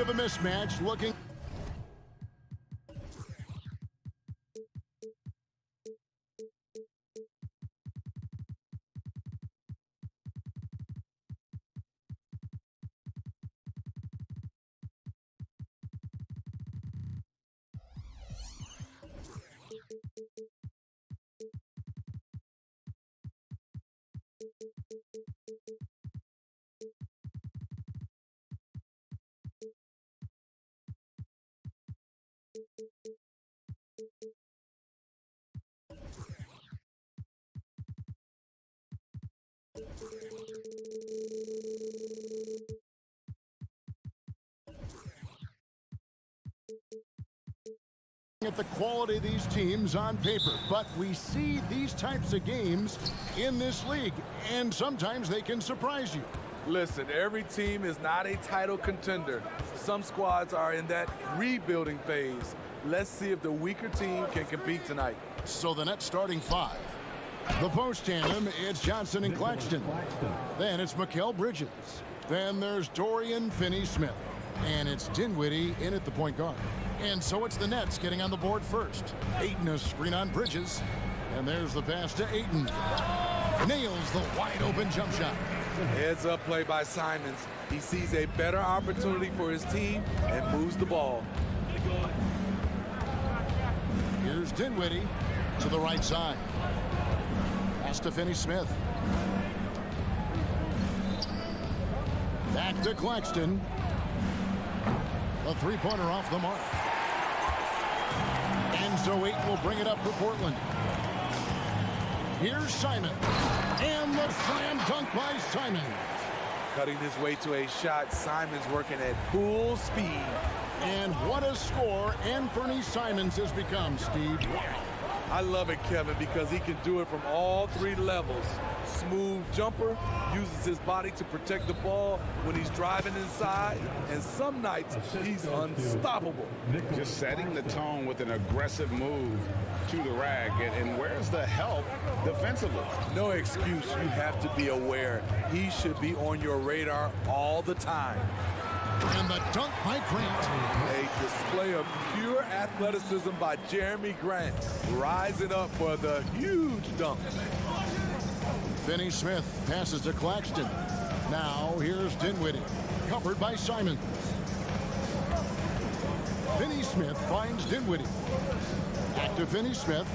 of a mismatch looking. At the quality of these teams on paper, but we see these types of games in this league, and sometimes they can surprise you. Listen, every team is not a title contender. Some squads are in that rebuilding phase. Let's see if the weaker team can compete tonight. So the net starting five. The post tandem, it's Johnson and Claxton. Then it's Mikal Bridges. Then there's Dorian Finney-Smith. And it's Dinwiddie in at the point guard. And so it's the Nets getting on the board first. Ayton a screen on Bridges. And there's the pass to Ayton. Nails the wide open jump shot. Heads up play by Simons. He sees a better opportunity for his team and moves the ball. Here's Dinwiddie to the right side. Pass to Finney-Smith. Back to Claxton. A three-pointer off the mark. And so Ayton will bring it up for Portland. Here's Simon. And the slam dunk by Simon. Cutting his way to a shot. Simons working at full speed. And what a score Anthony Simons has become, Steve. I love it, Kevin, because he can do it from all three levels. Smooth jumper, uses his body to protect the ball when he's driving inside, and some nights he's unstoppable. Just setting the tone with an aggressive move to the rack, and where's the help defensively? No excuse. You have to be aware. He should be on your radar all the time. And the dunk by Grant. A display of pure athleticism by Jeremy Grant, rising up for the huge dunk. Finney-Smith passes to Claxton. Now here's Dinwiddie, covered by Simons. Finney-Smith finds Dinwiddie. Back to Finney-Smith.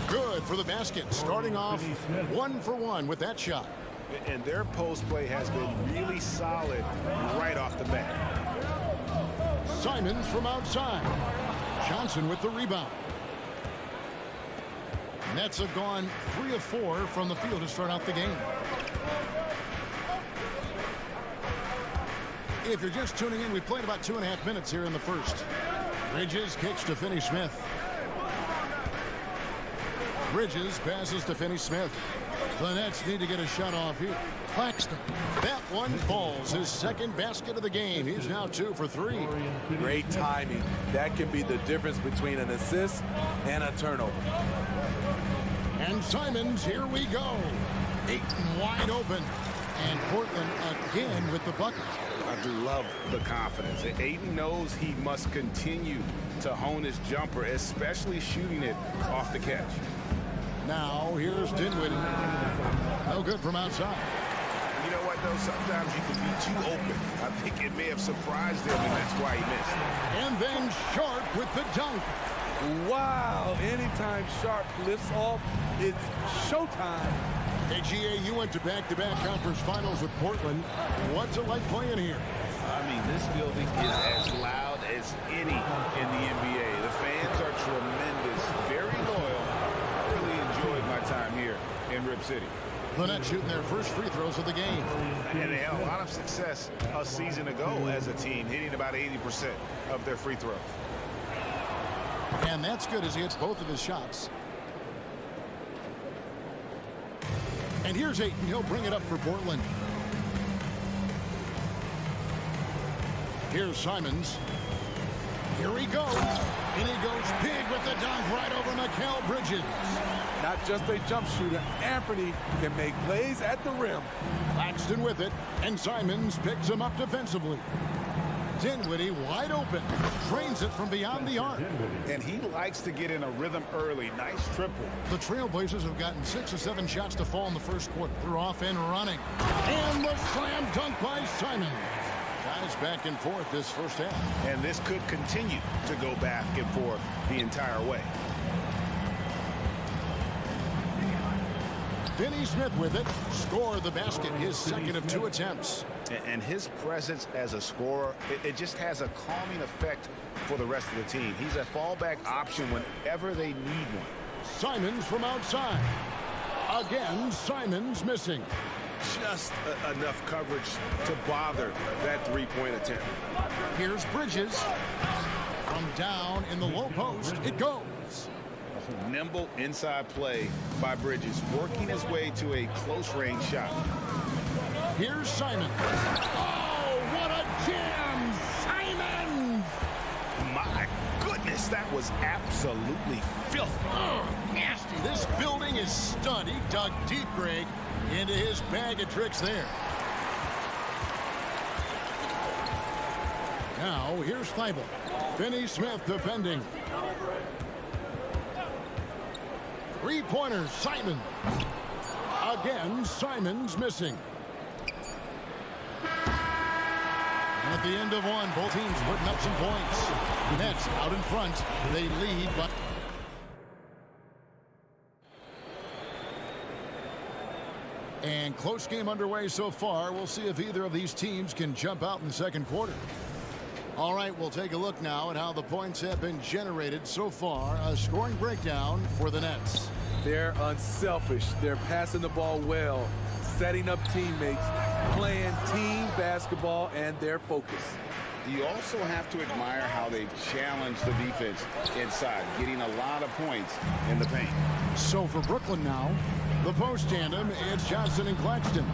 Good for the basket, starting off 1 for 1 with that shot. And their post play has been really solid right off the bat. Simons from outside. Johnson with the rebound. Nets have gone 3 of 4 from the field to start out the game. If you're just tuning in, we played about 2.5 minutes here in the first. Bridges kicks to Finney-Smith. Bridges passes to Finney-Smith. The Nets need to get a shot off here. Claxton. That one falls. His second basket of the game. He's now 2 for 3. Great timing. That can be the difference between an assist and a turnover. And Simons, here we go. Ayton wide open. And Portland again with the bucket. I do love the confidence. Ayton knows he must continue to hone his jumper, especially shooting it off the catch. Now, here's Dinwiddie. No good from outside. You know what, though? Sometimes you can be too open. I think it may have surprised him, and that's why he missed. And then Sharp with the dunk. Wow, anytime Sharp lifts off, it's showtime. Hey, GA, you went to back-to-back conference finals with Portland. What's it like playing here? I mean, this building is as loud as any in the NBA. The fans are tremendous, very loyal. My time here in Rip City. The Nets shooting their first free throws of the game. And they had a lot of success a season ago as a team, hitting about 80% of their free throws. And that's good as he hits both of his shots. And here's Ayton. He'll bring it up for Portland. Here's Simons. Here he goes. And he goes big with the dunk right over Mikal Bridges. Not just a jump shooter, Anthony can make plays at the rim. Claxton with it, and Simons picks him up defensively. Dinwiddie wide open. Drains it from beyond the arc. And he likes to get in a rhythm early. Nice triple. The Trailblazers have gotten 6 or 7 shots to fall in the first quarter. They're off and running. And the slam dunk by Simons. Guys back and forth this first half. And this could continue to go back and forth the entire way. Finney Smith with it. Scored the basket, his second of 2 attempts. And his presence as a scorer, it just has a calming effect for the rest of the team. He's a fallback option whenever they need one. Simons from outside. Again, Simons missing. Just enough coverage to bother that three-point attempt. Here's Bridges. From down in the low post, it goes. Nimble inside play by Bridges, working his way to a close-range shot. Here's Simons. Oh, what a jam! Simons! My goodness, that was absolutely filthy. Oh, nasty. This building is stunned. He dug deep, Greg, into his bag of tricks there. Now, here's Thibault. Finney Smith defending. Three-pointer, Simons. Again, Simons missing. And at the end of one, both teams putting up some points. Nets out in front. They lead by... And close game underway so far. We'll see if either of these teams can jump out in the second quarter. All right, we'll take a look now at how the points have been generated so far. A scoring breakdown for the Nets. They're unselfish. They're passing the ball well, setting up teammates, playing team basketball, and their focus. You also have to admire how they've challenged the defense inside, getting a lot of points in the paint. So for Brooklyn now, the post tandem, it's Johnson and Claxton.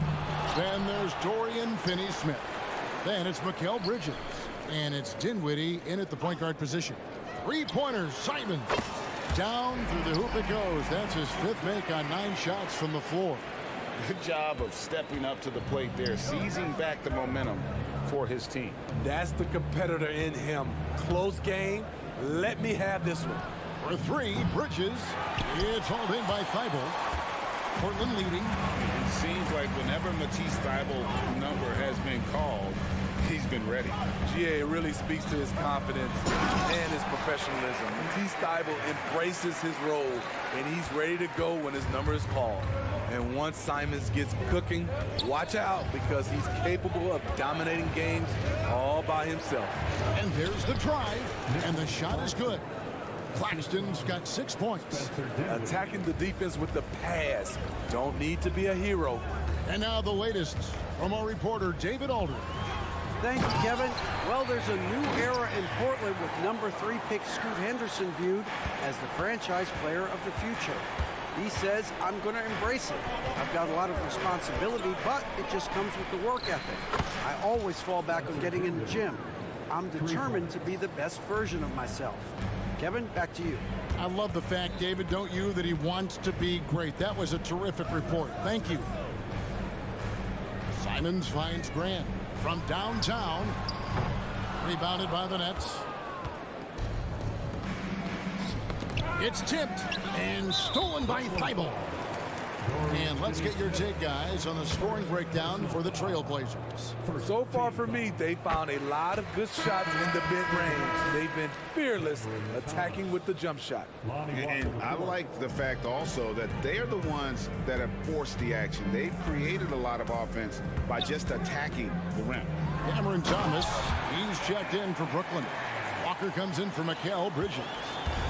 Then there's Dorian Finney-Smith. Then it's Mikal Bridges. And it's Dinwiddie in at the point guard position. Three-pointers, Simons. Down through the hoop it goes. That's his 5th make on 9 shots from the floor. Good job of stepping up to the plate there, seizing back the momentum for his team. That's the competitor in him. Close game. Let me have this one. For 3, Bridges. It's hauled in by Thibault. Portland leading. It seems like whenever Matisse Thybulle's number has been called, he's been ready. GA really speaks to his confidence and his professionalism. Matisse Thybulle embraces his role, and he's ready to go when his number is called. And once Simons gets cooking, watch out, because he's capable of dominating games all by himself. And there's the drive, and the shot is good. Claxton's got 6 points. Attacking the defense with the pass. Don't need to be a hero. And now the latest from our reporter, David Alder. Thanks, Kevin. Well, there's a new era in Portland with number 3 pick Scoot Henderson viewed as the franchise player of the future. He says, I'm going to embrace it. I've got a lot of responsibility, but it just comes with the work ethic. I always fall back on getting in the gym. I'm determined to be the best version of myself. Kevin, back to you. I love the fact, David, don't you, that he wants to be great. That was a terrific report. Thank you. Simons finds Grant from downtown. Rebounded by the Nets. It's tipped and stolen by Thibault. And let's get your take, guys, on the scoring breakdown for the Trailblazers. So far for me, they found a lot of good shots in the mid-range. They've been fearless attacking with the jump shot. And I like the fact also that they are the ones that have forced the action. They've created a lot of offense by just attacking the rim. Cameron Thomas, he's checked in for Brooklyn. Walker comes in for Mikal Bridges.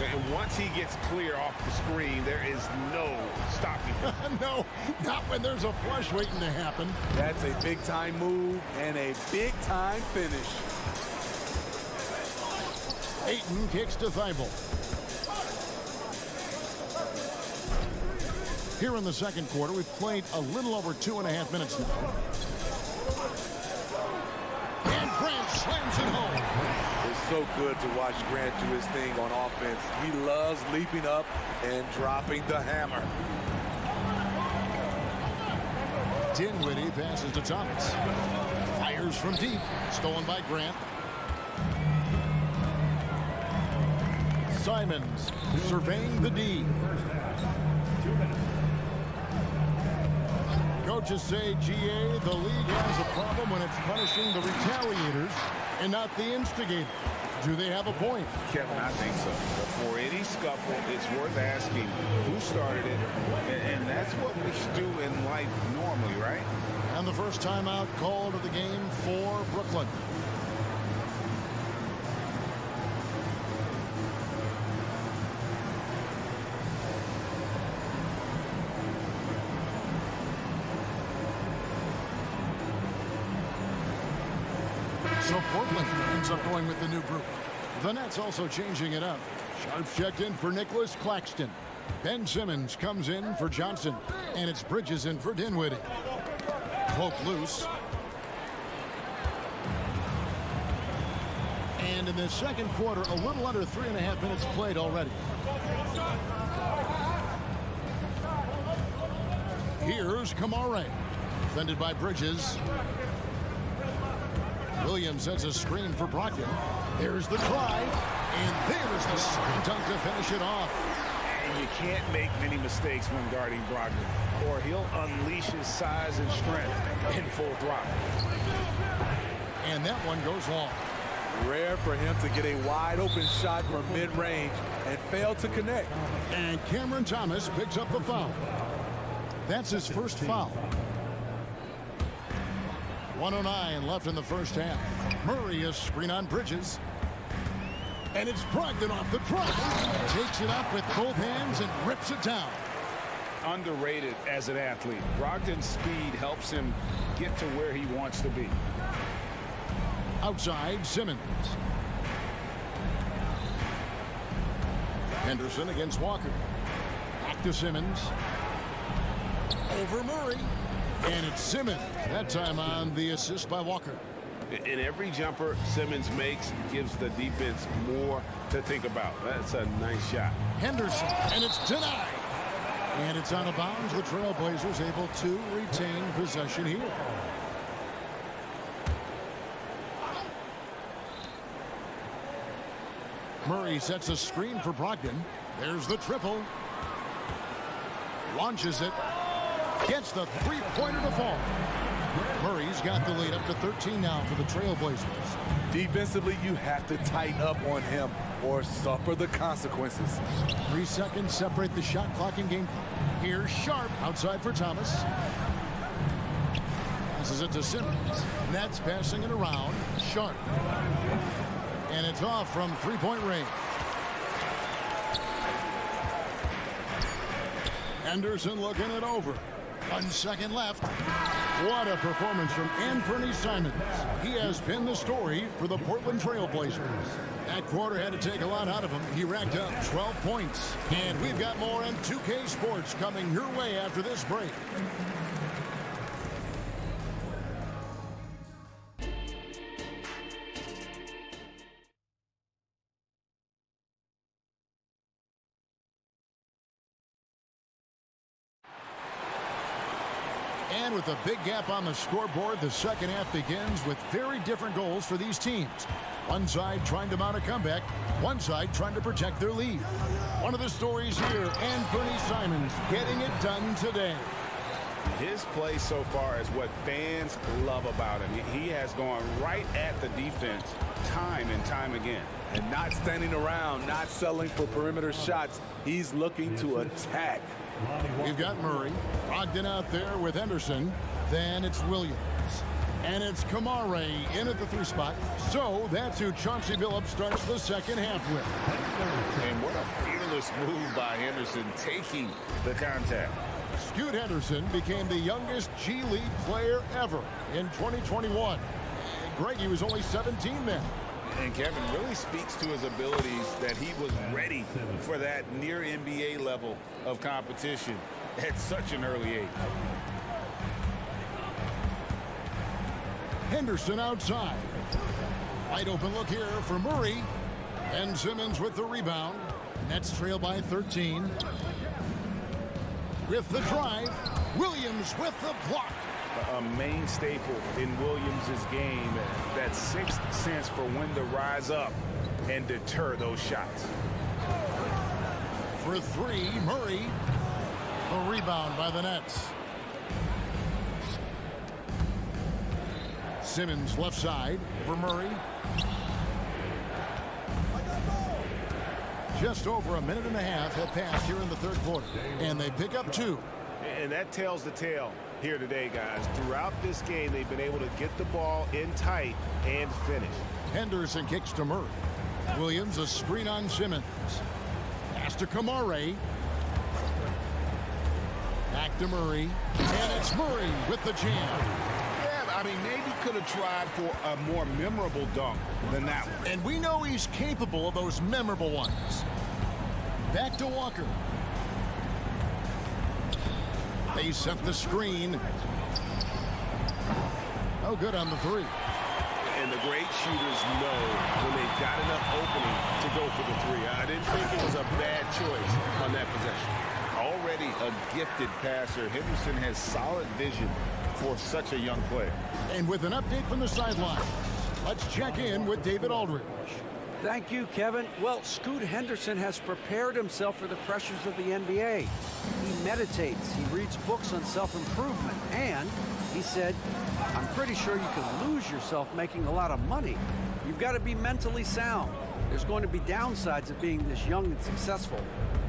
And once he gets clear off the screen, there is no stopping him. No, not when there's a flush waiting to happen. That's a big-time move and a big-time finish. Ayton kicks to Thibault. Here in the second quarter, we've played a little over 2.5 minutes now. And Grant slams it home. It's so good to watch Grant do his thing on offense. He loves leaping up and dropping the hammer. Dinwiddie passes to Thomas. Fires from deep. Stolen by Grant. Simons surveying the D. Coaches say, GA, the league has a problem when it's punishing the retaliators and not the instigators. Do they have a point? Kevin, I think so. For any scuffle, it's worth asking who started it, and that's what we do in life normally, right? And the first timeout called of the game for Brooklyn. So Portland ends up going with the new group. The Nets also changing it up. Sharps checked in for Nicholas Claxton. Ben Simmons comes in for Johnson. And it's Bridges in for Dinwiddie. Poke loose. And in the second quarter, a little under 3.5 minutes played already. Here's Kamare. Defended by Bridges. Williams sets a screen for Brogdon. There's the drive, and there's the slam dunk to finish it off. And you can't make many mistakes when guarding Brogdon, or he'll unleash his size and strength in full throttle. And that one goes long. Rare for him to get a wide-open shot from mid-range and fail to connect. And Cameron Thomas picks up the foul. That's his first foul. 1:09 left in the first half. Murray is screen on Bridges. And it's Brogdon off the dribble. Takes it up with both hands and rips it down. Underrated as an athlete. Brogdon's speed helps him get to where he wants to be. Outside, Simmons. Henderson against Walker. Back to Simmons. Over Murray. And it's Simmons. That time on the assist by Walker. And every jumper Simmons makes gives the defense more to think about. That's a nice shot. Henderson, and it's denied. And it's out of bounds. The Trailblazers able to retain possession here. Murray sets a screen for Brogdon. There's the triple. Launches it. Gets the three-pointer to fall. Murray's got the lead up to 13 now for the Trailblazers. Defensively, you have to tighten up on him or suffer the consequences. 3 seconds separate the shot clock and game clock. Here's Sharp outside for Thomas. Passes it to Simmons. Nets passing it around. Sharp. And it's off from three-point range. Henderson looking it over. 1 second left. What a performance from Anthony Simons. He has been the story for the Portland Trailblazers. That quarter had to take a lot out of him. He racked up 12 points. And we've got more on 2K Sports coming your way after this break. And with a big gap on the scoreboard, the second half begins with very different goals for these teams. One side trying to mount a comeback, one side trying to protect their lead. One of the stories here, Anthony Simons getting it done today. His play so far is what fans love about him. He has gone right at the defense time and time again. And not standing around, not settling for perimeter shots. He's looking to attack. We've got Murray. Brogdon out there with Henderson. Then it's Williams. And it's Kamare in at the 3 spot. So that's who Chauncey Billups starts the second half with. And what a fearless move by Henderson, taking the contact. Scoot Henderson became the youngest G League player ever in 2021. Greg, was only 17 then. And Kevin really speaks to his abilities that he was ready for that near NBA level of competition at such an early age. Henderson outside. Wide open look here for Murray. And Simmons with the rebound. Nets trail by 13. With the drive, Williams with the block. A main staple in Williams' game, that sixth sense for when to rise up and deter those shots. For three, Murray. A rebound by the Nets. Simmons left side for Murray. Just over a minute and a half have passed here in the third quarter, and they pick up 2. And that tells the tale here today, guys. Throughout this game, they've been able to get the ball in tight and finish. Henderson kicks to Murray. Williams a screen on Simmons. Pass to Kamare. Back to Murray. And it's Murray with the jam. Yeah, I mean, maybe could have tried for a more memorable dunk than that one. And we know he's capable of those memorable ones. Back to Walker. They set the screen. Oh, good on the 3. And the great shooters know when they've got enough opening to go for the 3. I didn't think it was a bad choice on that possession. Already a gifted passer, Henderson has solid vision for such a young player. And with an update from the sideline, let's check in with David Aldridge. Thank you, Kevin. Well, Scoot Henderson has prepared himself for the pressures of the NBA. He meditates, he reads books on self-improvement, and he said, I'm pretty sure you can lose yourself making a lot of money. You've got to be mentally sound. There's going to be downsides of being this young and successful.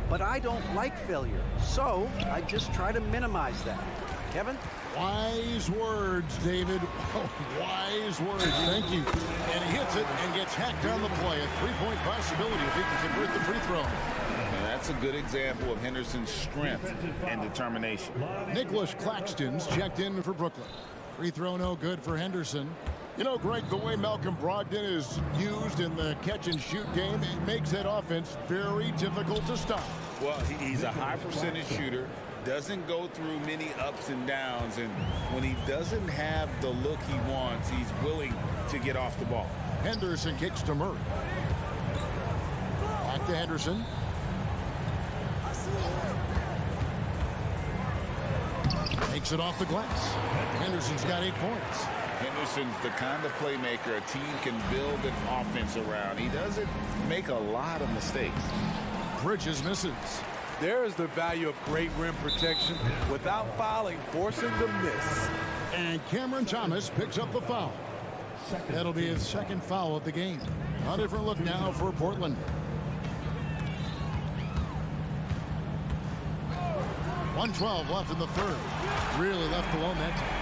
But I don't like failure, so I just try to minimize that. Kevin? Wise words, David. Oh, wise words. Thank you. And he hits it and gets hacked on the play. A three-point possibility if he can convert the free throw. And that's a good example of Henderson's strength and determination. Nicholas Claxton's checked in for Brooklyn. Free throw no good for Henderson. You know, Greg, the way Malcolm Brogdon is used in the catch-and-shoot game, it makes that offense very difficult to stop. Well, he's a high percentage shooter, doesn't go through many ups and downs, and when he doesn't have the look he wants, he's willing to get off the ball. Henderson kicks to Murray. Back to Henderson. Takes it off the glass. Henderson's got 8 points. Henderson's the kind of playmaker a team can build an offense around. He doesn't make a lot of mistakes. Bridges misses. There is the value of great rim protection without fouling, forcing the miss. And Cameron Thomas picks up the foul. That'll be his second foul of the game. A different look now for Portland. 1:12 left in the third. Really left alone that time.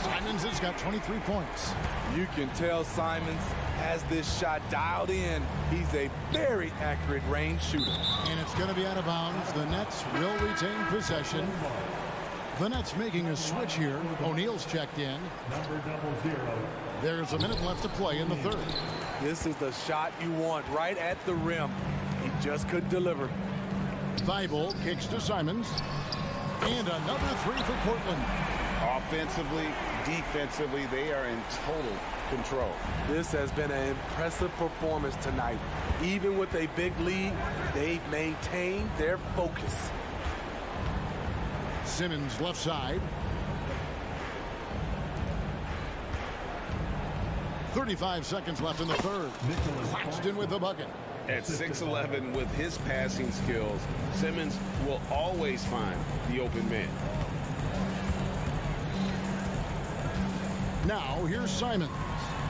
Simons has got 23 points. You can tell Simons has this shot dialed in. He's a very accurate range shooter. And it's going to be out of bounds. The Nets will retain possession. The Nets making a switch here. O'Neal's checked in. There's a minute left to play in the third. This is the shot you want right at the rim. He just couldn't deliver. Thibault kicks to Simons. And another 3 for Portland. Offensively, defensively, they are in total control. This has been an impressive performance tonight. Even with a big lead, they've maintained their focus. Simmons left side. 35 seconds left in the third. Claxton with the bucket. At 6'11", with his passing skills, Simmons will always find the open man. Now here's Simons.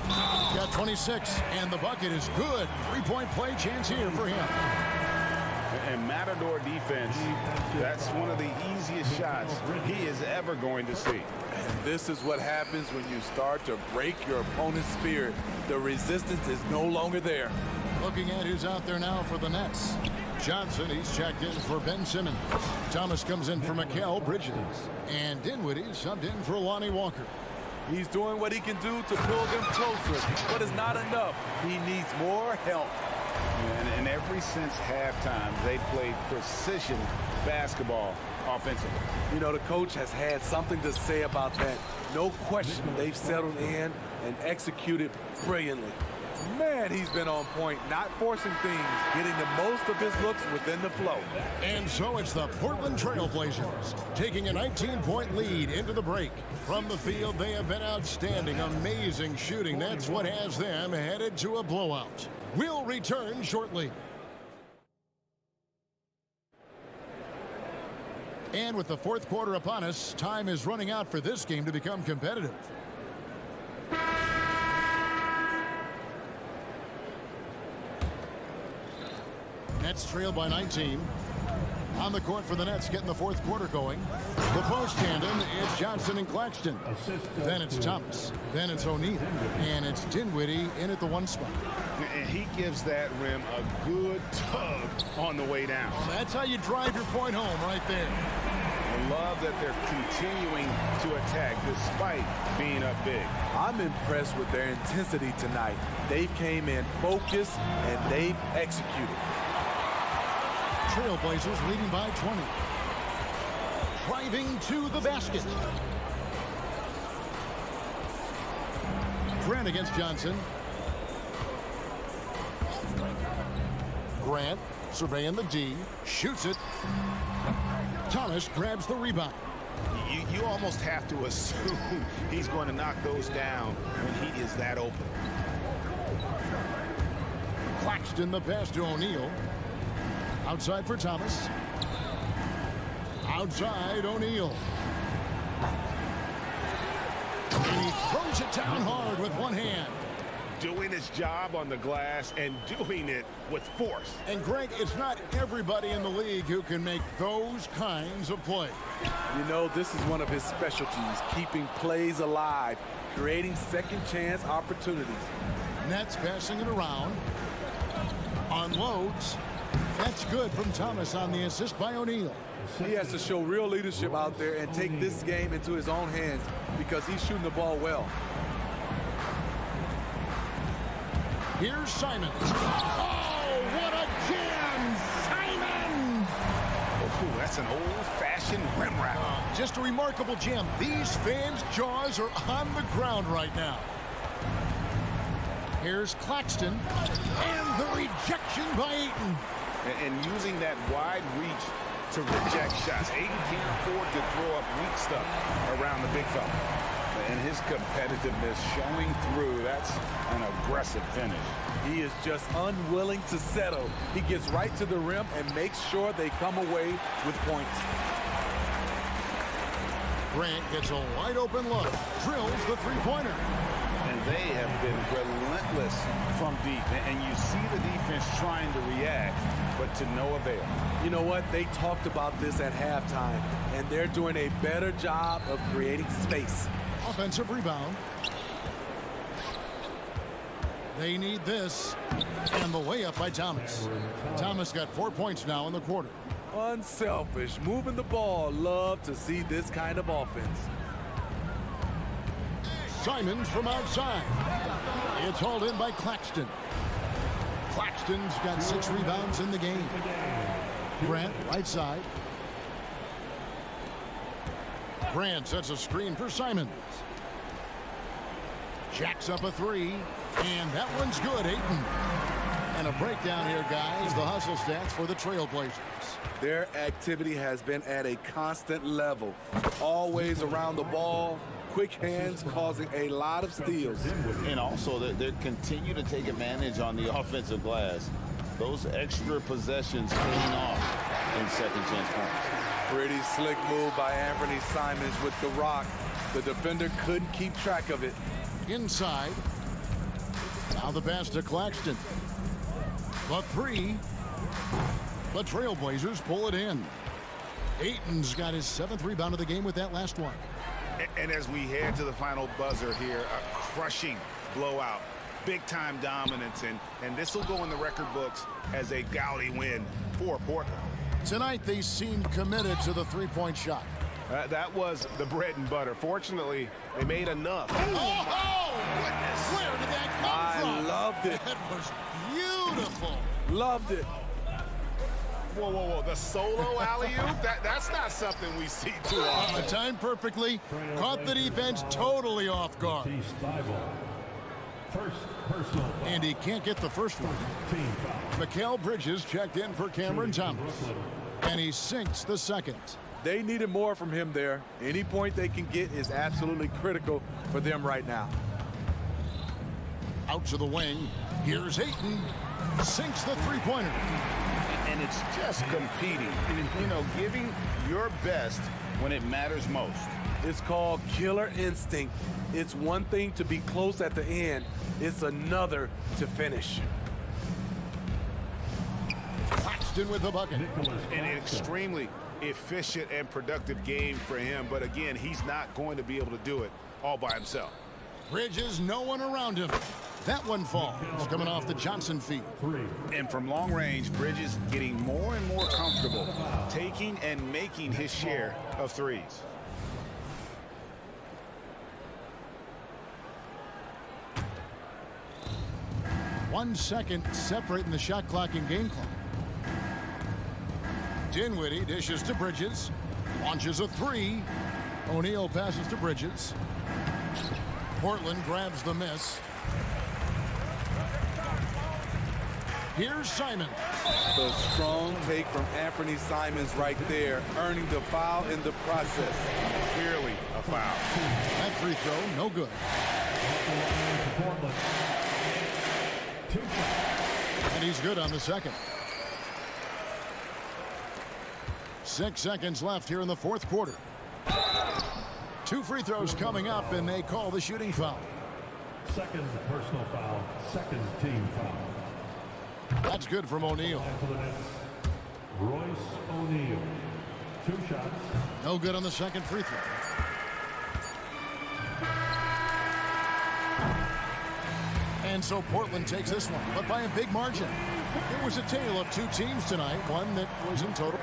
Got 26, and the bucket is good. 3-point play chance here for him. And Matador defense, that's one of the easiest shots he is ever going to see. And this is what happens when you start to break your opponent's spirit. The resistance is no longer there. Looking at who's out there now for the Nets. Johnson, he's checked in for Ben Simmons. Thomas comes in for Mikal Bridges. And Dinwiddie subbed in for Lonnie Walker. He's doing what he can do to pull them closer, but it's not enough. He needs more help. And ever since halftime, they played precision basketball offensively. You know, the coach has had something to say about that. No question, they've settled in and executed brilliantly. Man, he's been on point, not forcing things, getting the most of his looks within the flow. And so it's the Portland Trail Blazers taking a 19-point lead into the break. From the field, they have been outstanding, amazing shooting. That's what has them headed to a blowout. We'll return shortly. And with the fourth quarter upon us, time is running out for this game to become competitive. Nets trail by 19. On the court for the Nets, getting the fourth quarter going. The post tandem, it's Johnson and Claxton. Then it's Thomas. Then it's O'Neal. And it's Dinwiddie in at the one spot. And he gives that rim a good tug on the way down. That's how you drive your point home right there. I love that they're continuing to attack despite being up big. I'm impressed with their intensity tonight. They came in focused and they've executed. Trailblazers leading by 20. Driving to the basket. Grant against Johnson. Grant surveying the D. Shoots it. Thomas grabs the rebound. You almost have to assume he's going to knock those down when he is that open. Claxton the pass to O'Neal. Outside for Thomas. Outside O'Neal. And he throws it down hard with one hand. Doing his job on the glass and doing it with force. And Greg, it's not everybody in the league who can make those kinds of plays. You know, this is one of his specialties, keeping plays alive, creating second chance opportunities. Nets passing it around. Unloads. That's good from Thomas on the assist by O'Neal. He has to show real leadership out there and take this game into his own hands because he's shooting the ball well. Here's Simon. Oh, what a jam! Simon! Oh, that's an old-fashioned rim wrap. Just a remarkable jam. These fans' jaws are on the ground right now. Here's Claxton. And the rejection by Ayton. And using that wide reach to reject shots. Ayton can't afford to throw up weak stuff around the big fella. And his competitiveness showing through. That's an aggressive finish. He is just unwilling to settle. He gets right to the rim and makes sure they come away with points. Grant gets a wide open look. Drills the three-pointer. And they have been relentless from deep. And you see the defense trying to react, but to no avail. You know what? They talked about this at halftime, and they're doing a better job of creating space. Offensive rebound. They need this. And the layup by Thomas. Thomas got 4 points now in the quarter. Unselfish, moving the ball. Love to see this kind of offense. Simons from outside. It's hauled in by Claxton. Claxton's got 6 rebounds in the game. Grant, right side. Grant sets a screen for Simons. Jacks up a three, and that one's good, Ayton. And a breakdown here, guys. The hustle stats for the Trailblazers. Their activity has been at a constant level. Always around the ball. Quick hands causing a lot of steals. And also, they continue to take advantage on the offensive glass. Those extra possessions paying off in second chance points. Pretty slick move by Anthony Simons with the rock. The defender couldn't keep track of it. Inside. Now the pass to Claxton. The three. The Trailblazers pull it in. Ayton's got his 7th rebound of the game with that last one. And as we head to the final buzzer here, a crushing blowout. Big-time dominance, and this will go in the record books as a gaudy win for Portland. Tonight, they seem committed to the three-point shot. That was the bread and butter. Fortunately, they made enough. Oh, goodness. Where did that come from? I loved it. That was beautiful. Loved it. Whoa, whoa, whoa. The solo alley-oop? That's not something we see too often. Timed perfectly. Caught the defense totally off guard. And he can't get the first one. Mikal Bridges checked in for Cameron Thomas. And he sinks the second. They needed more from him there. Any point they can get is absolutely critical for them right now. Out to the wing. Here's Ayton. Sinks the three-pointer. And and it's just competing. You know, giving your best when it matters most. It's called killer instinct. It's one thing to be close at the end. It's another to finish. Claxton with the bucket. An extremely efficient and productive game for him, but again, he's not going to be able to do it all by himself. Bridges, no one around him. That one falls, coming off the Johnson feed. And from long range, Bridges getting more and more comfortable taking and making his share of threes. One second separating the shot clock and game clock. Dinwiddie dishes to Bridges. Launches a three. O'Neal passes to Bridges. Portland grabs the miss. Here's Simon. The strong take from Anthony Simons right there, earning the foul in the process. Clearly a foul. That free throw, no good. And he's good on the second. 6 seconds left here in the fourth quarter. 2 free throws coming up, and they call the shooting foul. Second personal foul, second team foul. That's good from O'Neal. Royce O'Neal, 2 shots. No good on the second free throw. And so Portland takes this one, but by a big margin. It was a tale of 2 teams tonight, one that was in total.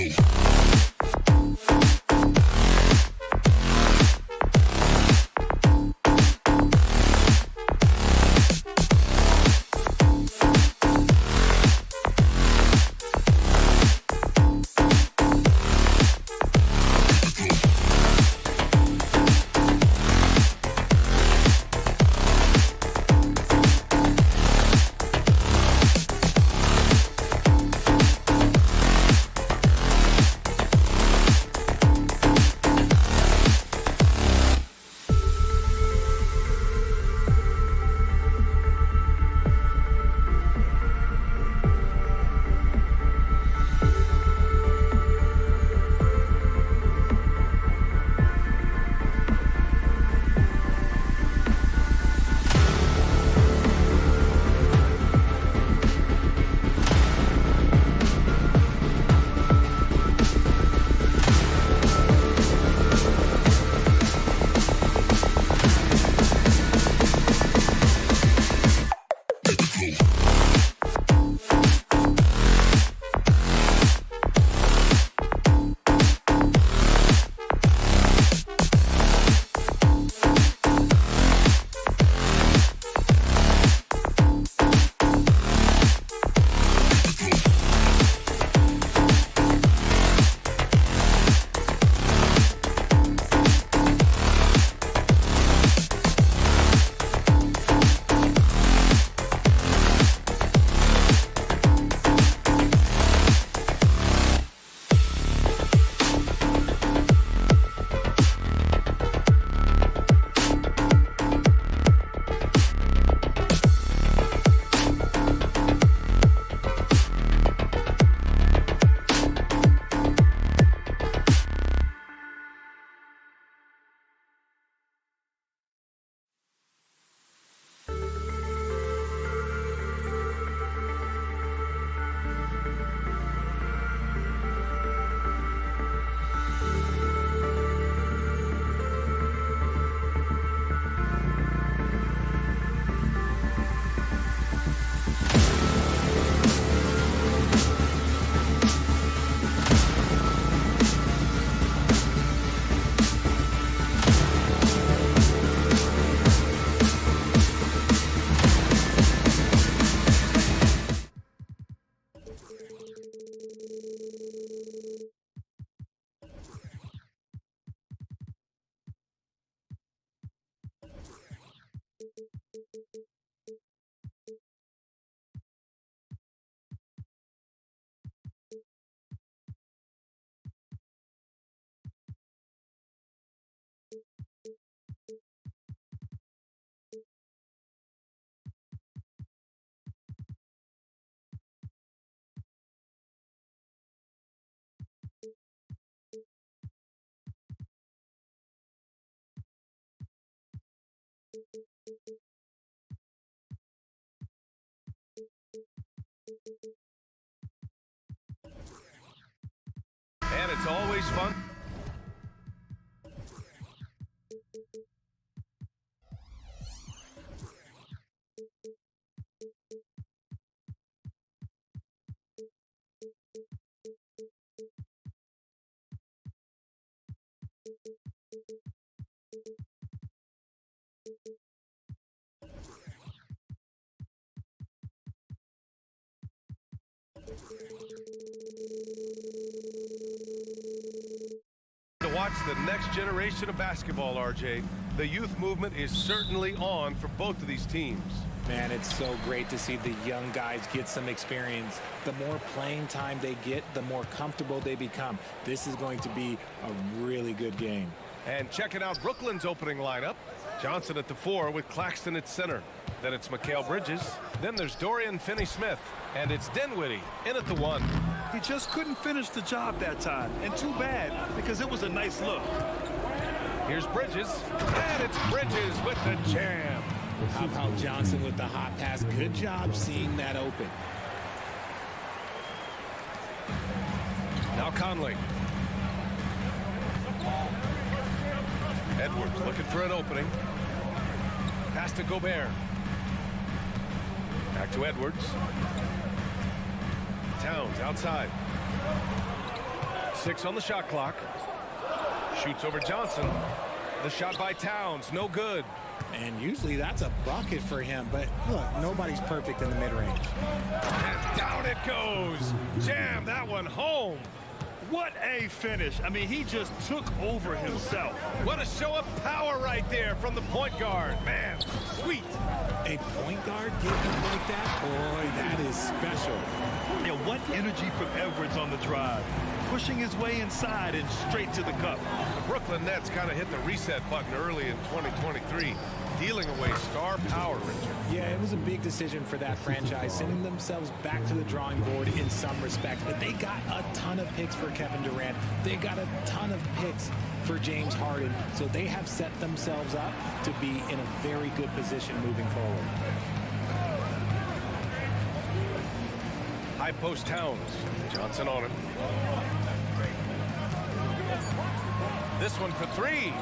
And it's always fun. To watch the next generation of basketball, RJ. The youth movement is certainly on for both of these teams. Man, it's so great to see the young guys get some experience. The more playing time they get, the more comfortable they become. This is going to be a really good game. And checking out Brooklyn's opening lineup. Johnson at the 4 with Claxton at center. Then it's Mikal Bridges. Then there's Dorian Finney-Smith. And it's Dinwiddie in at the 1. He just couldn't finish the job that time. And too bad, because it was a nice look. Here's Bridges. And it's Bridges with the jam. How about Johnson with the hot pass? Good job seeing that open. Now Conley. Edwards looking for an opening. Pass to Gobert. Back to Edwards. Towns outside. 6 on the shot clock. Shoots over Johnson. The shot by Towns, no good. And usually that's a bucket for him, but look, nobody's perfect in the mid-range. And down it goes. Jam that one home. What a finish. I mean, he just took over himself. What a show of power right there from the point guard. Man, sweet. A point guard getting up like that? Boy, that is special. Yeah, what energy from Edwards on the drive. Pushing his way inside and straight to the cup. The Brooklyn Nets kind of hit the reset button early in 2023, dealing away star power, Richard. Yeah, it was a big decision for that franchise, sending themselves back to the drawing board in some respects. But they got a ton of picks for Kevin Durant. They got a ton of picks for James Harden. So they have set themselves up to be in a very good position moving forward. High post Towns. Johnson on him. This one for 3.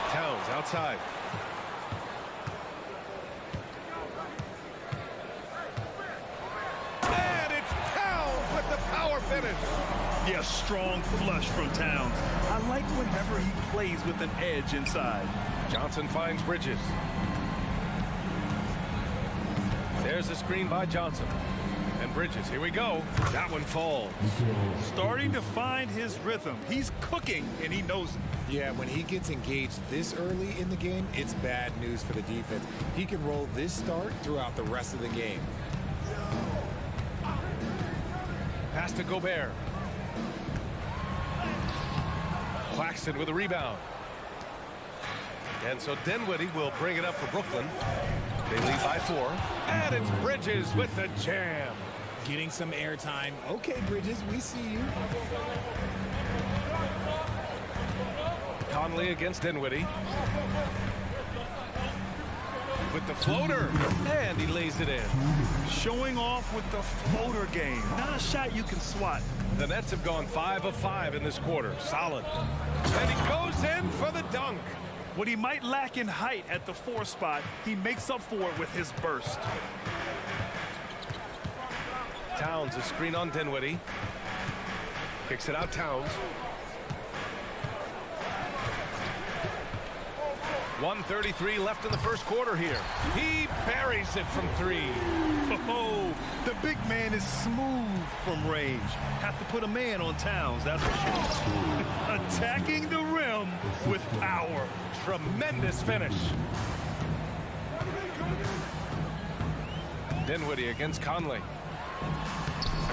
Towns outside. And it's Towns with the power finish. Yeah, strong flush from Towns. I like whenever he plays with an edge inside. Johnson finds Bridges. There's the screen by Johnson. And Bridges, here we go. That one falls. Starting to find his rhythm. He's cooking, and he knows it. Yeah, when he gets engaged this early in the game, it's bad news for the defense. He can roll this start throughout the rest of the game. Pass to Gobert. Claxton with a rebound. And so Dinwiddie will bring it up for Brooklyn. They lead by 4. And it's Bridges with the jam. Getting some airtime. Okay, Bridges, we see you. Conley against Dinwiddie. With the floater. And he lays it in. Showing off with the floater game. Not a shot you can swat. The Nets have gone 5 of 5 in this quarter. Solid. And he goes in for the dunk. What he might lack in height at the 4 spot, he makes up for it with his burst. Towns, a screen on Dinwiddie. Kicks it out, Towns. 1:33 left in the first quarter here. He buries it from 3. Oh, the big man is smooth from range. Have to put a man on Towns, that's for sure. Attacking the rim with power. Tremendous finish. Dinwiddie against Conley.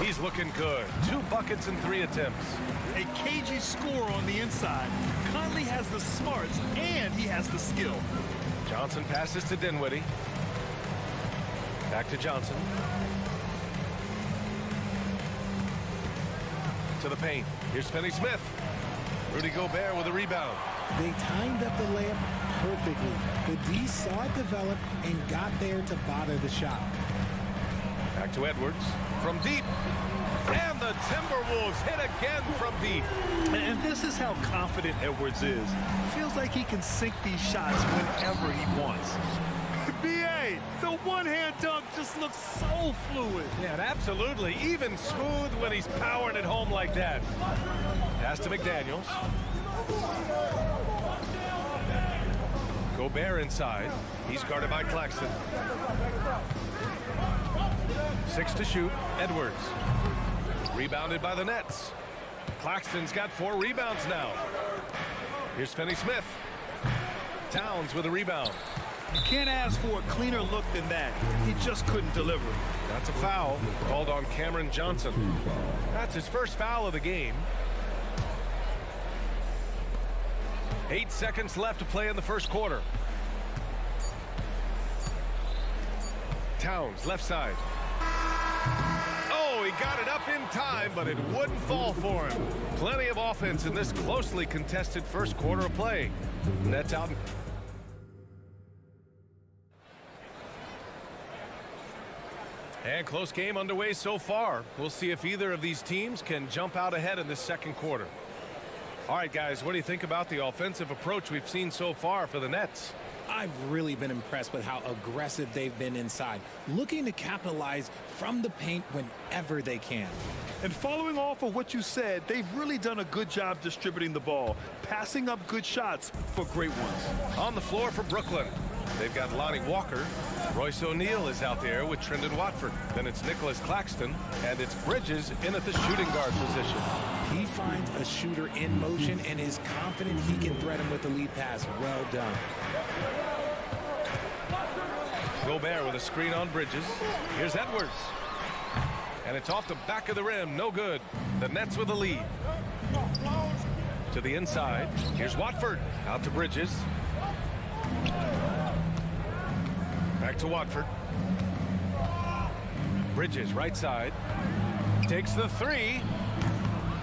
He's looking good. 2 buckets and 3 attempts. A cagey score on the inside. Conley has the smarts and he has the skill. Johnson passes to Dinwiddie. Back to Johnson. To the paint. Here's Finney-Smith. Rudy Gobert with a rebound. They timed up the layup perfectly. The D saw it develop and got there to bother the shot. Back to Edwards from deep. And the Timberwolves hit again from deep. And this is how confident Edwards is. Feels like he can sink these shots whenever he wants. BA, the one-hand dunk just looks so fluid. Yeah, absolutely. Even smooth when he's powering it home like that. Pass to McDaniels. Gobert inside. He's guarded by Claxton. 6 to shoot. Edwards. Rebounded by the Nets. Claxton's got 4 rebounds now. Here's Finney-Smith. Towns with a rebound. You can't ask for a cleaner look than that. He just couldn't deliver. That's a foul called on Cameron Johnson. That's his first foul of the game. 8 seconds left to play in the first quarter. Towns, left side. Oh, he got it up in time, but it wouldn't fall for him. Plenty of offense in this closely contested first quarter of play. Nets out. And close game underway so far. We'll see if either of these teams can jump out ahead in this second quarter. All right, guys, what do you think about the offensive approach we've seen so far for the Nets? I've really been impressed with how aggressive they've been inside, looking to capitalize from the paint whenever they can. And following off of what you said, they've really done a good job distributing the ball, passing up good shots for great ones. On the floor for Brooklyn, they've got Lonnie Walker. Royce O'Neal is out there with Trendon Watford. Then it's Nicholas Claxton, and it's Bridges in at the shooting guard position. He finds a shooter in motion and is confident he can thread him with the lead pass. Well done. Gobert with a screen on Bridges. Here's Edwards. And it's off the back of the rim. No good. The Nets with the lead. To the inside. Here's Watford. Out to Bridges. Back to Watford. Bridges, right side. Takes the three.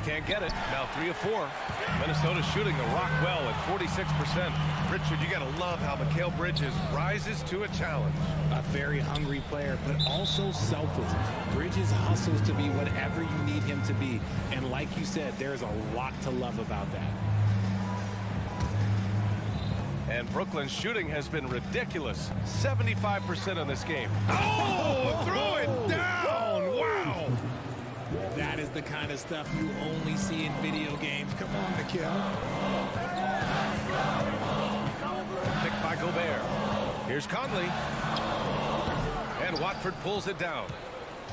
Can't get it. Now 3 of 4. Minnesota shooting the rock well at 46%. Richard, you got to love how Mikal Bridges rises to a challenge. A very hungry player, but also selfless. Bridges hustles to be whatever you need him to be. And like you said, there's a lot to love about that. And Brooklyn's shooting has been ridiculous. 75% in this game. Oh, throw it down. Wow. That is the kind of stuff you only see in video games. Come on, Mikal. Picked by Gobert. Here's Conley. And Watford pulls it down.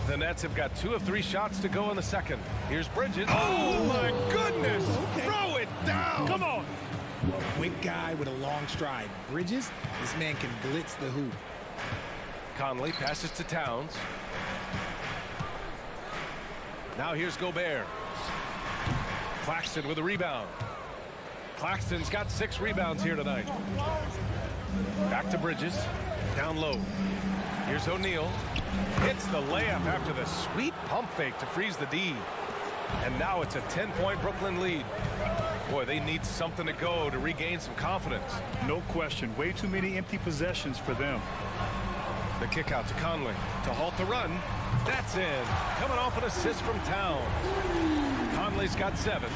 The Nets have got 2 of 3 shots to go in the second. Here's Bridges. Oh, my goodness. Okay. Throw it down. Come on. Quick guy with a long stride. Bridges, this man can blitz the hoop. Conley passes to Towns. Now here's Gobert. Claxton with a rebound. Claxton's got 6 rebounds here tonight. Back to Bridges. Down low. Here's O'Neal. Hits the layup after the sweet pump fake to freeze the D. And now it's a 10-point Brooklyn lead. Boy, they need something to go to regain some confidence. No question. Way too many empty possessions for them. The kick out to Conley to halt the run. That's in. Coming off an assist from Towns. Conley's got 7.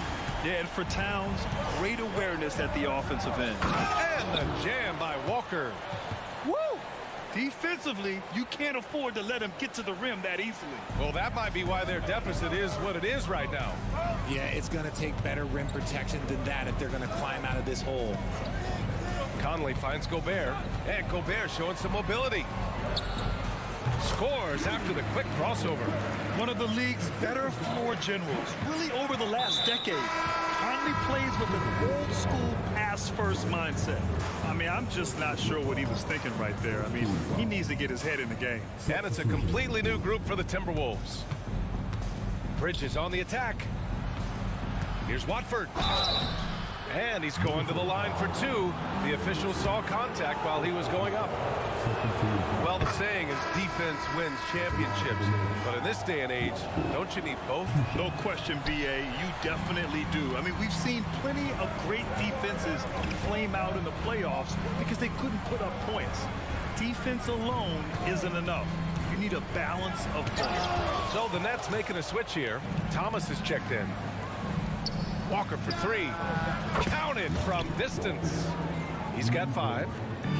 Yeah, and for Towns, great awareness at the offensive end. And the jam by Walker. Woo! Defensively, you can't afford to let him get to the rim that easily. Well, that might be why their deficit is what it is right now. Yeah, it's going to take better rim protection than that if they're going to climb out of this hole. Conley finds Gobert, and Gobert showing some mobility. Scores after the quick crossover. One of the league's better floor generals, really over the last decade. Conley plays with an old-school pass-first mindset. I mean, I'm just not sure what he was thinking right there. I mean, he needs to get his head in the game. And it's a completely new group for the Timberwolves. Bridges on the attack. Here's Watford. And he's going to the line for 2. The official saw contact while he was going up. Well, the saying is defense wins championships. But in this day and age, don't you need both? No question, BA. You definitely do. I mean, we've seen plenty of great defenses flame out in the playoffs because they couldn't put up points. Defense alone isn't enough. You need a balance of both. So the Nets making a switch here. Thomas is checked in. Walker for 3. Counted from distance. He's got 5.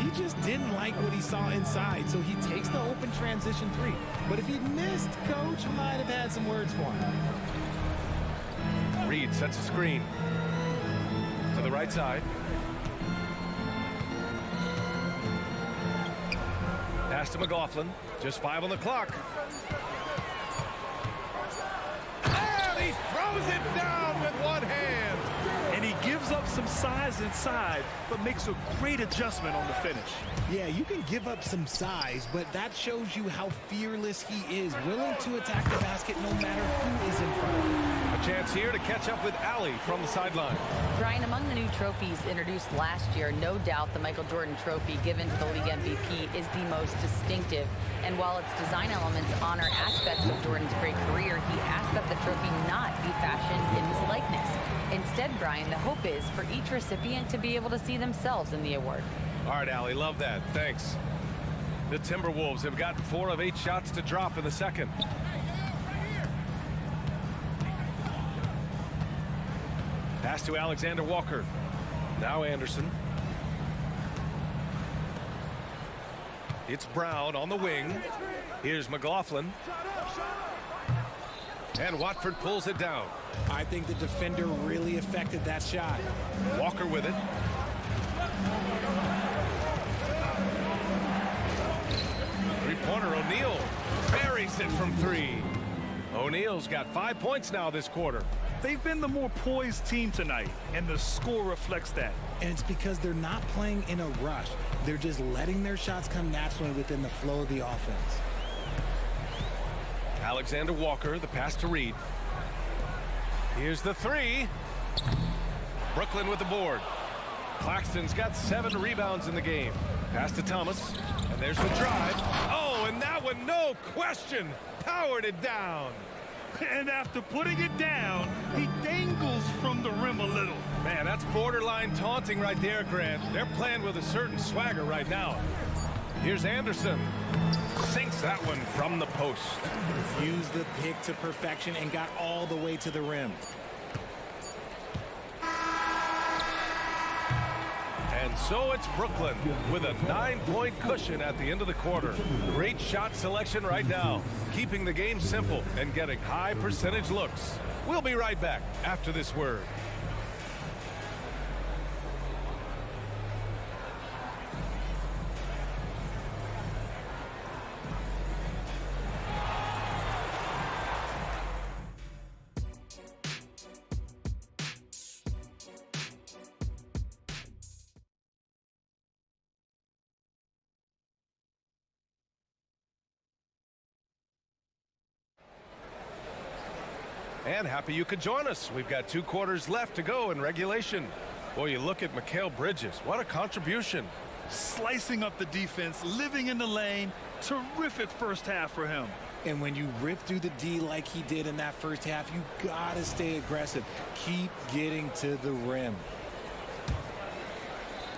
He just didn't like what he saw inside, so he takes the open transition 3. But if he'd missed, Coach might have had some words for him. Reed sets a screen. To the right side. Pass to McLaughlin. Just 5 on the clock. And he throws it down with one hand. And he gives up some size inside, but makes a great adjustment on the finish. Yeah, you can give up some size, but that shows you how fearless he is, willing to attack the basket no matter who is in front of him. A chance here to catch up with Allie from the sideline. Brian, among the new trophies introduced last year, no doubt the Michael Jordan trophy given to the league MVP is the most distinctive. And while its design elements honor aspects of Jordan's great career, he asked that the trophy not be fashioned in his likeness. Instead, Brian, the hope is for each recipient to be able to see themselves in the award. All right, Allie, love that. Thanks. The Timberwolves have gotten 4 of 8 shots to drop in the second. Pass to Alexander Walker. Now Anderson. It's Brown on the wing. Here's McLaughlin. And Watford pulls it down. I think the defender really affected that shot. Walker with it. Three-pointer, O'Neal buries it from three. O'Neal's got 5 points now this quarter. They've been the more poised team tonight, and the score reflects that. And it's because they're not playing in a rush. They're just letting their shots come naturally within the flow of the offense. Alexander Walker, the pass to Reed. Here's the three. Brooklyn with the board. Claxton's got 7 rebounds in the game. Pass to Thomas, and there's the drive. Oh, and that one, no question, powered it down. And after putting it down, he dangles from the rim a little. Man, that's borderline taunting right there, Grant. They're playing with a certain swagger right now. Here's Anderson. Sinks that one from the post. Used the pick to perfection and got all the way to the rim. And so it's Brooklyn with a 9-point cushion at the end of the quarter. Great shot selection right now, keeping the game simple and getting high percentage looks. We'll be right back after this word. And happy you could join us. We've got 2 quarters left to go in regulation. Boy, you look at Mikal Bridges. What a contribution. Slicing up the defense, living in the lane. Terrific first half for him. And when you rip through the D like he did in that first half, you gotta stay aggressive. Keep getting to the rim.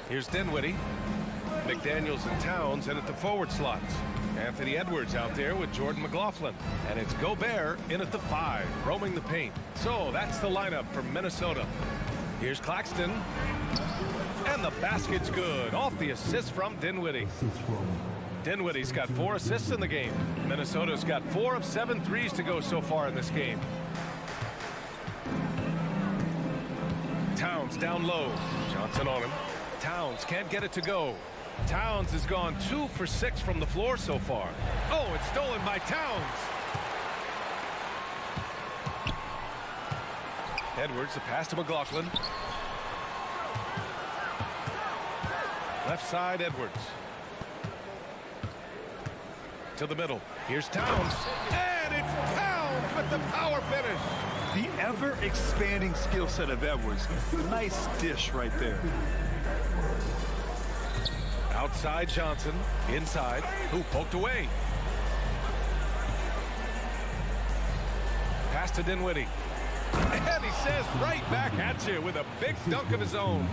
Here's Dinwiddie. McDaniels and Towns in at the forward slots. Anthony Edwards out there with Jordan McLaughlin. And it's Gobert in at the 5, roaming the paint. So that's the lineup for Minnesota. Here's Claxton. And the basket's good. Off the assist from Dinwiddie. Dinwiddie's got 4 assists in the game. Minnesota's got 4 of 7 threes to go so far in this game. Towns down low. Johnson on him. Towns can't get it to go. Towns has gone 2 for 6 from the floor so far. Oh, it's stolen by Towns. Edwards, the pass to McLaughlin. Left side, Edwards. To the middle. Here's Towns. And it's Towns with the power finish. The ever-expanding skill set of Edwards. Nice dish right there. Outside Johnson, inside, who poked away. Pass to Dinwiddie. And he says right back at you with a big dunk of his own.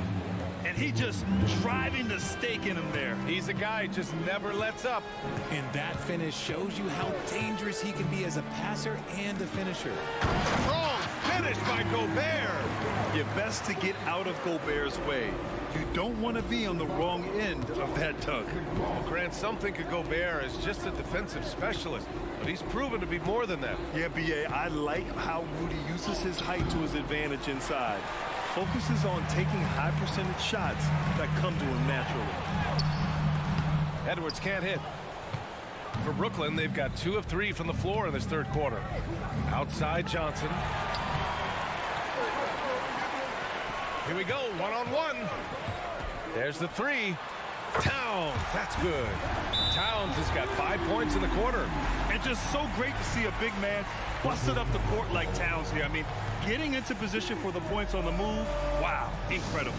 And he just driving the stake in him there. He's a guy who just never lets up. And that finish shows you how dangerous he can be as a passer and a finisher. Strong finish by Gobert. You're best to get out of Gobert's way. You don't want to be on the wrong end of that dunk. Well, Grant, some think of Gobert as just a defensive specialist, but he's proven to be more than that. Yeah, B.A., I like how Rudy uses his height to his advantage inside. Focuses on taking high percentage shots that come to him naturally. Edwards can't hit. For Brooklyn, they've got 2 of 3 from the floor in this third quarter. Outside Johnson. Here we go, one-on-one. There's the 3. Towns, that's good. Towns has got 5 points in the quarter. And just so great to see a big man busted up the court like Towns here. I mean, getting into position for the points on the move, wow, incredible.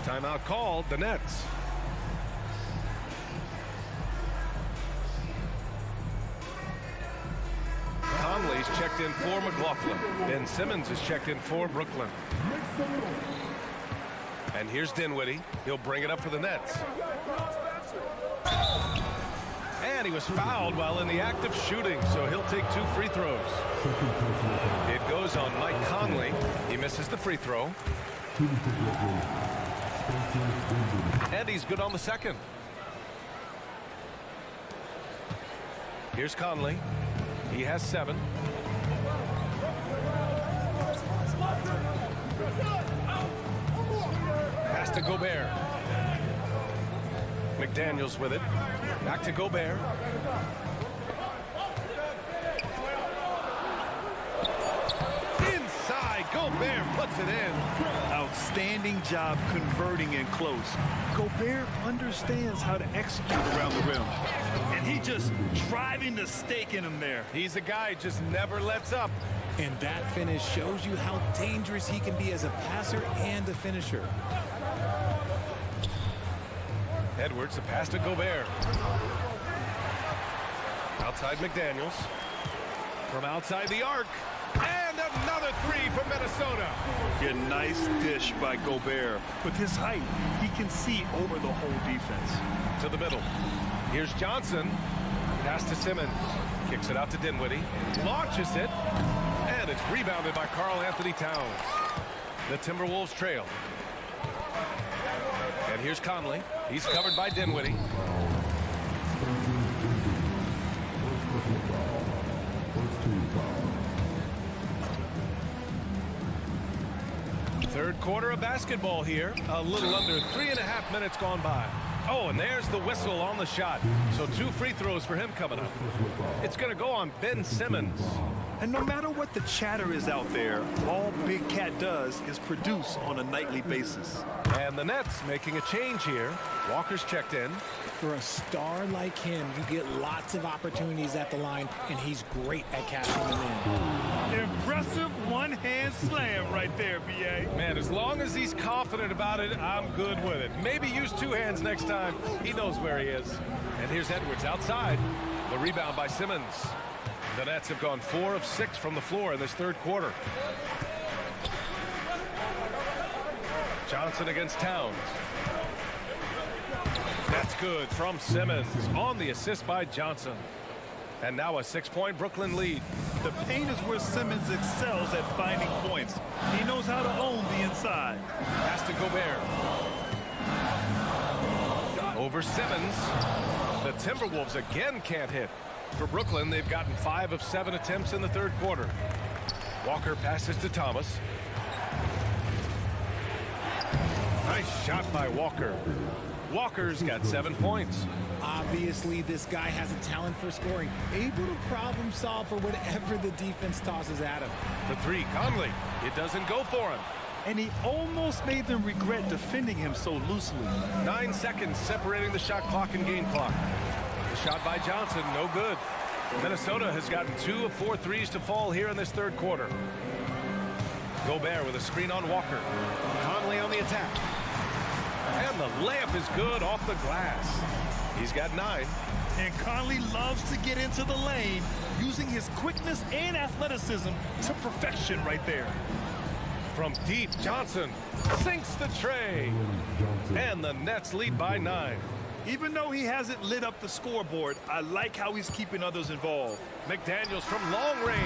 Timeout called, the Nets. Conley's checked in for McLaughlin. Ben Simmons is checked in for Brooklyn. And here's Dinwiddie. He'll bring it up for the Nets. And he was fouled while in the act of shooting, so he'll take 2 free throws. It goes on Mike Conley. He misses the free throw. And he's good on the second. Here's Conley. He has 7. Pass to Gobert. McDaniels with it. Back to Gobert. Inside, Gobert puts it in. Outstanding job converting in close. Gobert understands how to execute around the rim. And he just driving the stake in him there. He's a guy just never lets up. And that finish shows you how dangerous he can be as a passer and a finisher. Edwards, the pass to Gobert. Outside McDaniels. From outside the arc. And another 3 for Minnesota. A nice dish by Gobert. With his height, he can see over the whole defense. To the middle. Here's Johnson. Pass to Simmons. Kicks it out to Dinwiddie. Launches it. And it's rebounded by Karl Anthony Towns. The Timberwolves trail. And here's Conley. He's covered by Dinwiddie. Third quarter of basketball here. A little under 3.5 minutes gone by. Oh, and there's the whistle on the shot. So 2 free throws for him coming up. It's going to go on Ben Simmons. And no matter what the chatter is out there, all Big Cat does is produce on a nightly basis. And the Nets making a change here. Walker's checked in. For a star like him, you get lots of opportunities at the line, and he's great at cashing them in. Impressive one-hand slam right there, B.A. Man, as long as he's confident about it, I'm good with it. Maybe use 2 hands next time. He knows where he is. And here's Edwards outside. The rebound by Simmons. The Nets have gone 4 of 6 from the floor in this third quarter. Johnson against Towns. That's good from Simmons on the assist by Johnson. And now a 6-point Brooklyn lead. The paint is where Simmons excels at finding points. He knows how to own the inside. Pass to Gobert. Over Simmons. The Timberwolves again can't hit. For Brooklyn, they've gotten 5 of 7 attempts in the third quarter. Walker passes to Thomas. Nice shot by Walker. Walker's got 7 points. Obviously, this guy has a talent for scoring, able to problem solve for whatever the defense tosses at him. For 3, Conley. It doesn't go for him. And he almost made them regret defending him so loosely. 9 seconds separating the shot clock and game clock. The shot by Johnson, no good. Minnesota has gotten 2 of 4 threes to fall here in this third quarter. Gobert with a screen on Walker. Conley on the attack. And the layup is good off the glass. He's got 9. And Conley loves to get into the lane, using his quickness and athleticism to perfection right there. From deep, Johnson sinks the tray. And the Nets lead by 9. Even though he hasn't lit up the scoreboard, I like how he's keeping others involved. McDaniels from long range.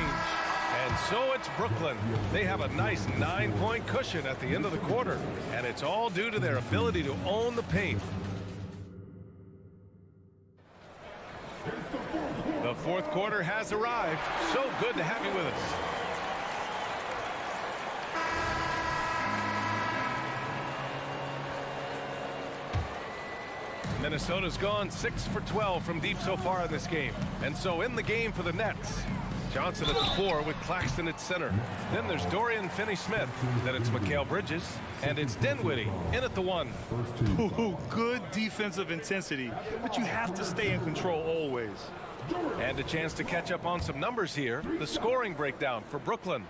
And so it's Brooklyn. They have a nice 9-point cushion at the end of the quarter. And it's all due to their ability to own the paint. The fourth quarter has arrived. So good to have you with us. Minnesota's gone 6 for 12 from deep so far in this game. And so in the game for the Nets, Johnson at the 4 with Claxton at center. Then there's Dorian Finney-Smith. Then it's Mikal Bridges. And it's Dinwiddie in at the 1. Ooh, good defensive intensity, but you have to stay in control always. And a chance to catch up on some numbers here. The scoring breakdown for Brooklyn.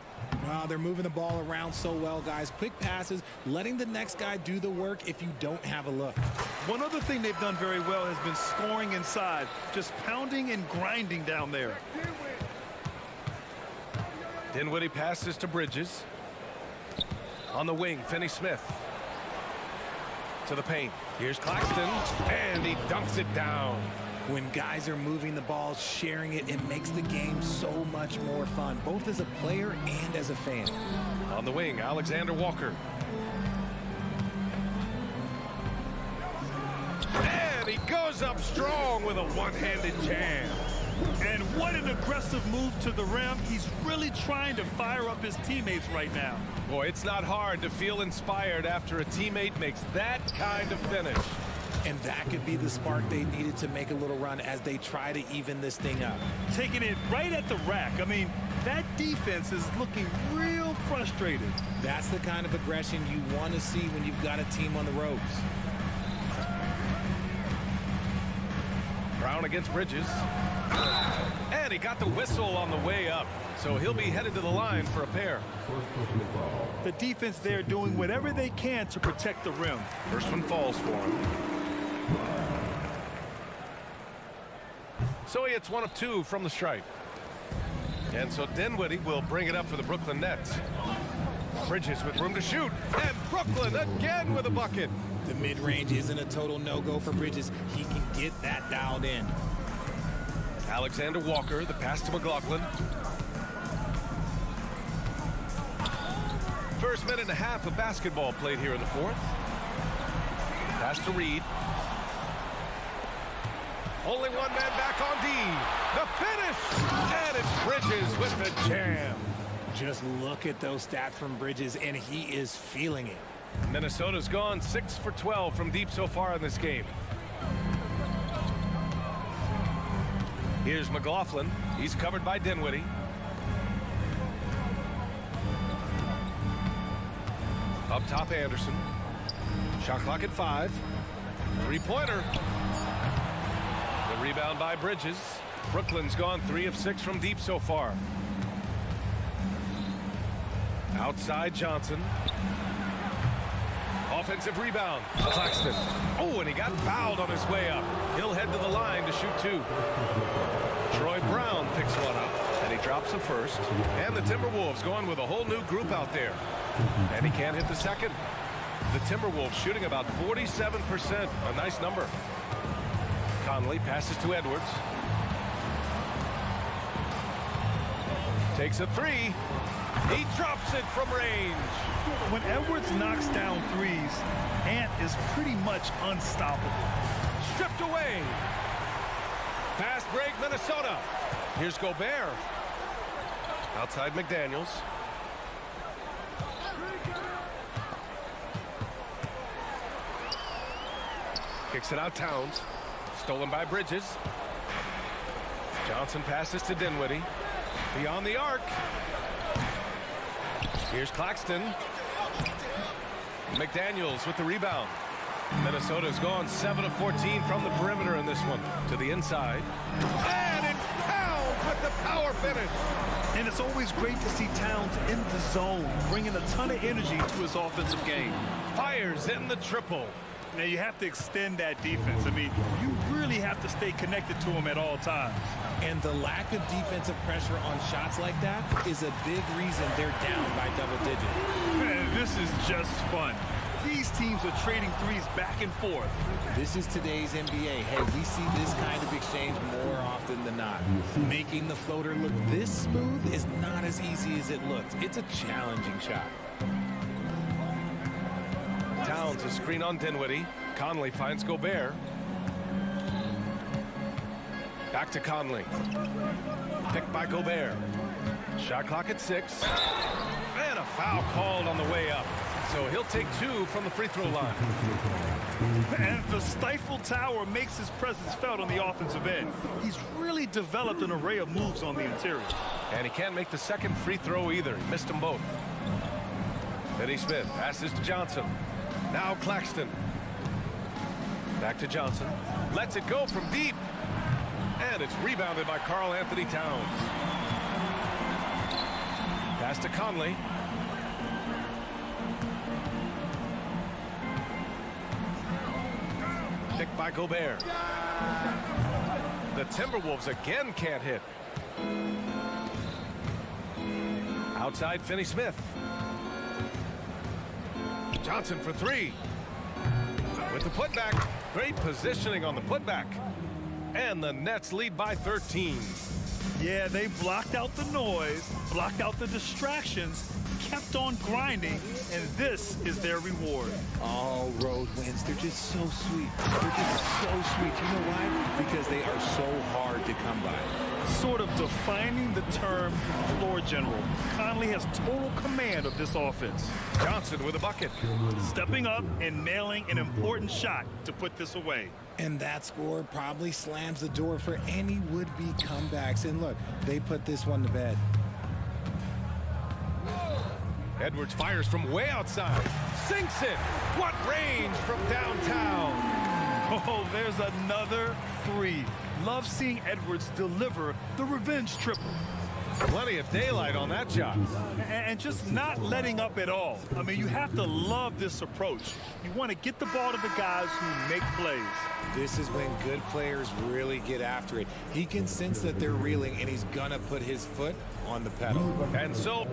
Wow, they're moving the ball around so well, guys. Quick passes, letting the next guy do the work if you don't have a look. One other thing they've done very well has been scoring inside, just pounding and grinding down there. Dinwiddie passes to Bridges. On the wing, Finney-Smith. To the paint. Here's Claxton, and he dunks it down. When guys are moving the ball, sharing it, it makes the game so much more fun, both as a player and as a fan. On the wing, Alexander Walker. And he goes up strong with a one-handed jam. And what an aggressive move to the rim. He's really trying to fire up his teammates right now. Boy, it's not hard to feel inspired after a teammate makes that kind of finish. And that could be the spark they needed to make a little run as they try to even this thing up. Taking it right at the rack. I mean, that defense is looking real frustrated. That's the kind of aggression you want to see when you've got a team on the ropes. Brown against Bridges. And he got the whistle on the way up. So he'll be headed to the line for a pair. The defense there doing whatever they can to protect the rim. First one falls for him. So he hits one of two from the stripe. And so Dinwiddie will bring it up for the Brooklyn Nets. Bridges with room to shoot. And Brooklyn again with a bucket. The mid-range isn't a total no-go for Bridges. He can get that dialed in. Alexander Walker, the pass to McLaughlin. First minute and a half of basketball played here in the fourth. Pass to Reed. Only one man back on D. The finish! And it's Bridges with the jam. Just look at those stats from Bridges, and he is feeling it. Minnesota's gone 6 for 12 from deep so far in this game. Here's McLaughlin. He's covered by Dinwiddie. Up top, Anderson. Shot clock at 5. Three-pointer. The rebound by Bridges. Brooklyn's gone 3 of 6 from deep so far. Outside Johnson. Offensive rebound. Claxton. Oh, and he got fouled on his way up. He'll head to the line to shoot 2. Troy Brown picks one up, and he drops the first. And the Timberwolves going with a whole new group out there. And he can't hit the second. The Timberwolves shooting about 47%. A nice number. Conley passes to Edwards. Takes a 3. He drops it from range. When Edwards knocks down threes, Ant is pretty much unstoppable. Stripped away. Fast break, Minnesota. Here's Gobert. Outside McDaniels. Kicks it out Towns. Stolen by Bridges. Johnson passes to Dinwiddie. Beyond the arc. Here's Claxton. McDaniels with the rebound. Minnesota's gone 7 of 14 from the perimeter in this one. To the inside. And it's Towns with the power finish. And it's always great to see Towns in the zone, bringing a ton of energy to his offensive game. Fires in the triple. Now you have to extend that defense. I mean, you really have to stay connected to him at all times. And the lack of defensive pressure on shots like that is a big reason they're down by double digits. Man, this is just fun. These teams are trading threes back and forth. This is today's NBA. Hey, we see this kind of exchange more often than not. Making the floater look this smooth is not as easy as it looks. It's a challenging shot. Towns a screen on Dinwiddie. Conley finds Gobert. Back to Conley. Picked by Gobert. Shot clock at 6. And a foul called on the way up. So he'll take 2 from the free throw line. And the stifle tower makes his presence felt on the offensive end. He's really developed an array of moves on the interior. And he can't make the second free throw either. He missed them both. Finney Smith passes to Johnson. Now Claxton. Back to Johnson. Lets it go from deep. And it's rebounded by Karl Anthony Towns. Pass to Conley. Picked by Gobert. The Timberwolves again can't hit. Outside Finney Smith. Johnson for 3. With the putback. Great positioning on the putback. And the Nets lead by 13. Yeah, they blocked out the noise, blocked out the distractions, kept on grinding, and this is their reward. All road wins. They're just so sweet. They're just so sweet. You know why? Because they are so hard to come by. sort of defining the term floor general. Conley has total command of this offense. Johnson with a bucket. Stepping up and nailing an important shot to put this away. And that score probably slams the door for any would-be comebacks. And look, they put this one to bed. Edwards fires from way outside. Sinks it. What range from downtown. Oh, there's another three. Love seeing Edwards deliver the revenge triple. Plenty of daylight on that shot. And just not letting up at all. I mean, you have to love this approach. You want to get the ball to the guys who make plays. This is when good players really get after it. He can sense that they're reeling, and he's going to put his foot on the pedal. And so...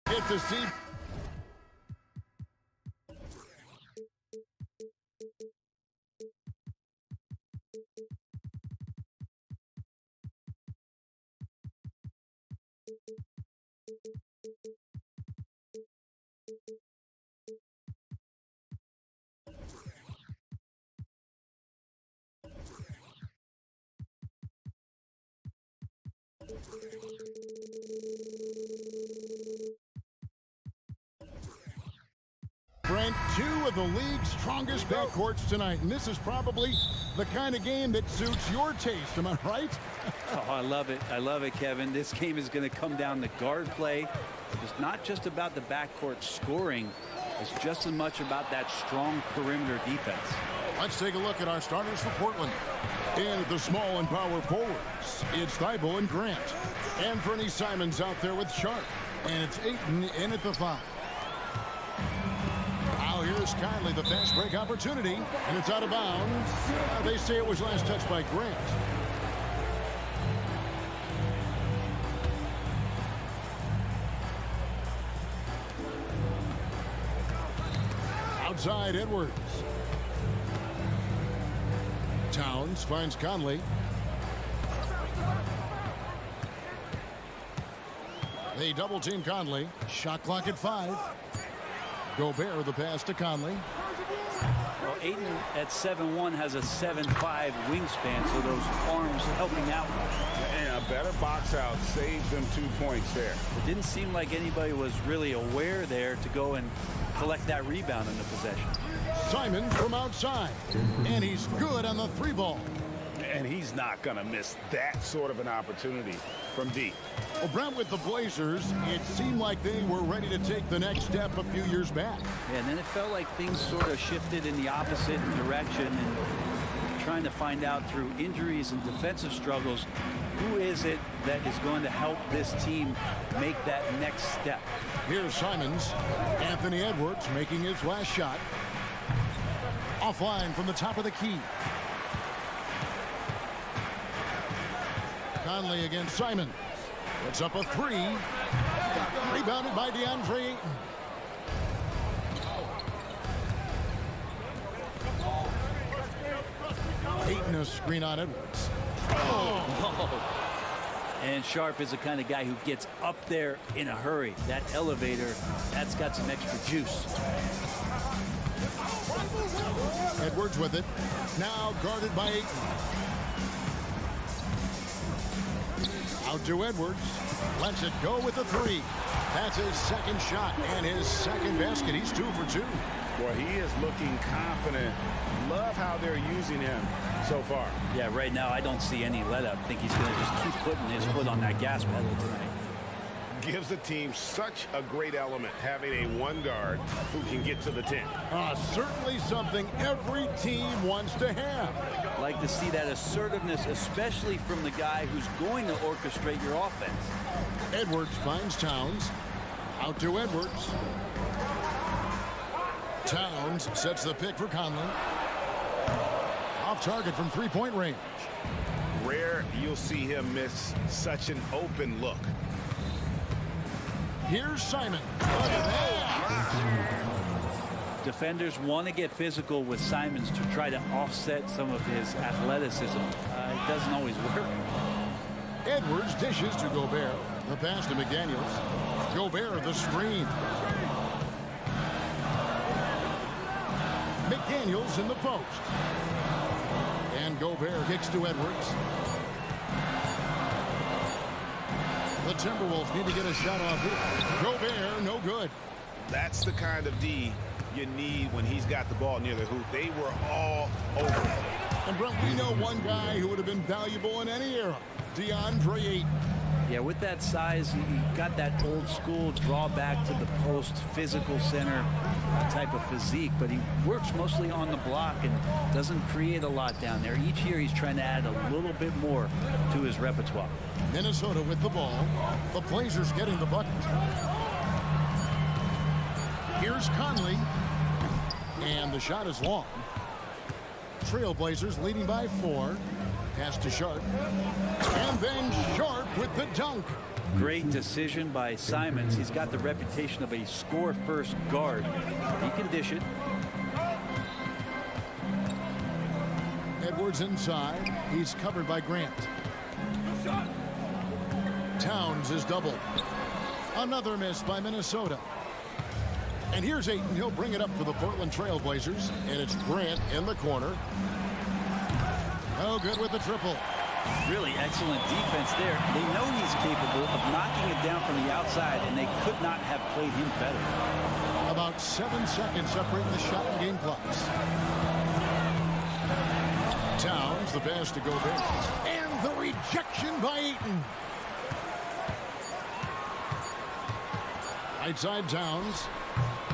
Get to see. Brent, two of the league's strongest backcourts tonight, and this is probably the kind of game that suits your taste. Am I right? Oh, I love it. I love it, Kevin. This game is going to come down to guard play. It's not just about the backcourt scoring. It's just as much about that strong perimeter defense. Let's take a look at our starters for Portland. In at the small and power forwards, it's Thibault and Grant. Anthony Simons out there with Sharp. And it's Ayton in at the 5. Now here's Conley, the fast break opportunity. And it's out of bounds. They say it was last touched by Grant. Outside Edwards. Towns finds Conley. They double team Conley. Shot clock at 5. Gobert the pass to Conley. Well, Ayton at 7'1" has a 7'5" wingspan, so those arms helping out. And a better box out saves them 2 points there. It didn't seem like anybody was really aware there to go and collect that rebound in the possession. Simon from outside. And he's good on the 3 ball. And he's not going to miss that sort of an opportunity from deep. Well, Brent, with the Blazers, it seemed like they were ready to take the next step a few years back. Yeah, and then it felt like things sort of shifted in the opposite direction, and trying to find out through injuries and defensive struggles, who is it that is going to help this team make that next step? Here's Simons. Anthony Edwards making his last shot. Offline from the top of the key. Conley against Simon. It's up a 3. Rebounded by DeAndre Ayton. Ayton a screen on Edwards. And Sharp is the kind of guy who gets up there in a hurry. That elevator, that's got some extra juice. Edwards with it. Now guarded by Ayton. Out to Edwards. Lets it go with the 3. That's his second shot and his second basket. He's 2 for 2. Boy, he is looking confident. Love how they're using him so far. Yeah, right now I don't see any let up. I think he's going to just keep putting his foot on that gas pedal tonight. Gives the team such a great element having a 1 guard who can get to the 10. Certainly something every team wants to have. Like to see that assertiveness, especially from the guy who's going to orchestrate your offense. Edwards finds Towns. Out to Edwards. Towns sets the pick for Conley. Off target from 3-point range. Rare you'll see him miss such an open look. Here's Simon. Defenders want to get physical with Simons to try to offset some of his athleticism. It doesn't always work. Edwards dishes to Gobert. The pass to McDaniels. Gobert the screen. McDaniels in the post. And Gobert kicks to Edwards. The Timberwolves need to get a shot off here. Gobert, no good. That's the kind of D you need when he's got the ball near the hoop. They were all over it. And Brent, we know one guy who would have been valuable in any era. DeAndre Ayton. Yeah, with that size, he got that old school draw back to the post, physical center type of physique, but he works mostly on the block and doesn't create a lot down there. Each year he's trying to add a little bit more to his repertoire. Minnesota with the ball. The Blazers getting the bucket. Here's Conley. And the shot is long. Trailblazers leading by 4. Pass to Sharp. And then Sharp with the dunk. Great decision by Simons. He's got the reputation of a score-first guard. He can dish it. Edwards inside. He's covered by Grant. Towns is doubled. Another miss by Minnesota. And here's Ayton. He'll bring it up for the Portland Trailblazers. And it's Grant in the corner. No good with the triple. Really excellent defense there. They know he's capable of knocking it down from the outside, and they could not have played him better. About 7 seconds separating the shot and game clocks. Towns, the pass to Gobert. And the rejection by Ayton. Right side Towns.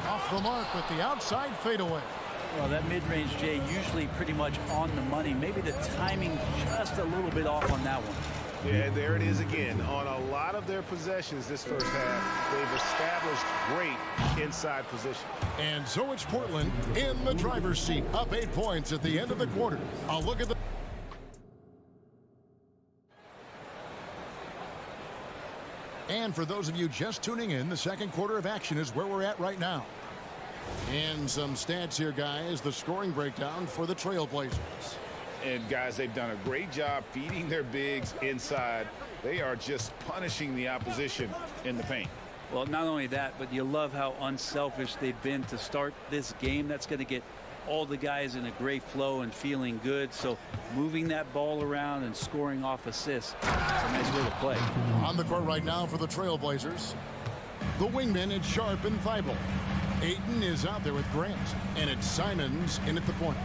Off the mark with the outside fadeaway. Well, that mid-range, Jay, usually pretty much on the money. Maybe the timing just a little bit off on that one. Yeah, there it is again. On a lot of their possessions this first half, they've established great inside position. And so it's Portland in the driver's seat, up 8 points at the end of the quarter. I'll look at the... And for those of you just tuning in, the second quarter of action is where we're at right now. And some stats here, guys. The scoring breakdown for the Trailblazers. And, guys, they've done a great job feeding their bigs inside. They are just punishing the opposition in the paint. Well, not only that, but you love how unselfish they've been to start this game. That's going to get all the guys in a great flow and feeling good. So moving that ball around and scoring off assists, it's a nice way to play. On the court right now for the Trailblazers, the wingman is Sharp and Thibault. Ayton is out there with Grant, and it's Simons in at the point.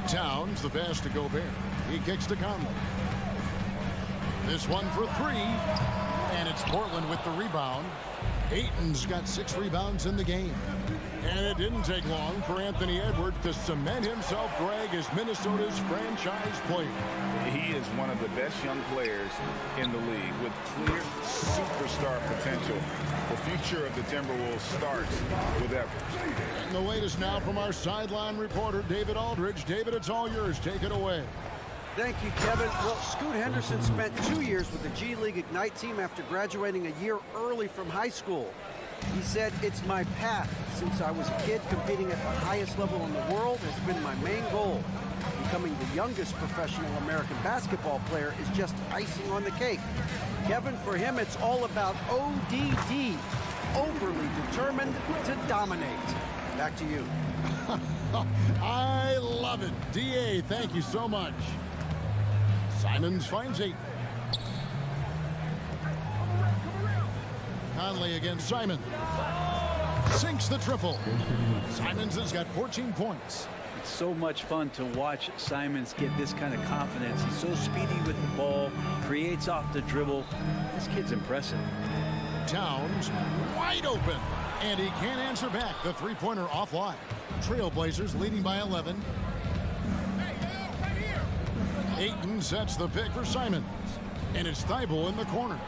Towns, the pass to Gobert. He kicks to Conley. This one for three, and it's Portland with the rebound. Ayton's got 6 rebounds in the game. And it didn't take long for Anthony Edwards to cement himself, Greg, as Minnesota's franchise player. He is one of the best young players in the league with clear superstar potential. The future of the Timberwolves starts with Edwards. And the latest now from our sideline reporter, David Aldridge. David, it's all yours. Take it away. Thank you, Kevin. Well, Scoot Henderson spent 2 years with the G League Ignite team after graduating a year early from high school. He said, "It's my path. Since I was a kid, competing at the highest level in the world has been my main goal. Becoming the youngest professional American basketball player is just icing on the cake." Kevin, for him, it's all about ODD, overly determined to dominate. Back to you. I love it. DA, thank you so much. Simons finds Ayton. Conley against Simon. Sinks the triple. Simons has got 14 points. It's so much fun to watch Simons get this kind of confidence. He's so speedy with the ball, creates off the dribble. This kid's impressive. Towns wide open, and he can't answer back. The three-pointer offline. Trailblazers leading by 11. Ayton sets the pick for Simons, and it's Thibault in the corner.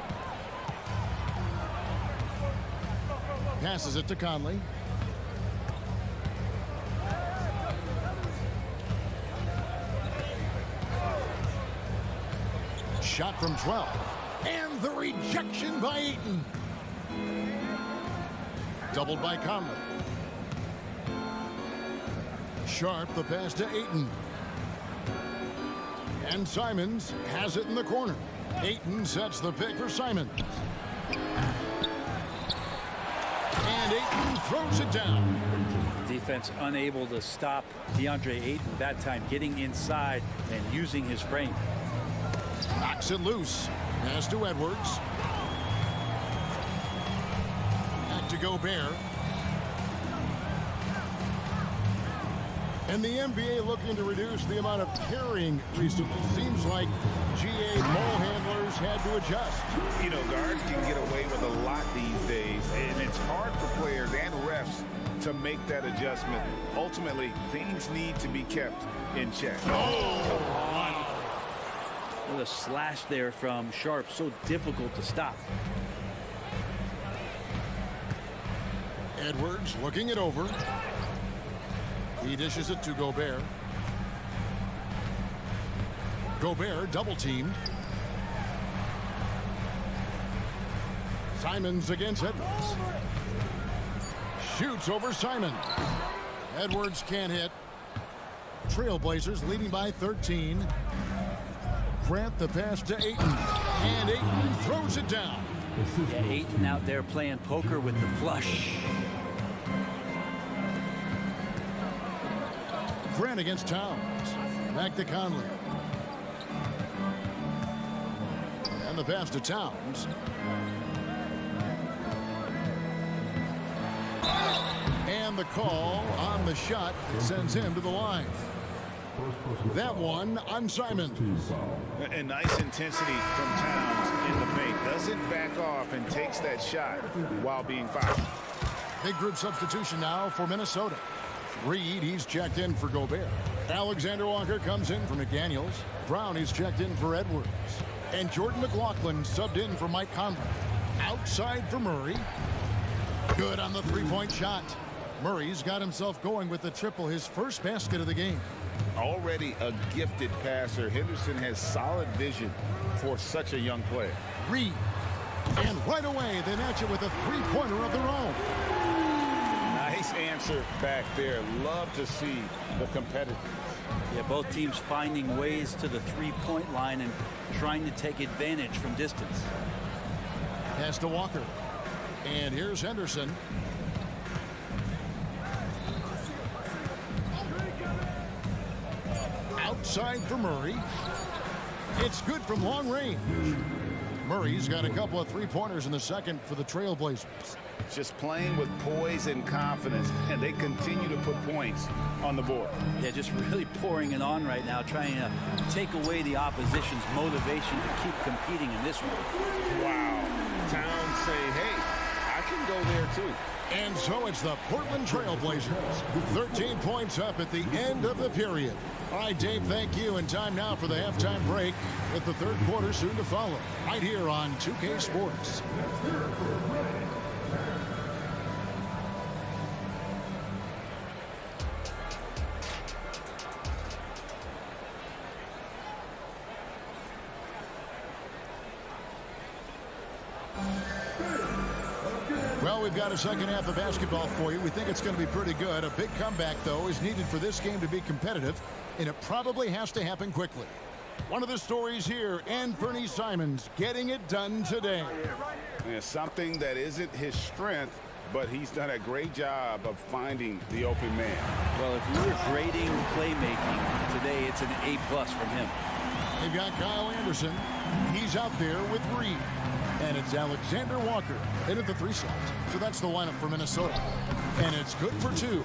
Passes it to Conley. Shot from 12. And the rejection by Ayton. Doubled by Conley. Sharp, the pass to Ayton. And Simons has it in the corner. Ayton sets the pick for Simons. And Ayton throws it down. Defense unable to stop DeAndre Ayton that time, getting inside and using his frame. Knocks it loose. Pass to Edwards. Back to Gobert. And the NBA looking to reduce the amount of carrying recently. Seems like GA ball handlers had to adjust. You know, guards can get away with a lot these days, and it's hard for players and refs to make that adjustment. Ultimately, things need to be kept in check. What a slash there from Sharp, so difficult to stop. Edwards looking it over. He dishes it to Gobert. Gobert double teamed. Simons against Edwards. Shoots over Simon. Edwards can't hit. Trailblazers leading by 13. Grant the pass to Ayton. And Ayton throws it down. Yeah, Ayton out there playing poker with the flush. Grant against Towns. Back to Conley. And the pass to Towns. And the call on the shot sends him to the line. That one on Simons. And nice intensity from Towns in the paint. Doesn't back off and takes that shot while being fouled. Big group substitution now for Minnesota. Reed, he's checked in for Gobert. Alexander Walker comes in for McDaniels. Brown, he's checked in for Edwards. And Jordan McLaughlin subbed in for Mike Conley. Outside for Murray. Good on the three-point shot. Murray's got himself going with the triple, his first basket of the game. Already a gifted passer, Henderson has solid vision for such a young player. Reed. And right away, they match it with a three-pointer of their own. Nice answer pressure back there. Love to see the competitiveness. Yeah, both teams finding ways to the three-point line and trying to take advantage from distance. Pass to Walker. And here's Henderson. Outside for Murray. It's good from long range. Murray's got a couple of three-pointers in the second for the Trailblazers. Just playing with poise and confidence, and they continue to put points on the board. Yeah, just really pouring it on right now, trying to take away the opposition's motivation to keep competing in this one. Wow. Towns saying, hey, I can go there too. And so it's the Portland Trailblazers. 13 points up at the end of the period. All right, Dave, thank you. And time now for the halftime break with the third quarter soon to follow. Right here on 2K Sports. Well, we've got a second half of basketball for you. We think it's going to be pretty good. A big comeback, though, is needed for this game to be competitive, and it probably has to happen quickly. One of the stories here, Anthony Simons getting it done today. And something that isn't his strength, but he's done a great job of finding the open man. Well, if we were grading playmaking today, it's an A+ from him. They've got Kyle Anderson. He's out there with Reed. And it's Alexander Walker in at the 3 slot. So that's the lineup for Minnesota. And it's good for 2.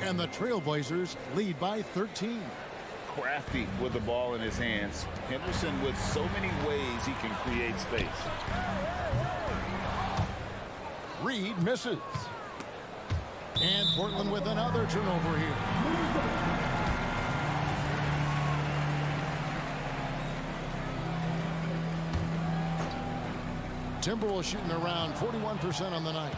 And the Trailblazers lead by 13. Crafty with the ball in his hands. Henderson with so many ways he can create space. Reed misses. And Portland with another turnover here. Timberwolves shooting around 41% on the night.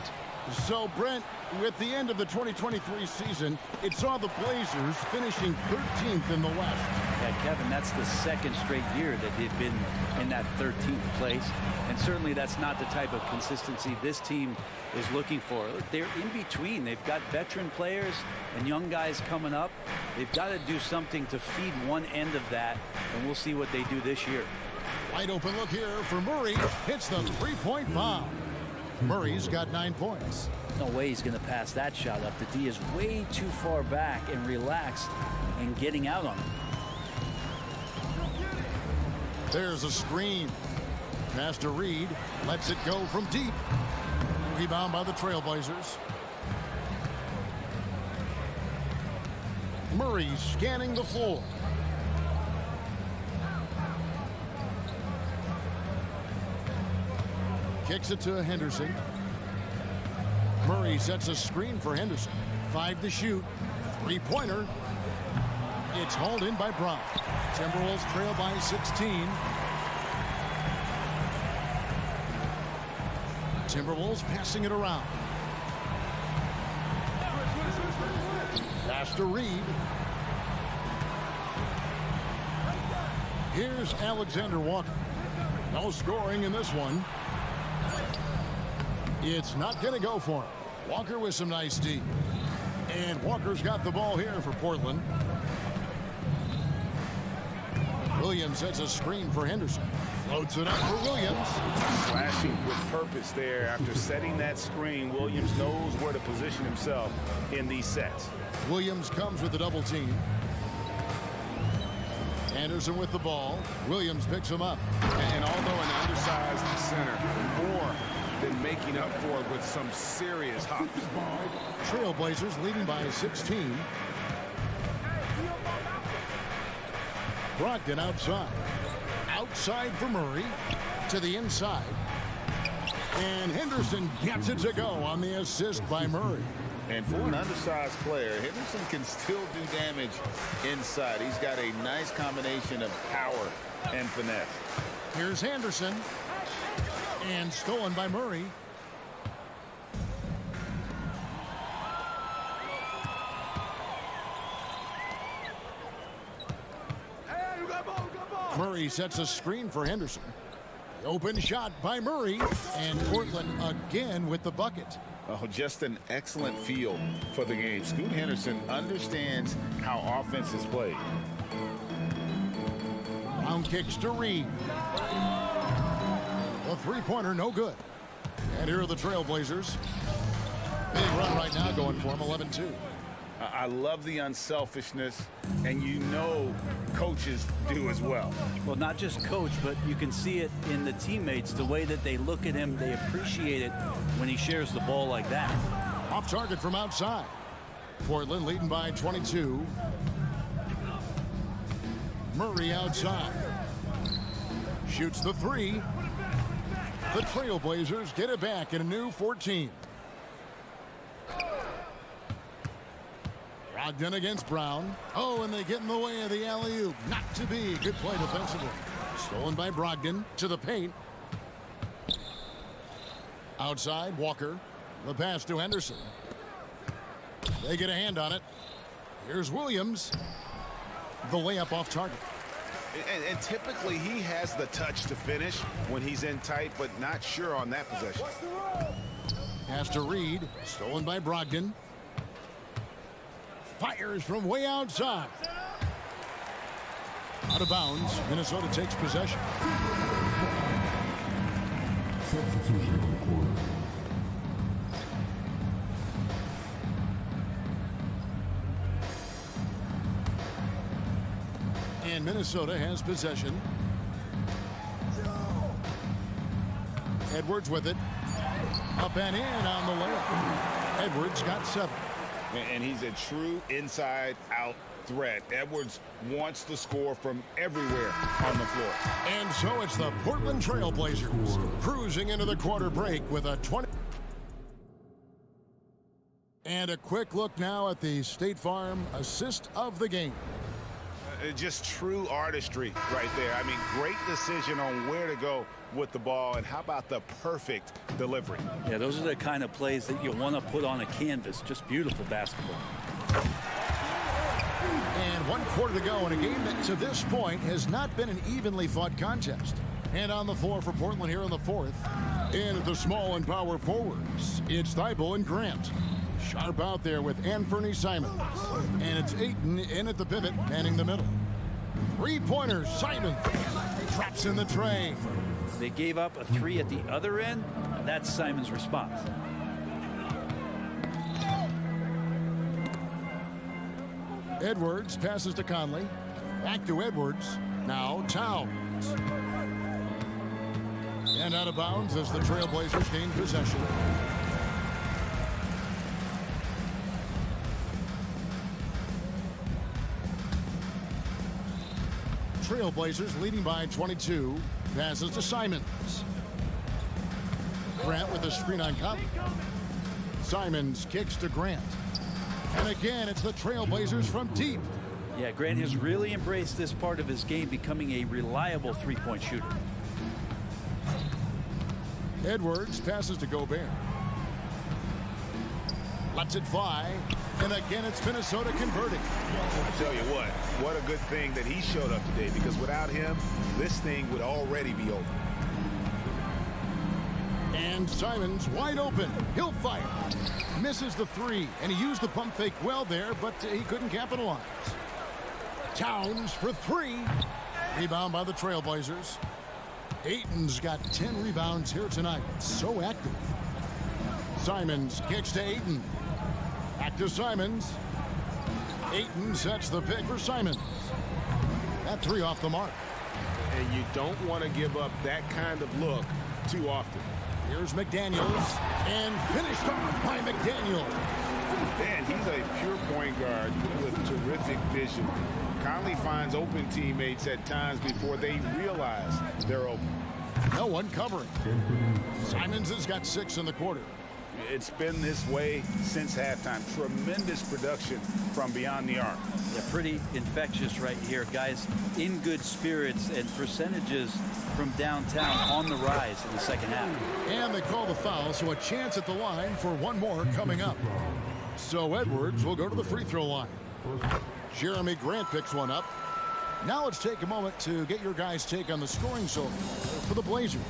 So, Brent, with the end of the 2023 season, it saw the Blazers finishing 13th in the West. Yeah, Kevin, that's the second straight year that they've been in that 13th place. And certainly that's not the type of consistency this team is looking for. They're in between. They've got veteran players and young guys coming up. They've got to do something to feed one end of that, and we'll see what they do this year. Wide open look here for Murray. Hits the three-point bomb. Murray's got 9 points. No way he's going to pass that shot up. The D is way too far back and relaxed and getting out on him. There's a screen. Pass to Reed. Lets it go from deep. Rebound by the Trailblazers. Murray scanning the floor. Kicks it to Henderson. Murray sets a screen for Henderson. 5 to shoot. Three-pointer. It's hauled in by Brown. Timberwolves trail by 16. Timberwolves passing it around. Pass to Reed. Here's Alexander Walker. No scoring in this one. It's not going to go for him. Walker with some nice D. And Walker's got the ball here for Portland. Williams sets a screen for Henderson. Floats it up for Williams. Flashing with purpose there. After setting that screen, Williams knows where to position himself in these sets. Williams comes with the double team. Anderson with the ball. Williams picks him up. And although an undersized center, more than making up for it with some serious hops. Trailblazers leading by 16. Brogdon outside. Outside for Murray. To the inside. And Henderson gets it to go on the assist by Murray. And for an undersized player, Henderson can still do damage inside. He's got a nice combination of power and finesse. Here's Henderson. And stolen by Murray. Murray sets a screen for Henderson. Open shot by Murray. And Portland again with the bucket. Oh, just an excellent feel for the game. Scoot Henderson understands how offense is played. Brown kicks to Reed. A three-pointer, no good. And here are the Trailblazers. Big run right now going for them, 11-2. I love the unselfishness, and you know coaches do as well. Well, not just coach, but you can see it in the teammates, the way that they look at him. They appreciate it when he shares the ball like that. Off target from outside. Portland leading by 22. Murray outside. Shoots the three. The Trailblazers get it back in a new 14. Brogdon against Brown. Oh, and they get in the way of the alley-oop. Not to be. Good play defensively. Stolen by Brogdon to the paint. Outside, Walker. The pass to Henderson. They get a hand on it. Here's Williams. The layup off target. And typically he has the touch to finish when he's in tight, but not sure on that possession. Pass to Reed. Stolen by Brogdon. Fires from way outside. Out of bounds. Minnesota takes possession. Substitution on the court. And Minnesota has possession. Edwards with it. Up and in on the layup. Edwards got 7. And he's a true inside-out threat. Edwards wants to score from everywhere on the floor. And so it's the Portland Trailblazers cruising into the quarter break with a 20. And a quick look now at the State Farm assist of the game. Just true artistry right there. I mean, great decision on where to go with the ball, and how about the perfect delivery? Yeah, those are the kind of plays that you want to put on a canvas. Just beautiful basketball. And 1 quarter to go in a game that to this point has not been an evenly fought contest. And on the floor for Portland here in the 4th. And at the small and power forwards, it's Thibault and Grant. Sharp out there with Anthony Simons. And it's Ayton in at the pivot, manning the middle. 3-pointer, Simons. Traps in the tray. They gave up a 3 at the other end, and that's Simons' response. Edwards passes to Conley. Back to Edwards. Now Towns. And out of bounds as the Trailblazers gain possession. Trailblazers leading by 22. Passes to Simons. Grant with a screen on Conley. Simons kicks to Grant. And again, it's the Trailblazers from deep. Yeah, Grant has really embraced this part of his game, becoming a reliable three-point shooter. Edwards passes to Gobert. Lets it fly. And again, it's Minnesota converting. I tell you what a good thing that he showed up today, because without him, this thing would already be over. And Simons wide open. He'll fire. Misses the 3, and he used the pump fake well there, but he couldn't capitalize. Towns for 3. Rebound by the Trailblazers. Ayton's got 10 rebounds here tonight. So active. Simons kicks to Ayton. Back to Simons. Ayton sets the pick for Simons. That 3 off the mark. And you don't want to give up that kind of look too often. Here's McDaniels, and finished off by McDaniels. Man, he's a pure point guard with terrific vision. Conley finds open teammates at times before they realize they're open. No one covering. Simons has got 6 in the quarter. It's been this way since halftime. Tremendous production from beyond the arc. Yeah, pretty infectious right here. Guys in good spirits, and percentages from downtown on the rise in the second half. And they call the foul, so a chance at the line for one more coming up. So Edwards will go to the free throw line. Jeremy Grant picks one up. Now let's take a moment to get your guys' take on the scoring so far for the Blazers.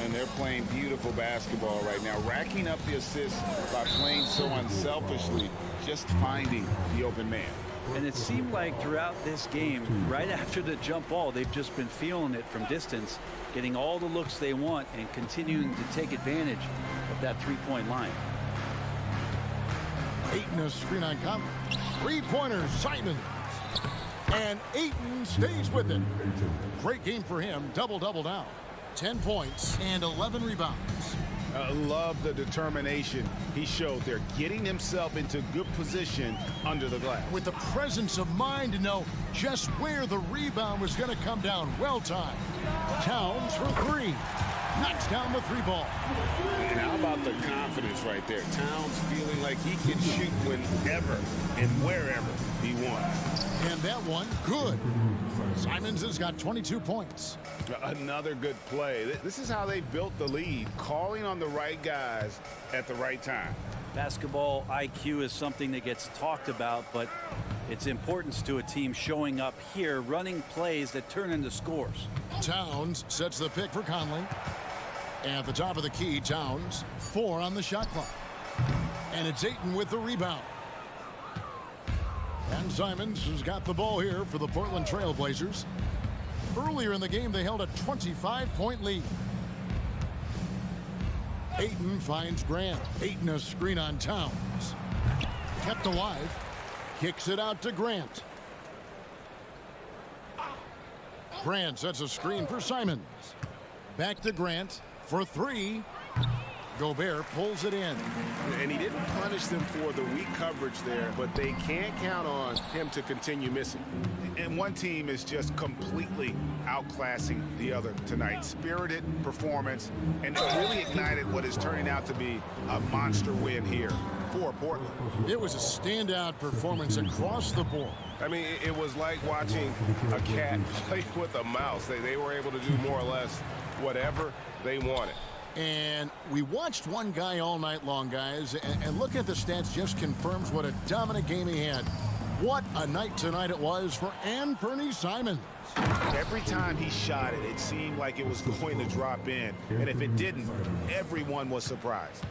And they're playing beautiful basketball right now, racking up the assists by playing so unselfishly, just finding the open man. And it seemed like throughout this game, right after the jump ball, they've just been feeling it from distance, getting all the looks they want and continuing to take advantage of that three-point line. Ayton a screen on Conley. Three-pointer, Simon. And Ayton stays with it. Great game for him. Double-double now. 10 points and 11 rebounds. I love the determination he showed there, getting himself into good position under the glass. With the presence of mind to know just where the rebound was going to come down. Well timed. Towns for three. Knocks down the three ball. And how about the confidence right there? Towns feeling like he can shoot whenever and wherever he wants. And that one, good. Simons has got 22 points. Another good play. This is how they built the lead, calling on the right guys at the right time. Basketball IQ is something that gets talked about, but its importance to a team showing up here, running plays that turn into scores. Towns sets the pick for Conley. At the top of the key, Towns, 4 on the shot clock. And it's Ayton with the rebound. And Simons has got the ball here for the Portland Trail Blazers. Earlier in the game, they held a 25-point lead. Ayton finds Grant. Ayton a screen on Towns. Kept alive. Kicks it out to Grant. Grant sets a screen for Simons. Back to Grant for three. Gobert pulls it in. And he didn't punish them for the weak coverage there, but they can't count on him to continue missing. And one team is just completely outclassing the other tonight. Spirited performance, and it really ignited what is turning out to be a monster win here for Portland. It was a standout performance across the board. I mean, it was like watching a cat play with a mouse. They were able to do more or less whatever they wanted. And we watched one guy all night long, guys, and look at the stats, just confirms what a dominant game he had. What a night tonight it was for Anthony Simons. Every time he shot it, it seemed like it was going to drop in. And if it didn't, everyone was surprised.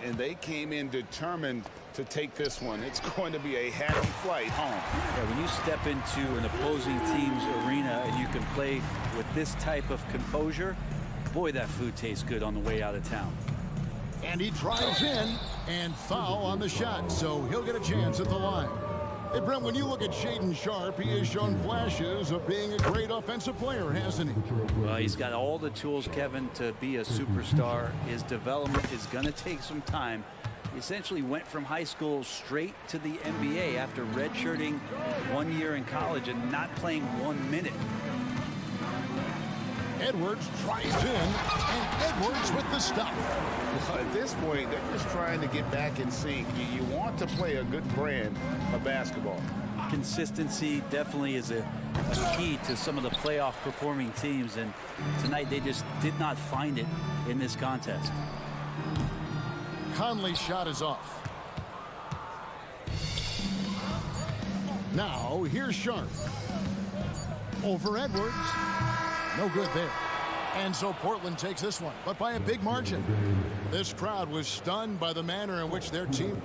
And they came in determined to take this one. It's going to be a happy flight home. Yeah, when you step into an opposing team's arena and you can play with this type of composure, boy, that food tastes good on the way out of town. And he drives in and foul on the shot, so he'll get a chance at the line. Hey, Brent, when you look at Shaedon Sharpe, he has shown flashes of being a great offensive player, hasn't he? Well, he's got all the tools, Kevin, to be a superstar. His development is going to take some time. He essentially went from high school straight to the NBA after redshirting 1 year in college and not playing 1 minute. Edwards tries in, and Edwards with the stop. At this point, they're just trying to get back in sync. You want to play a good brand of basketball. Consistency definitely is a key to some of the playoff performing teams, and tonight they just did not find it in this contest. Conley's shot is off. Now, here's Sharpe. Over Edwards. No good there. And so Portland takes this one, but by a big margin. This crowd was stunned by the manner in which their team...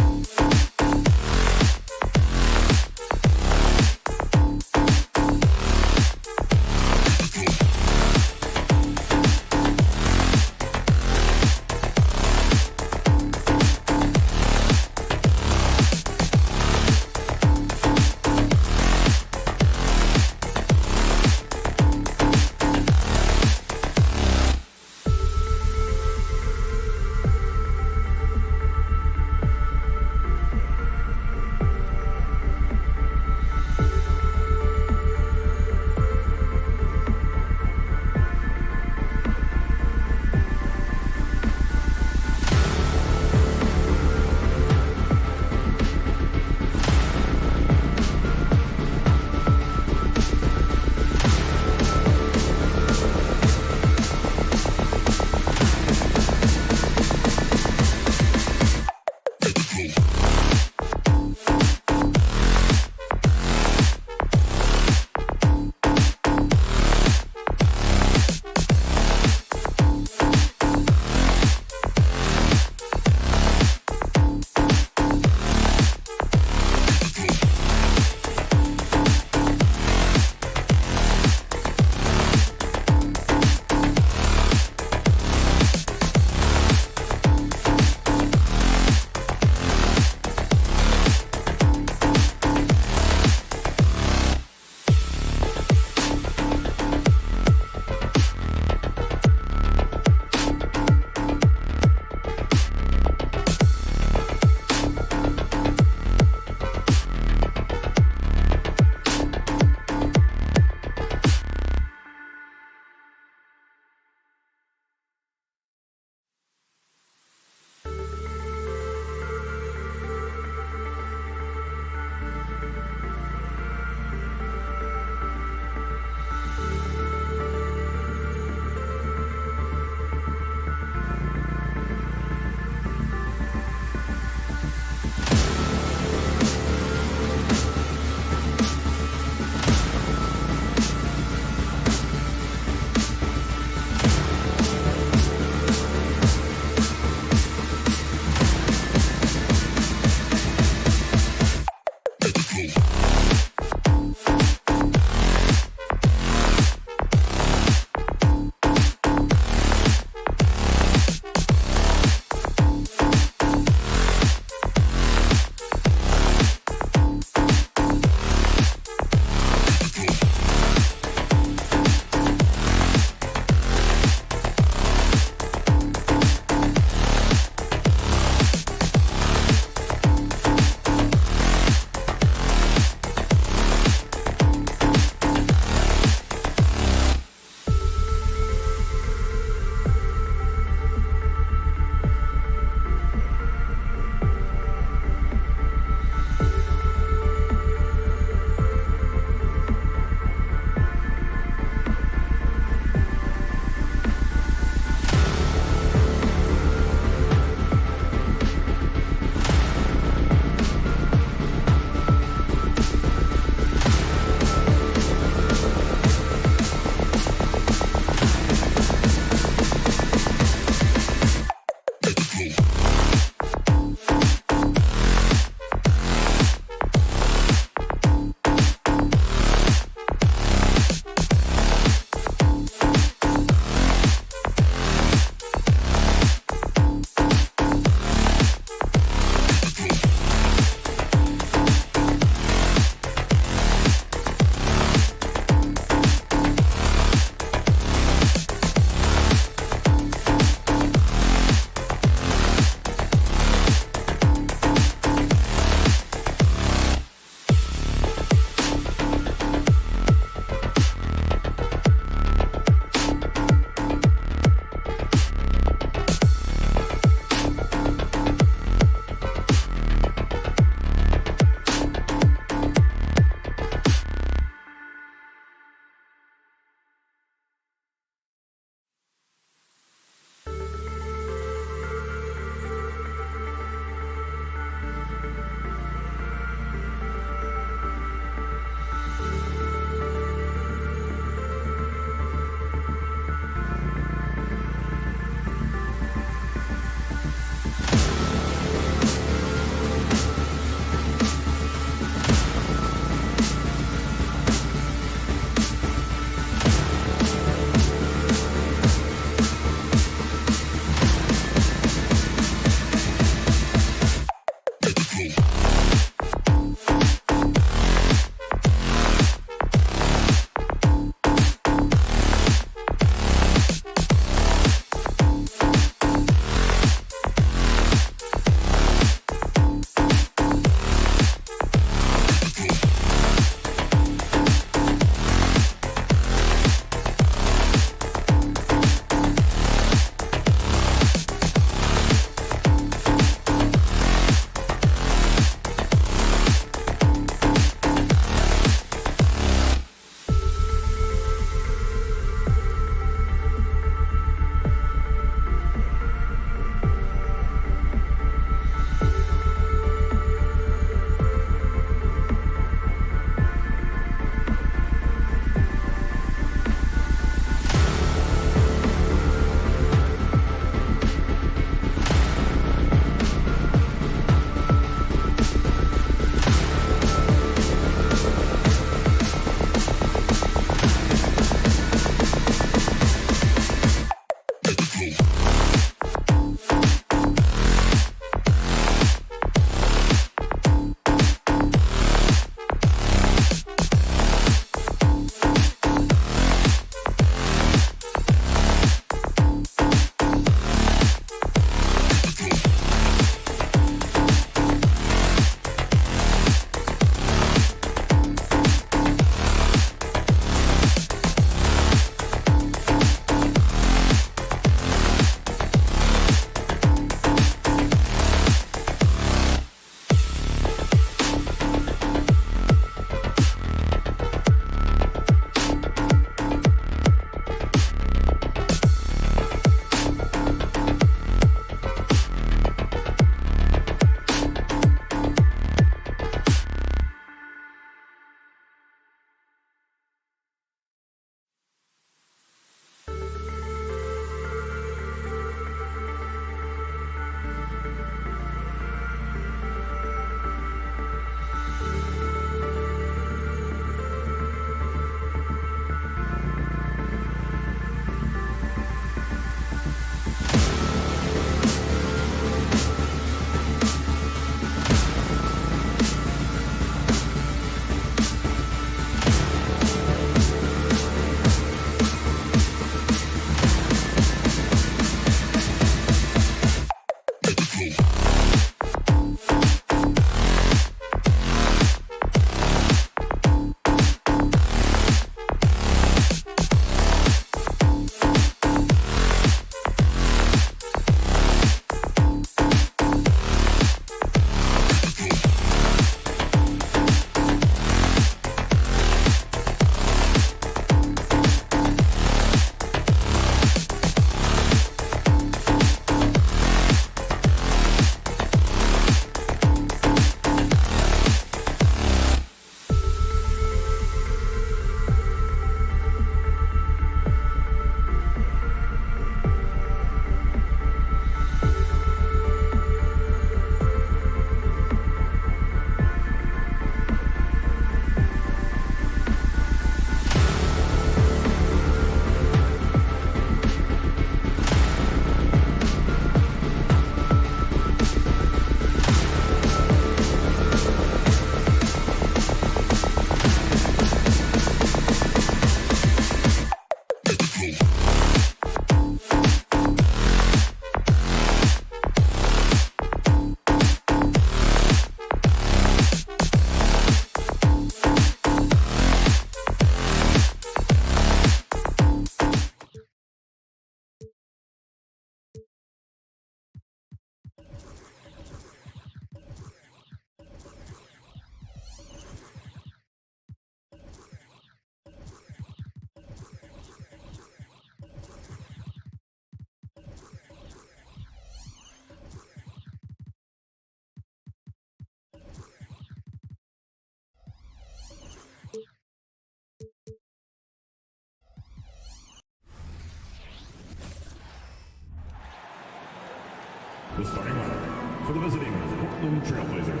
The starting lineup for the visiting Portland Trailblazers.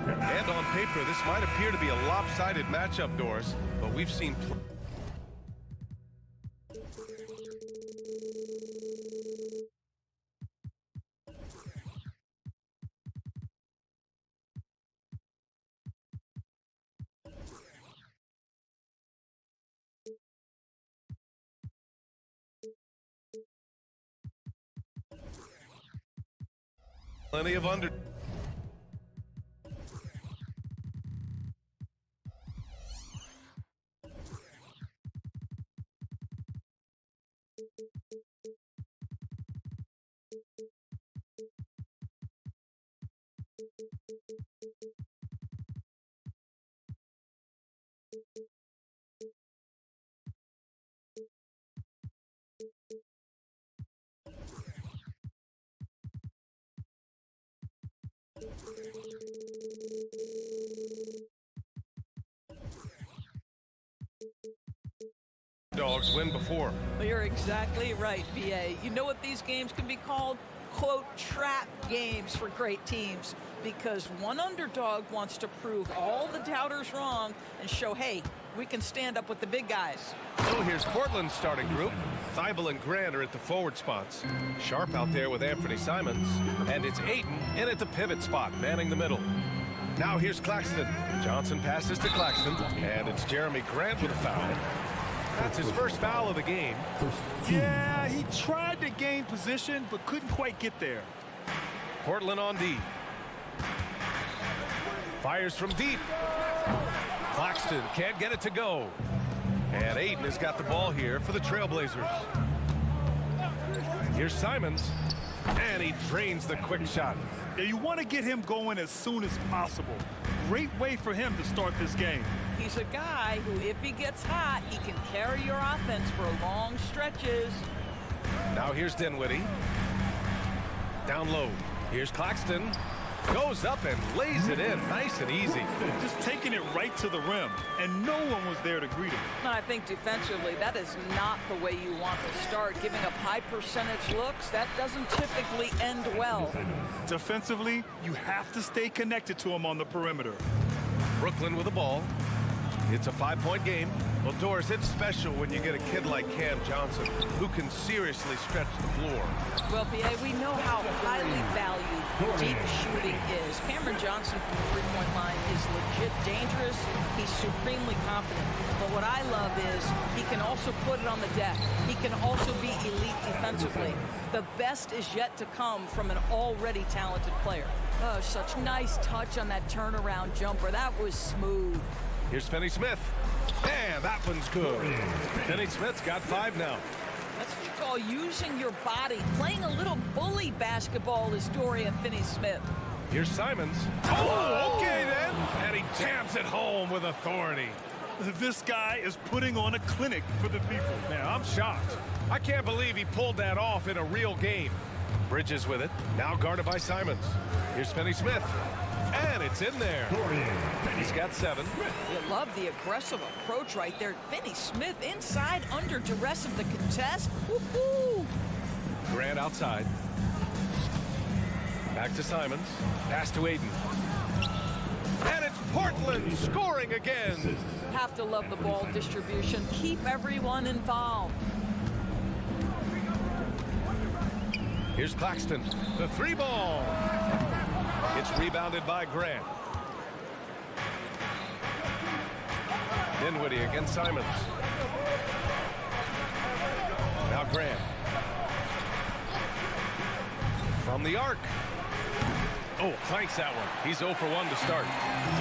And on paper, this might appear to be a lopsided matchup, Doris, but we've seen plenty of under. Dogs win before. Well, you're exactly right, BA. You know what these games can be called? Quote, trap games for great teams, because one underdog wants to prove all the doubters wrong and show, hey, we can stand up with the big guys. So here's Portland's starting group. Thibault and Grant are at the forward spots. Sharp out there with Anthony Simons. And it's Ayton in at the pivot spot, manning the middle. Now here's Claxton. Johnson passes to Claxton. And it's Jeremy Grant with a foul. That's his first foul of the game. Yeah, he tried to gain position, but couldn't quite get there. Portland on D. Fires from deep. Claxton can't get it to go. And Ayton has got the ball here for the Trailblazers. Here's Simons. And he drains the quick shot. Yeah, you want to get him going as soon as possible. Great way for him to start this game. He's a guy who, if he gets hot, he can carry your offense for long stretches. Now here's Dinwiddie. Down low. Here's Claxton. Goes up and lays it in nice and easy. Just taking it right to the rim, and no one was there to greet him. And I think defensively, that is not the way you want to start. Giving up high percentage looks, that doesn't typically end well. Defensively, you have to stay connected to him on the perimeter. Brooklyn with the ball. It's a 5-point game. Well, Doris, it's special when you get a kid like Cam Johnson who can seriously stretch the floor. Well, BA, we know how highly valued deep shooting is. Cameron Johnson from the three-point line is legit dangerous. He's supremely confident. But what I love is he can also put it on the deck. He can also be elite defensively. The best is yet to come from an already talented player. Oh, such nice touch on that turnaround jumper. That was smooth. Here's Finney Smith. And that one's good. Finney Smith's got 5 now. That's what you call using your body. Playing a little bully basketball is Dorian Finney-Smith. Here's Simons. Oh, okay then. And he jams it home with authority. This guy is putting on a clinic for the people. Man, I'm shocked. I can't believe he pulled that off in a real game. Bridges with it. Now guarded by Simons. Here's Finney-Smith. And it's in there. He's got 7. You love the aggressive approach right there. Finney-Smith inside under duress of the contest. Woo-hoo! Grant outside. Back to Simons. Pass to Ayton. And it's Portland scoring again. Have to love the ball distribution. Keep everyone involved. Here's Claxton. The 3-ball. It's rebounded by Grant. Dinwiddie against Simons. Now Grant. From the arc. Oh, clanks that one. He's 0 for 1 to start.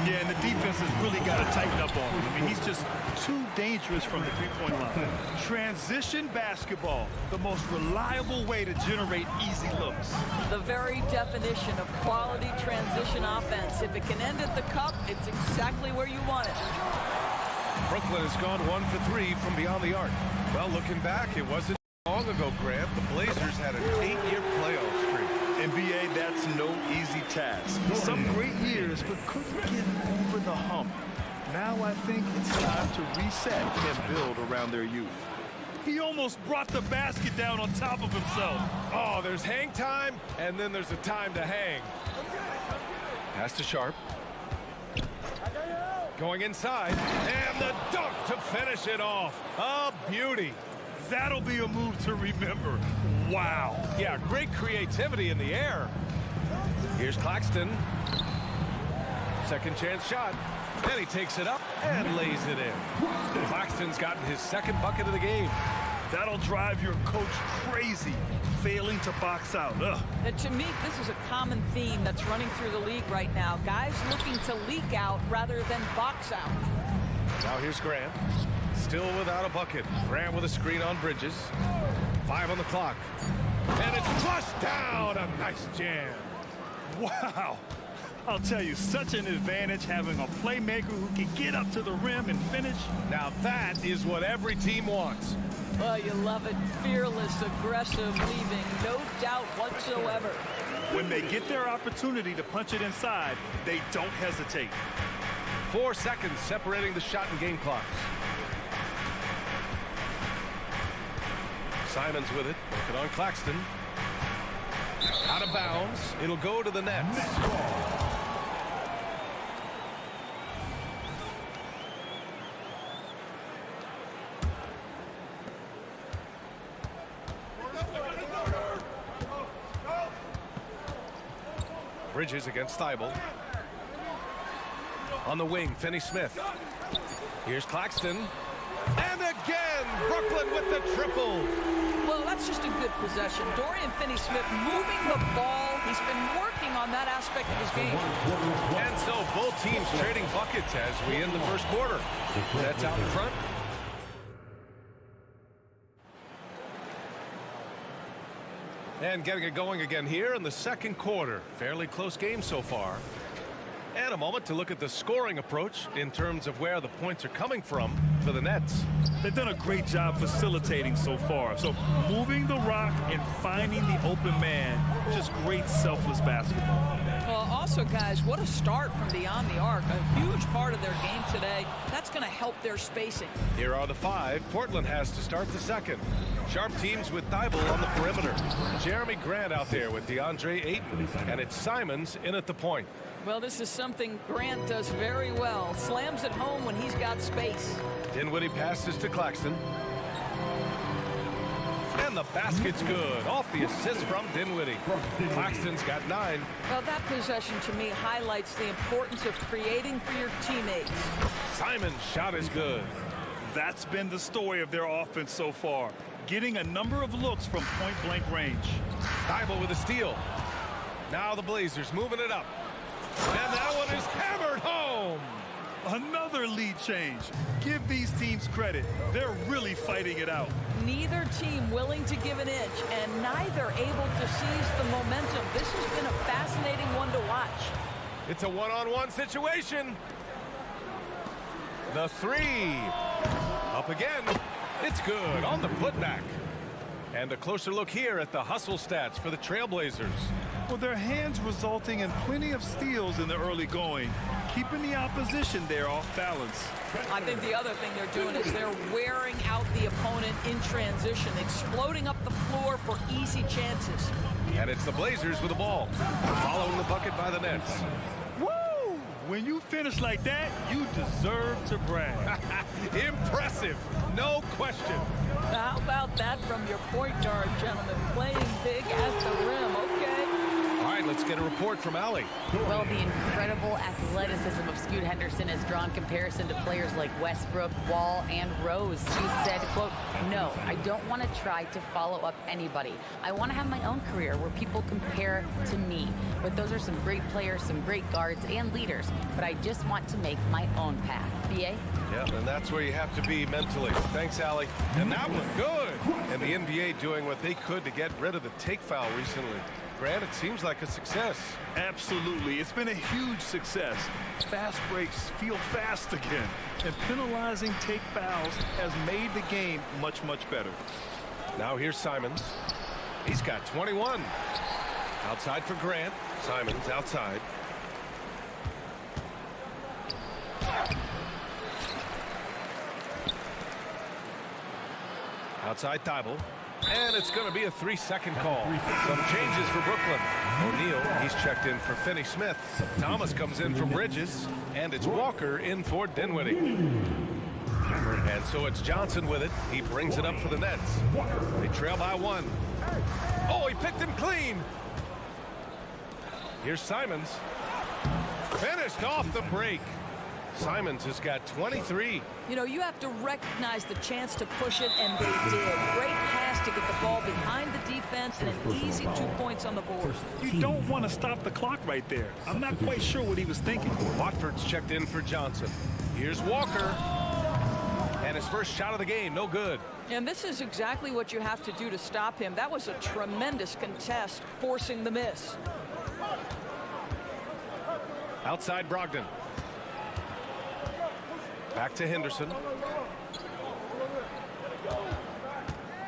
Yeah, and the defense has really got to tighten up on him. I mean, he's just too dangerous from the three-point line. Transition basketball, the most reliable way to generate easy looks. The very definition of quality transition offense. If it can end at the cup, it's exactly where you want it. Brooklyn has gone 1 for 3 from beyond the arc. Well, looking back, it wasn't long ago, Grant. The Blazers had an 8-year playoff streak. NBA, that's no easy task. Some great years, but couldn't get over the hump. Now I think it's time to reset and build around their youth. He almost brought the basket down on top of himself. Oh, there's hang time, and then there's a time to hang. Pass to Sharp. Going inside, and the dunk to finish it off. A beauty. That'll be a move to remember. Wow. Yeah, great creativity in the air. Here's Claxton. Second chance shot. Then he takes it up and lays it in. Claxton's gotten his second bucket of the game. That'll drive your coach crazy, failing to box out. Ugh. And to me, this is a common theme that's running through the league right now. Guys looking to leak out rather than box out. Now here's Grant. Still without a bucket. Grant with a screen on Bridges. 5 on the clock. And it's flushed down. A nice jam. Wow. I'll tell you, such an advantage having a playmaker who can get up to the rim and finish. Now that is what every team wants. Oh, you love it. Fearless, aggressive, leaving. No doubt whatsoever. When they get their opportunity to punch it inside, they don't hesitate. 4 seconds separating the shot and game clocks. Simons with it. Working on Claxton. Out of bounds. It'll go to the Nets. Bridges against Thibault. On the wing, Finney-Smith. Here's Claxton. And again, Brooklyn with the triple. Well, that's just a good possession. Dorian Finney-Smith moving the ball. He's been working on that aspect of his game. And so both teams trading buckets as we end the first quarter. That's out in front. And getting it going again here in the second quarter. Fairly close game so far. And a moment to look at the scoring approach in terms of where the points are coming from for the Nets. They've done a great job facilitating so far. So moving the rock and finding the open man, just great selfless basketball. Well, also, guys, what a start from beyond the arc. A huge part of their game today. That's going to help their spacing. Here are the 5. Portland has to start the second. Sharp teams with Thibault on the perimeter. Jeremy Grant out there with DeAndre Ayton. And it's Simons in at the point. Well, this is something Grant does very well. Slams it home when he's got space. Dinwiddie passes to Claxton. And the basket's good. Off the assist from Dinwiddie. Claxton's got 9. Well, that possession to me highlights the importance of creating for your teammates. Simon's shot is good. That's been the story of their offense so far. Getting a number of looks from point-blank range. Thibault with a steal. Now the Blazers moving it up. And that one is hammered home. Another lead change. Give these teams credit. They're really fighting it out. Neither team willing to give an inch, and neither able to seize the momentum. This has been a fascinating one to watch. It's a one-on-one situation. The 3. Up again. It's good on the putback. And a closer look here at the hustle stats for the Trailblazers. Well, their hands resulting in plenty of steals in the early going, keeping the opposition there off balance. I think the other thing they're doing is they're wearing out the opponent in transition, exploding up the floor for easy chances. And it's the Blazers with the ball, following the bucket by the Nets. Woo! When you finish like that, you deserve to brag. Impressive, no question. How about that from your point guard, gentlemen? Playing big at the rim, okay? All right, let's get a report from Allie. Well, the incredible athleticism of Scoot Henderson has drawn comparison to players like Westbrook, Wall, and Rose. Scoot said, quote, "No, I don't want to try to follow up anybody. I want to have my own career where people compare to me. But those are some great players, some great guards, and leaders. But I just want to make my own path." BA? Yeah, and that's where you have to be mentally. Thanks, Allie. And that was good. And the NBA doing what they could to get rid of the take foul recently. Grant, it seems like a success. Absolutely. It's been a huge success. Fast breaks feel fast again. And penalizing take fouls has made the game much, much better. Now here's Simons. He's got 21. Outside for Grant. Simons outside. Outside Thibault. And it's going to be a 3-second call. Some changes for Brooklyn. O'Neal, he's checked in for Finney Smith. Thomas comes in for Bridges. And it's Walker in for Dinwiddie. And so it's Johnson with it. He brings it up for the Nets. They trail by 1. Oh, he picked him clean. Here's Simons. Finished off the break. Simons has got 23. You know, you have to recognize the chance to push it, and they did. Great pass to get the ball behind the defense and an easy 2 points on the board. You don't want to stop the clock right there. I'm not quite sure what he was thinking. Watford's checked in for Johnson. Here's Walker. And his first shot of the game, no good. And this is exactly what you have to do to stop him. That was a tremendous contest, forcing the miss. Outside Brogdon. Back to Henderson.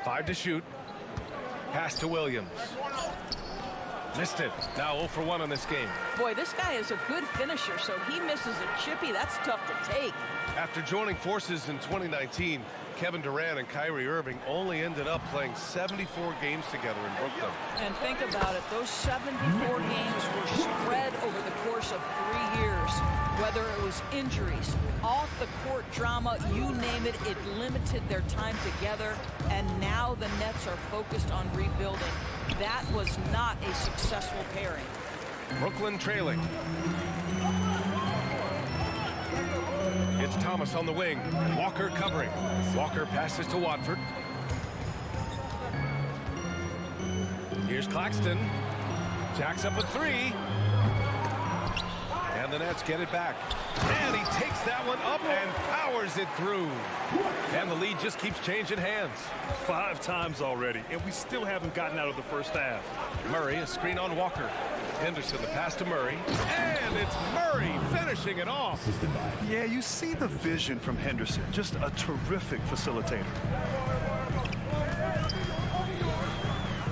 5 to shoot. Pass to Williams. Missed it. Now 0 for 1 in this game. Boy, this guy is a good finisher, so he misses a chippy. That's tough to take. After joining forces in 2019, Kevin Durant and Kyrie Irving only ended up playing 74 games together in Brooklyn. And think about it. Those 74 games were spread over the course of 3 years. Whether it was injuries, off-the-court drama, you name it, it limited their time together. And now the Nets are focused on rebuilding. That was not a successful pairing. Brooklyn trailing. It's Thomas on the wing. Walker covering. Walker passes to Watford. Here's Claxton. Jacks up a 3. And the Nets get it back. And he takes that one up and powers it through. And the lead just keeps changing hands. 5 times already, and we still haven't gotten out of the first half. Murray, a screen on Walker. Henderson, the pass to Murray. And it's Murray finishing it off. Yeah, you see the vision from Henderson. Just a terrific facilitator.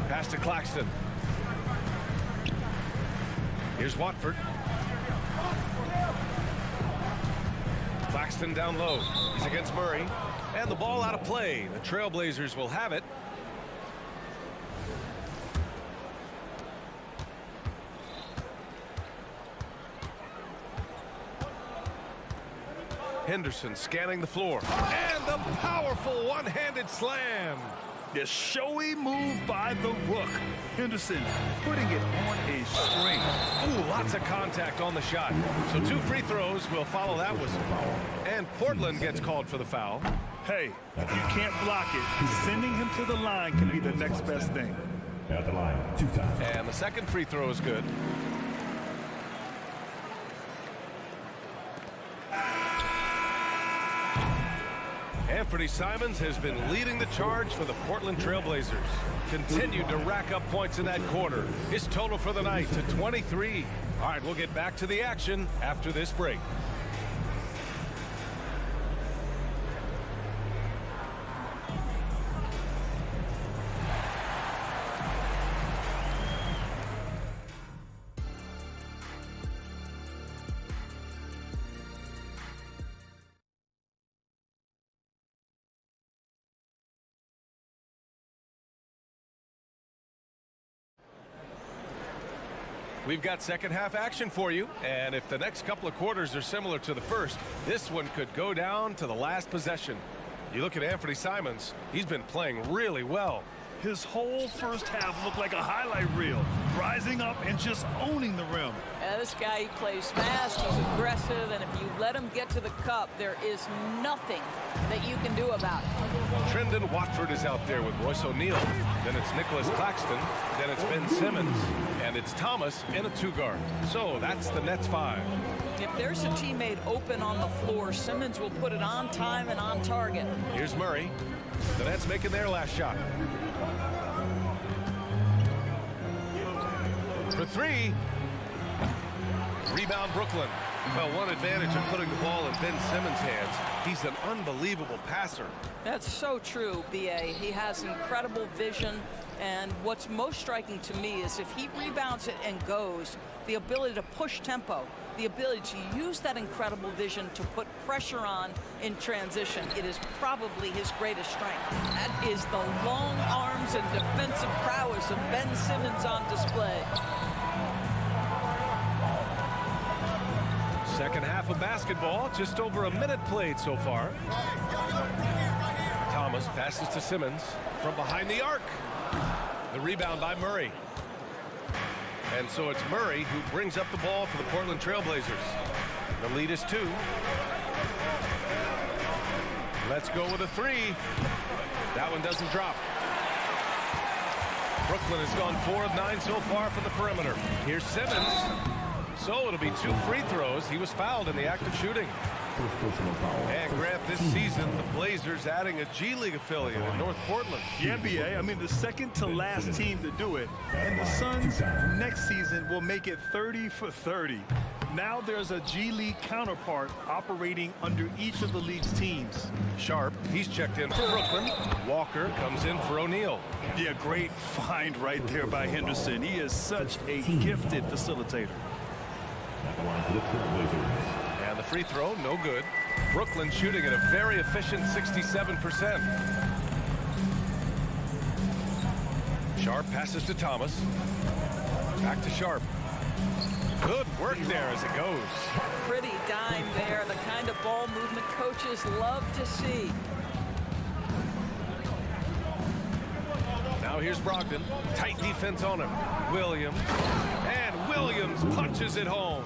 Pass to Claxton. Here's Watford. Claxton down low. He's against Murray. And the ball out of play. The Trailblazers will have it. Henderson scanning the floor. And the powerful one-handed slam. The showy move by the Rook. Henderson putting it on a string. Ooh, lots of contact on the shot. So 2 free throws will follow that whistle. And Portland gets called for the foul. Hey, if you can't block it, sending him to the line can be the next best thing. At the line, 2 times. And the second free throw is good. Anthony Simons has been leading the charge for the Portland Trailblazers. Continued to rack up points in that quarter. His total for the night to 23. All right, we'll get back to the action after this break. We've got second half action for you, and if the next couple of quarters are similar to the first, this one could go down to the last possession. You look at Anthony Simons, he's been playing really well. His whole first half looked like a highlight reel, rising up and just owning the rim. This guy, he plays fast, he's aggressive, and if you let him get to the cup, there is nothing that you can do about it. Trendon Watford is out there with Royce O'Neal. Then it's Nicholas Claxton. Then it's Ben Simmons. And it's Thomas in a 2-guard. So that's the Nets 5. If there's a teammate open on the floor, Simmons will put it on time and on target. Here's Murray. The Nets making their last shot. For 3. Rebound Brooklyn. Well, one advantage of putting the ball in Ben Simmons' hands, he's an unbelievable passer. That's so true, B.A. He has incredible vision, and what's most striking to me is if he rebounds it and goes, the ability to push tempo, the ability to use that incredible vision to put pressure on in transition. It is probably his greatest strength. That is the long arms and defensive prowess of Ben Simmons on display. Second half of basketball, just over a minute played so far. Thomas passes to Simmons from behind the arc. The rebound by Murray. And so it's Murray who brings up the ball for the Portland Trailblazers. The lead is 2. Let's go with a 3. That one doesn't drop. Brooklyn has gone 4 of 9 so far from the perimeter. Here's Simmons. So it'll be 2 free throws. He was fouled in the act of shooting. And Grant, this season, the Blazers adding a G League affiliate in North Portland. Yeah, B.A. I mean, the second to last team to do it. And the Suns next season will make it 30 for 30. Now there's a G League counterpart operating under each of the league's teams. Sharp, he's checked in for Brooklyn. Walker comes in for O'Neal. Yeah, great find right there by Henderson. He is such a gifted facilitator. And the free throw, no good. Brooklyn shooting at a very efficient 67%. Sharp passes to Thomas. Back to Sharp. Good work there as it goes. Pretty dime there, the kind of ball movement coaches love to see. Now here's Brogdon. Tight defense on him. Williams. And Williams punches it home.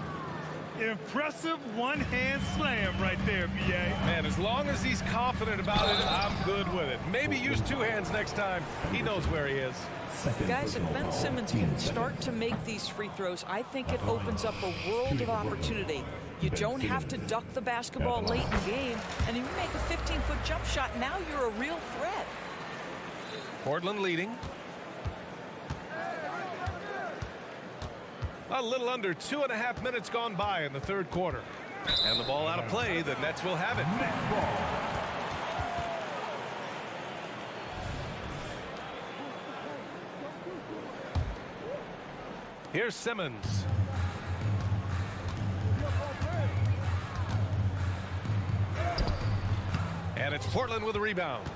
Impressive one-hand slam right there, B.A. Man, as long as he's confident about it, I'm good with it. Maybe use 2 hands next time. He knows where he is. Guys, if Ben Simmons can start to make these free throws, I think it opens up a world of opportunity. You don't have to duck the basketball late in the game, and if you make a 15-foot jump shot, now you're a real threat. Portland leading. A little under 2.5 minutes gone by in the third quarter. And the ball out of play, the Nets will have it. Here's Simmons. And it's Portland with a rebound.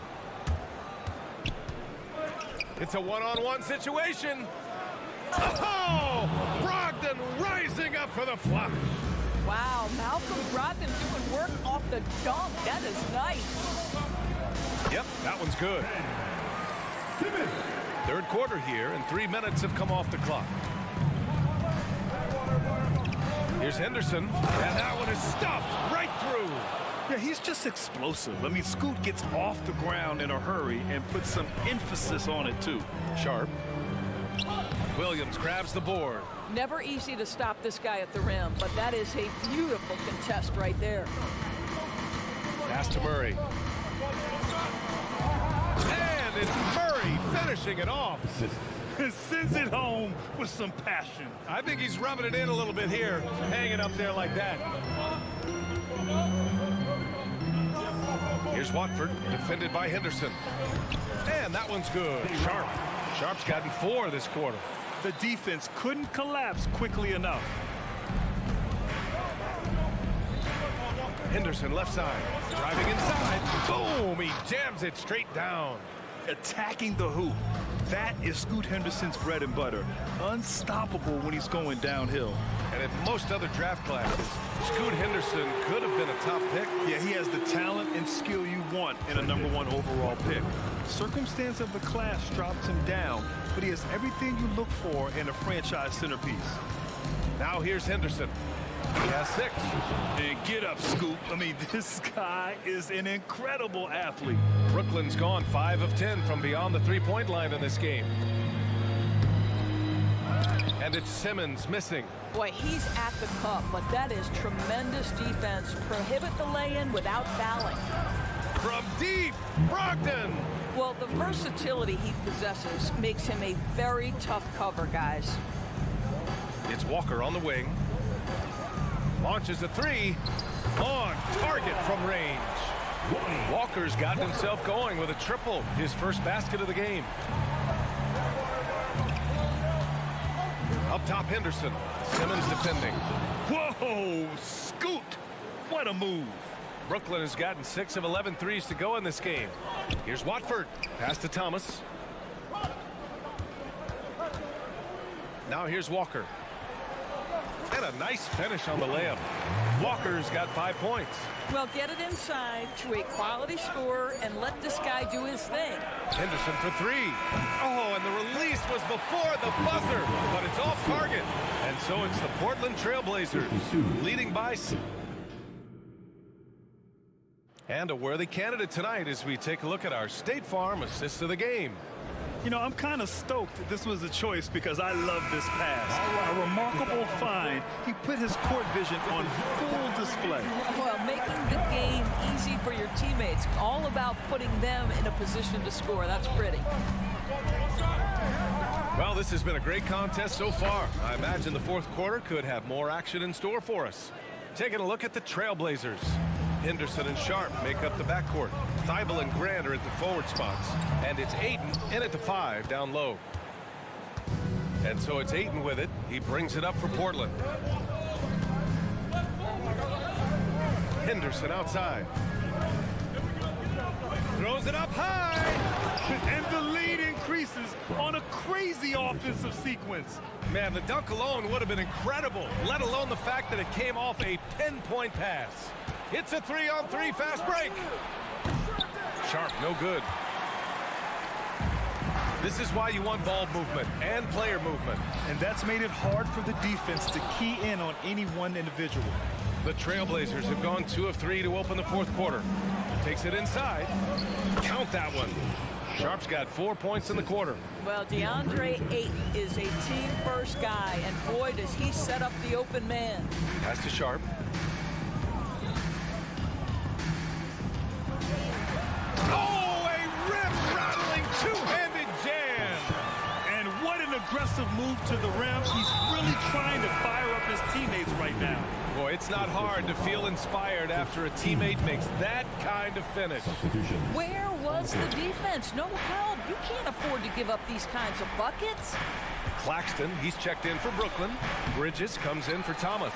It's a one-on-one situation. Oh! Brogdon rising up for the flush. Wow, Malcolm Brogdon doing work off the dunk. That is nice. Yep, that one's good. Third quarter here, and 3 minutes have come off the clock. Here's Henderson, and that one is stuffed right through. Yeah, he's just explosive. I mean, Scoot gets off the ground in a hurry and puts some emphasis on it, too. Sharp. Williams grabs the board. Never easy to stop this guy at the rim, but that is a beautiful contest right there. Pass to Murray. And it's Murray finishing it off. Sends it home with some passion. I think he's rubbing it in a little bit here, hanging up there like that. Here's Watford, defended by Henderson. And that one's good. Sharp. Sharp's gotten 4 this quarter. The defense couldn't collapse quickly enough. Henderson left side, driving inside. Boom! He jams it straight down. Attacking the hoop. That is Scoot Henderson's bread and butter. Unstoppable when he's going downhill. And in most other draft classes, Scoot Henderson could have been a top pick. Yeah, he has the talent and skill you want in a #1 overall pick. Circumstance of the class drops him down, but he has everything you look for in a franchise centerpiece. Now here's Henderson. He has 6. And get up, Scoot. I mean, this guy is an incredible athlete. Brooklyn's gone 5 of 10 from beyond the three-point line in this game. And it's Simmons missing. Boy, he's at the cup, but that is tremendous defense. Prohibit the lay-in without fouling. From deep, Brogdon. Well, the versatility he possesses makes him a very tough cover, guys. It's Walker on the wing. Launches a three. On target from range. Walker's gotten himself going with a triple. His first basket of the game. Up top, Henderson. Simmons defending. Whoa, scoot. What a move. Brooklyn has gotten 6 of 11 threes to go in this game. Here's Watford. Pass to Thomas. Now here's Walker. And a nice finish on the layup. Walker's got 5 points. Well, get it inside to a quality scorer and let this guy do his thing. Henderson for 3. Oh, and the release was before the buzzer, but it's off target. And so it's the Portland Trailblazers leading by. And a worthy candidate tonight as we take a look at our State Farm assists of the game. You know, I'm kind of stoked that this was a choice because I love this pass. A remarkable find. He put his court vision on full display. Well, making the game easy for your teammates. All about putting them in a position to score. That's pretty. Well, this has been a great contest so far. I imagine the fourth quarter could have more action in store for us. Taking a look at the Trailblazers. Henderson and Sharp make up the backcourt. Thibault and Grant are at the forward spots. And it's Ayton in at the 5 down low. And so it's Ayton with it. He brings it up for Portland. Henderson outside. Throws it up high. And the lead increases on a crazy offensive sequence. Man, the dunk alone would have been incredible, let alone the fact that it came off a pinpoint pass. It's a 3-on-3 fast break. Sharp, no good. This is why you want ball movement and player movement. And that's made it hard for the defense to key in on any one individual. The Trailblazers have gone 2 of 3 to open the fourth quarter. Takes it inside. Count that one. Sharp's got 4 points in the quarter. Well, DeAndre Ayton is a team-first guy, and boy, does he set up the open man. Pass to Sharp. Oh, a rip-rattling two-handed jam. And what an aggressive move to the rim. He's really trying to fire up his teammates right now. Boy, it's not hard to feel inspired after a teammate makes that kind of finish. Where was the defense? No help. You can't afford to give up these kinds of buckets. Claxton, he's checked in for Brooklyn. Bridges comes in for Thomas.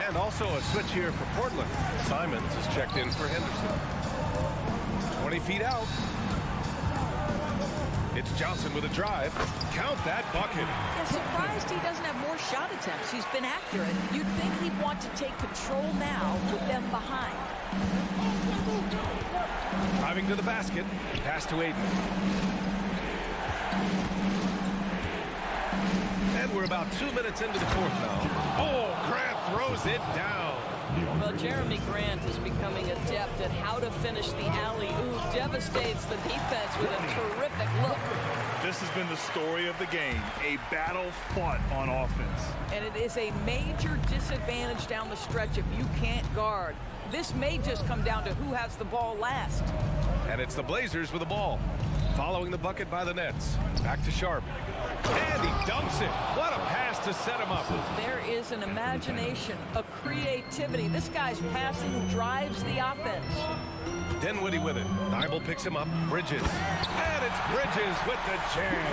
And also a switch here for Portland. Simons is checked in for Henderson. 20 feet out. It's Johnson with a drive. Count that bucket. I'm surprised he doesn't have more shot attempts. He's been accurate. You'd think he'd want to take control now with them behind. Driving to the basket. Pass to Ayton. And we're about 2 minutes into the fourth now. Oh, Grant throws it down. Well, Jeremy Grant is becoming adept at how to finish the alley-oop. Devastates the defense with a terrific look. This has been the story of the game, a battle fought on offense. And it is a major disadvantage down the stretch if you can't guard. This may just come down to who has the ball last. And it's the Blazers with the ball. Following the bucket by the Nets. Back to Sharp. And he dumps it. What a pass to set him up. There is an imagination, a creativity. This guy's passing drives the offense. Dinwiddie with it. Thibault picks him up. Bridges. And it's Bridges with the jam.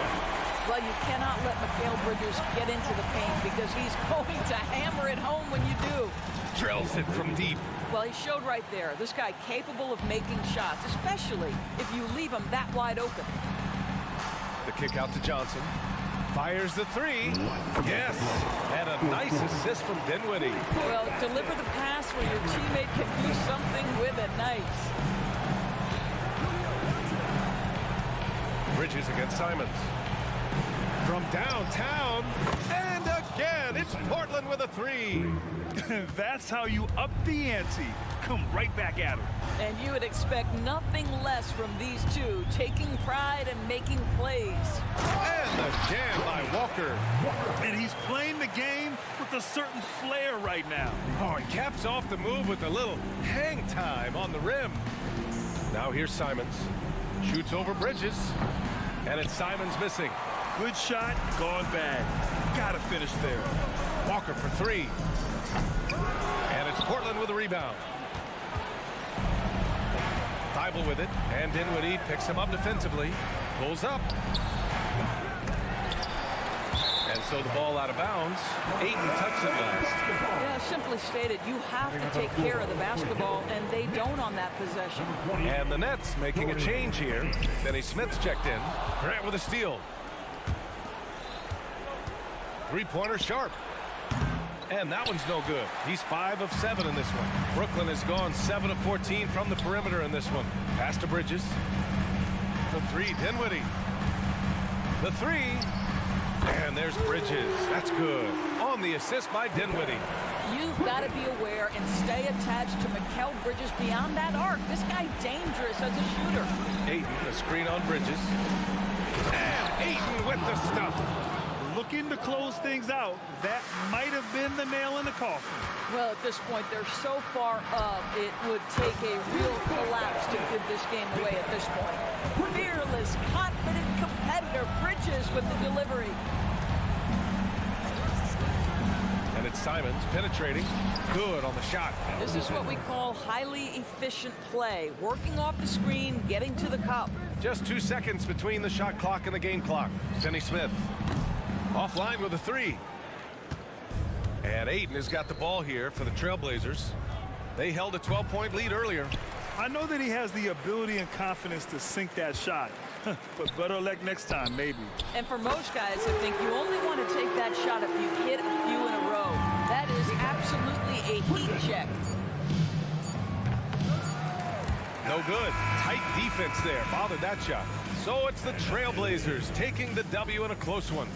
Well, you cannot let Mikal Bridges get into the paint because he's going to hammer it home when you do. Drills it from deep. Well, he showed right there. This guy capable of making shots, especially if you leave him that wide open. The kick out to Johnson. Fires the 3. Yes. And a nice assist from Dinwiddie. Well, deliver the pass where your teammate can do something with it. Nice. Bridges against Simons. From downtown. And again, it's Portland with a 3. That's how you up the ante. Come right back at him. And you would expect nothing less from these two, taking pride and making plays. And the jam by Walker. And he's playing the game with a certain flair right now. Oh, he caps off the move with a little hang time on the rim. Now here's Simons. Shoots over Bridges. And it's Simons missing. Good shot, gone bad. Gotta finish there. Walker for 3. And Portland with a rebound. Thibault with it, and Dinwiddie picks him up defensively. Pulls up. And so the ball out of bounds. Ayton touched it last. Yeah, simply stated, you have to take care of the basketball, and they don't on that possession. And the Nets making a change here. Finney Smith's checked in. Grant with a steal. Three-pointer Sharp. And that one's no good. He's 5 of 7 in this one. Brooklyn has gone 7 of 14 from the perimeter in this one. Pass to Bridges. The three, Dinwiddie. The three. And there's Bridges. That's good. On the assist by Dinwiddie. You've got to be aware and stay attached to Mikal Bridges beyond that arc. This guy dangerous as a shooter. Ayton, a screen on Bridges. And Ayton with the stuff. Looking to close things out. That might have been the nail in the coffin. Well, at this point, they're so far up, it would take a real collapse to give this game away at this point. Fearless, confident competitor, Bridges with the delivery. And it's Simons penetrating. Good on the shot. This is what we call highly efficient play. Working off the screen, getting to the cup. Just 2 seconds between the shot clock and the game clock. Finney Smith. Offline with a three. And Ayton has got the ball here for the Trailblazers. They held a 12-point lead earlier. I know that he has the ability and confidence to sink that shot. But better luck next time, maybe. And for most guys, I think you only want to take that shot if you hit a few in a row. That is absolutely a heat check. No good. Tight defense there. Bothered that shot. So it's the Trailblazers taking the W in a close one.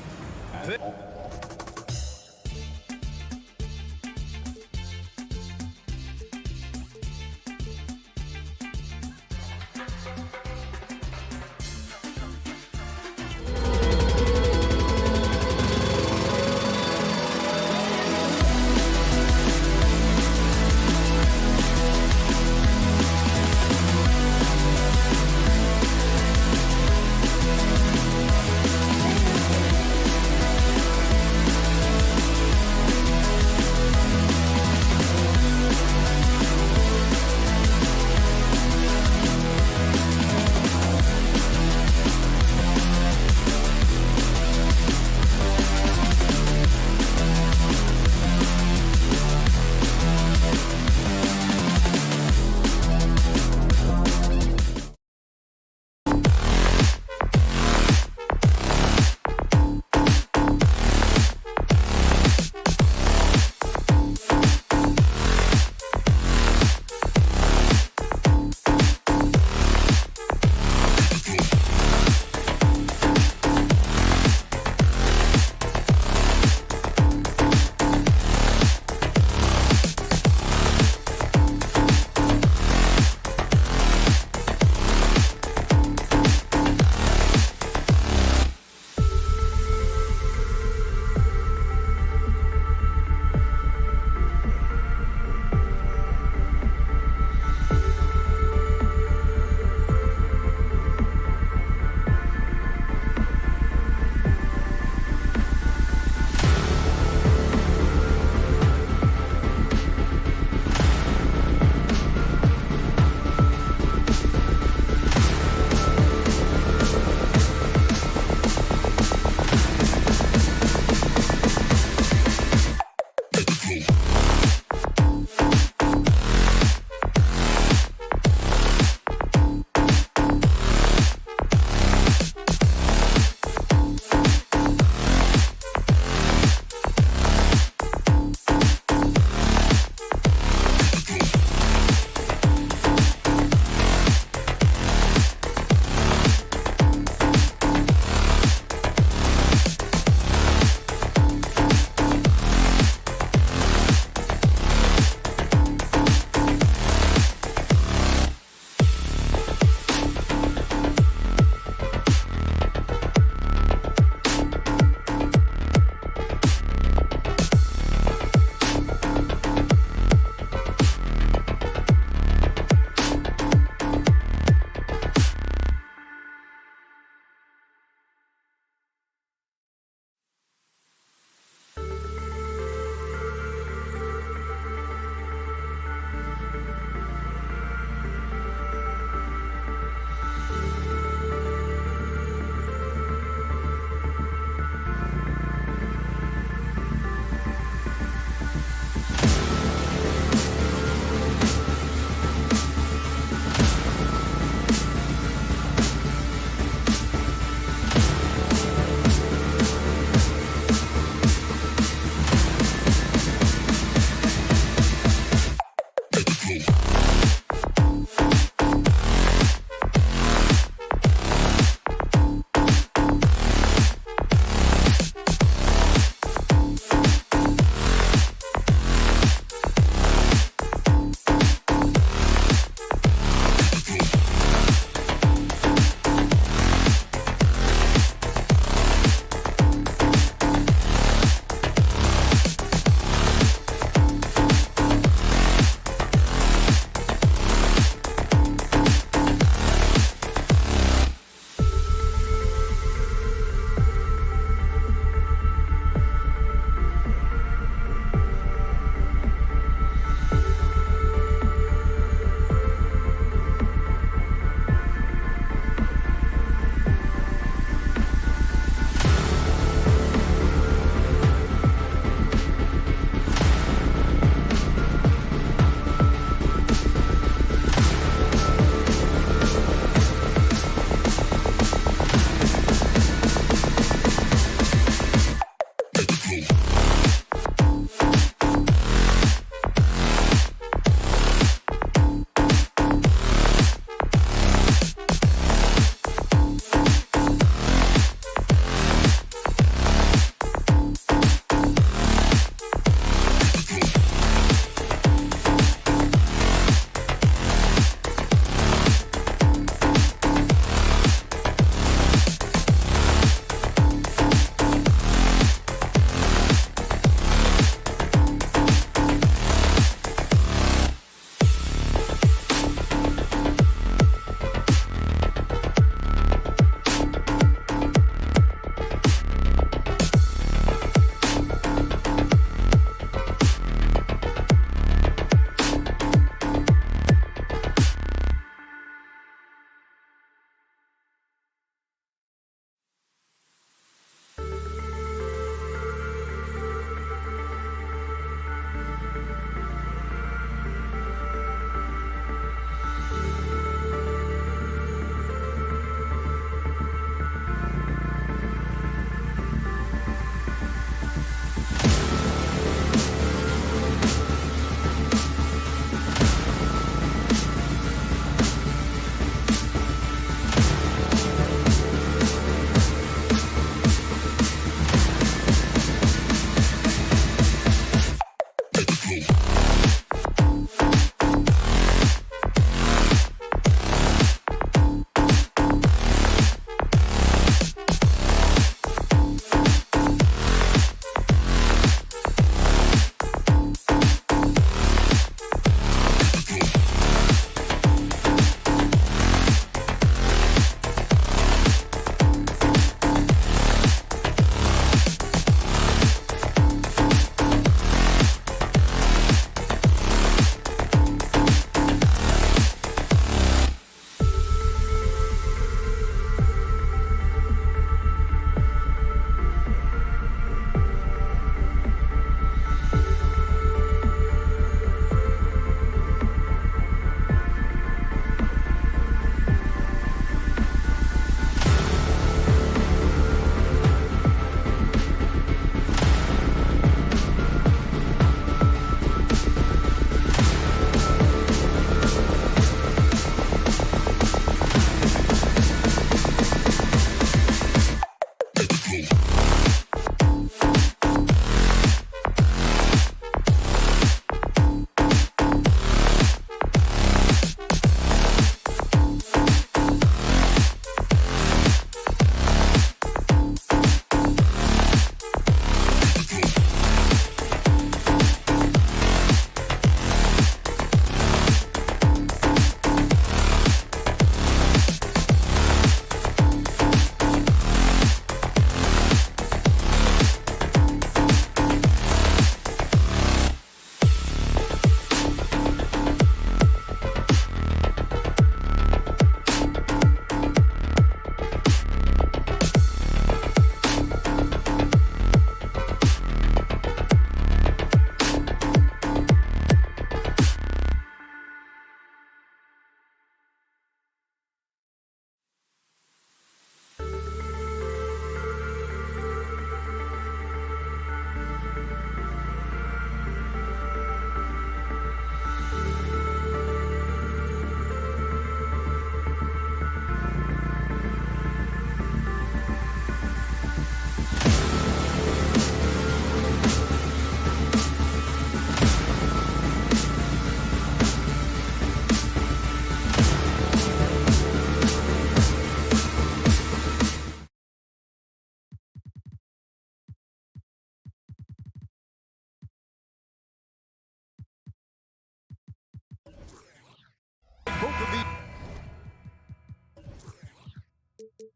Teams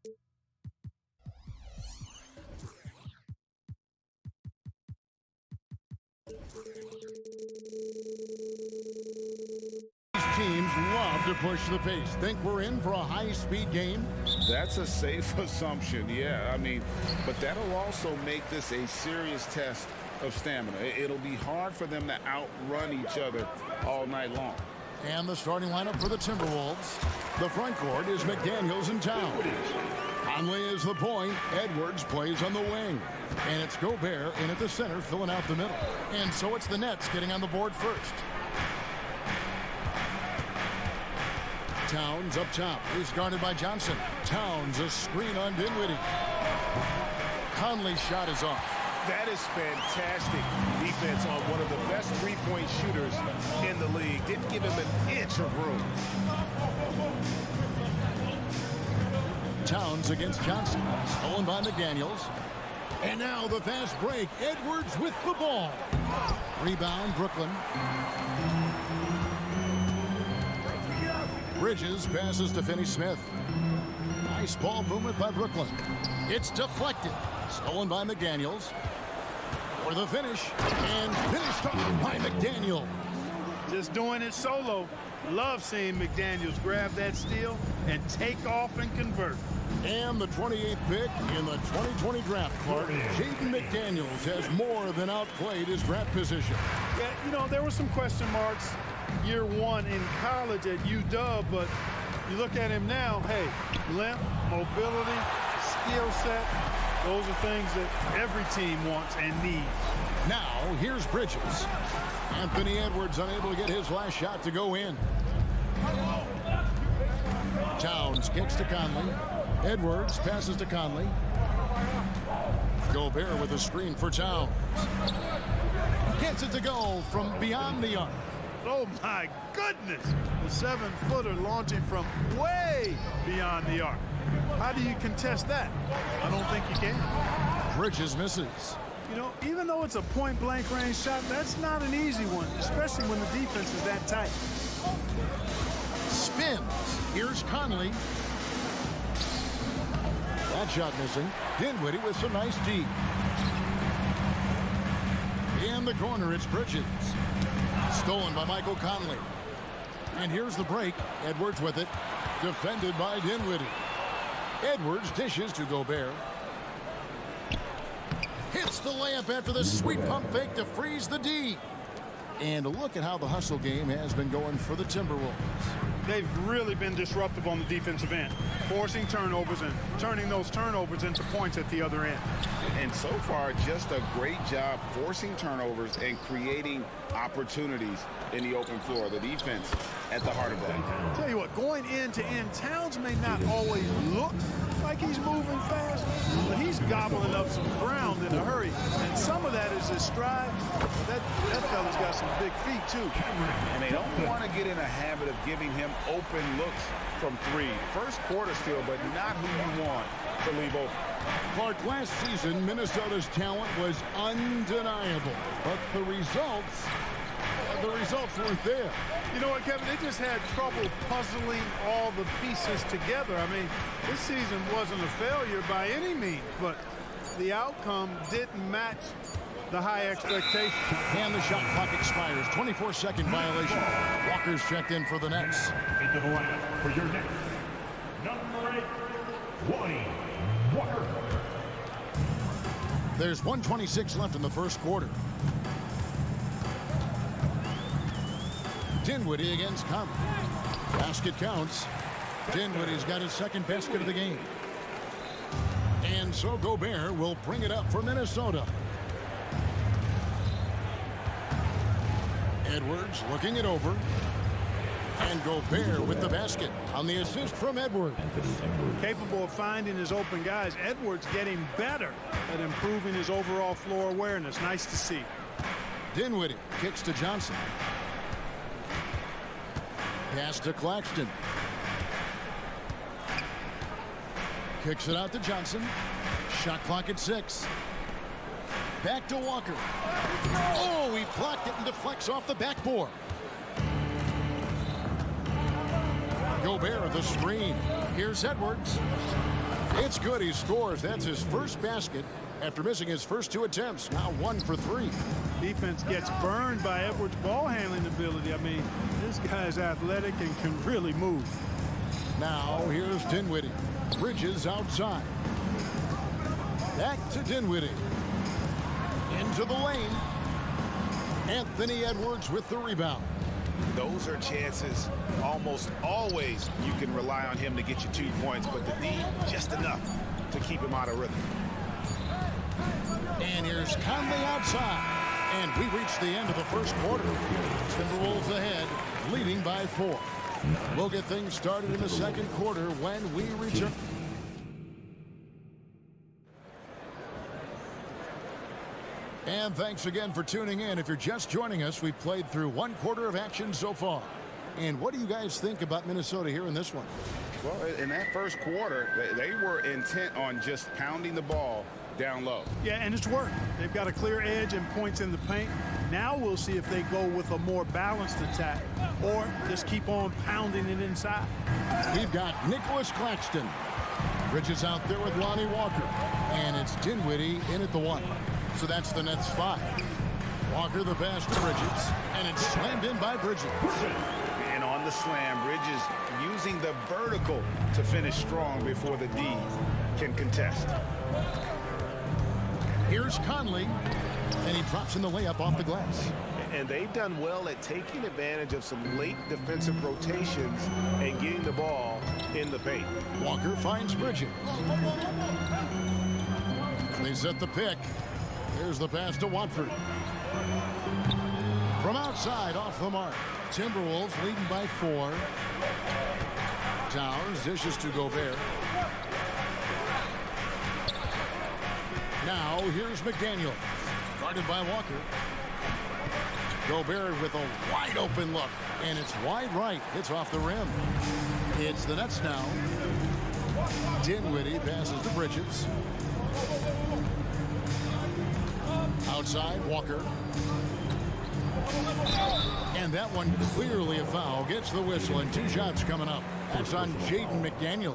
love to push the pace. Think we're in for a high-speed game? That's a safe assumption, yeah. But that'll also make this a serious test of stamina. It'll be hard for them to outrun each other all night long. And the starting lineup for the Timberwolves. The front court is McDaniels and Towns. Conley is the point. Edwards plays on the wing. And it's Gobert in at the center, filling out the middle. And so it's the Nets getting on the board first. Towns up top. He's guarded by Johnson. Towns, a screen on Dinwiddie. Conley's shot is off. That is fantastic defense on one of the best three-point shooters in the league. Didn't give him an inch of room. Towns against Johnson. Stolen by McDaniels. And now the fast break. Edwards with the ball. Rebound, Brooklyn. Bridges passes to Finney Smith. Nice ball movement by Brooklyn. It's deflected. Stolen by McDaniels. For the finish. And finished off by McDaniel. Just doing it solo. Love seeing McDaniels grab that steal and take off and convert. And the 28th pick in the 2020 draft, Clark. Jaden McDaniels has more than outplayed his draft position. Yeah, there were some question marks year one in college at UW, but you look at him now, hey, length, mobility, skill set, those are things that every team wants and needs. Now, here's Bridges. Anthony Edwards unable to get his last shot to go in. Towns kicks to Conley. Edwards passes to Conley. Gobert with a screen for Towns. Gets it to go from beyond the arc. Oh, my goodness. The 7-footer launching from way beyond the arc. How do you contest that? I don't think you can. Bridges misses. Even though it's a point-blank range shot, that's not an easy one, especially when the defense is that tight. Spins. Here's Conley. That shot missing. Dinwiddie with some nice D. In the corner, it's Bridges. Stolen by Michael Conley. And here's the break. Edwards with it. Defended by Dinwiddie. Edwards dishes to Gobert. Hits the layup after the sweet pump fake to freeze the D. And look at how the hustle game has been going for the Timberwolves. They've really been disruptive on the defensive end, forcing turnovers and turning those turnovers into points at the other end. And so far, just a great job forcing turnovers and creating opportunities in the open floor. The defense at the heart of that. Tell you what, going end to end, Towns may not always look like he's moving fast, but he's gobbling up some ground in a hurry. And some of that is his stride. That fella's got some big feet, too. And they don't want to get in a habit of giving him open looks from three. First quarter still, but not who you want to leave open. Clark, last season, Minnesota's talent was undeniable, but the results weren't there. You know what, Kevin? They just had trouble puzzling all the pieces together. I mean, this season wasn't a failure by any means, but the outcome didn't match the high expectations. And the shot clock expires. 24-second violation. Walker's checked in for the Nets. Into the lineup for your Nets, number 8, Lonnie Walker. There's 1:26 left in the first quarter. Dinwiddie against Conley. Basket counts. Dinwiddie's got his second basket of the game. And so Gobert will bring it up for Minnesota. Edwards looking it over. And Gobert with the basket on the assist from Edwards. Capable of finding his open guys. Edwards getting better at improving his overall floor awareness. Nice to see. Dinwiddie kicks to Johnson. Pass to Claxton. Kicks it out to Johnson. Shot clock at 6. Back to Walker. Oh, he blocked it and deflects off the backboard. Gobert the screen. Here's Edwards. It's good. He scores. That's his first basket after missing his first 2 attempts. Now 1 for 3. Defense gets burned by Edwards' ball handling ability. I mean, this guy's athletic and can really move. Now here's Dinwiddie. Bridges outside. Back to Dinwiddie. Into the lane. Anthony Edwards with the rebound. Those are chances almost always you can rely on him to get you 2 points, but the D just enough to keep him out of rhythm. And here's Conley outside. And we reach the end of the first quarter. Timberwolves ahead, leading by 4. We'll get things started in the second quarter when we return. And thanks again for tuning in. If you're just joining us, we've played through 1 quarter of action so far. And what do you guys think about Minnesota here in this one? Well, in that first quarter, they were intent on just pounding the ball down low. Yeah, and it's worked. They've got a clear edge and points in the paint. Now we'll see if they go with a more balanced attack or just keep on pounding it inside. We've got Nicholas Claxton. Bridges out there with Lonnie Walker. And it's Dinwiddie in at the 1. So that's the Nets 5. Walker the pass to Bridges. And it's slammed in by Bridges. And on the slam, Bridges using the vertical to finish strong before the D can contest. Here's Conley. And he drops in the layup off the glass. And they've done well at taking advantage of some late defensive rotations and getting the ball in the paint. Walker finds Bridges. They set the pick. Here's the pass to Watford. From outside, off the mark. Timberwolves leading by 4. Towns dishes to Gobert. Now here's McDaniel. Guarded by Walker. Gobert with a wide open look. And it's wide right. Hits off the rim. It's the Nets now. Dinwiddie passes to Bridges. Outside, Walker. And that one clearly a foul. Gets the whistle and 2 shots coming up. That's on Jaden McDaniel.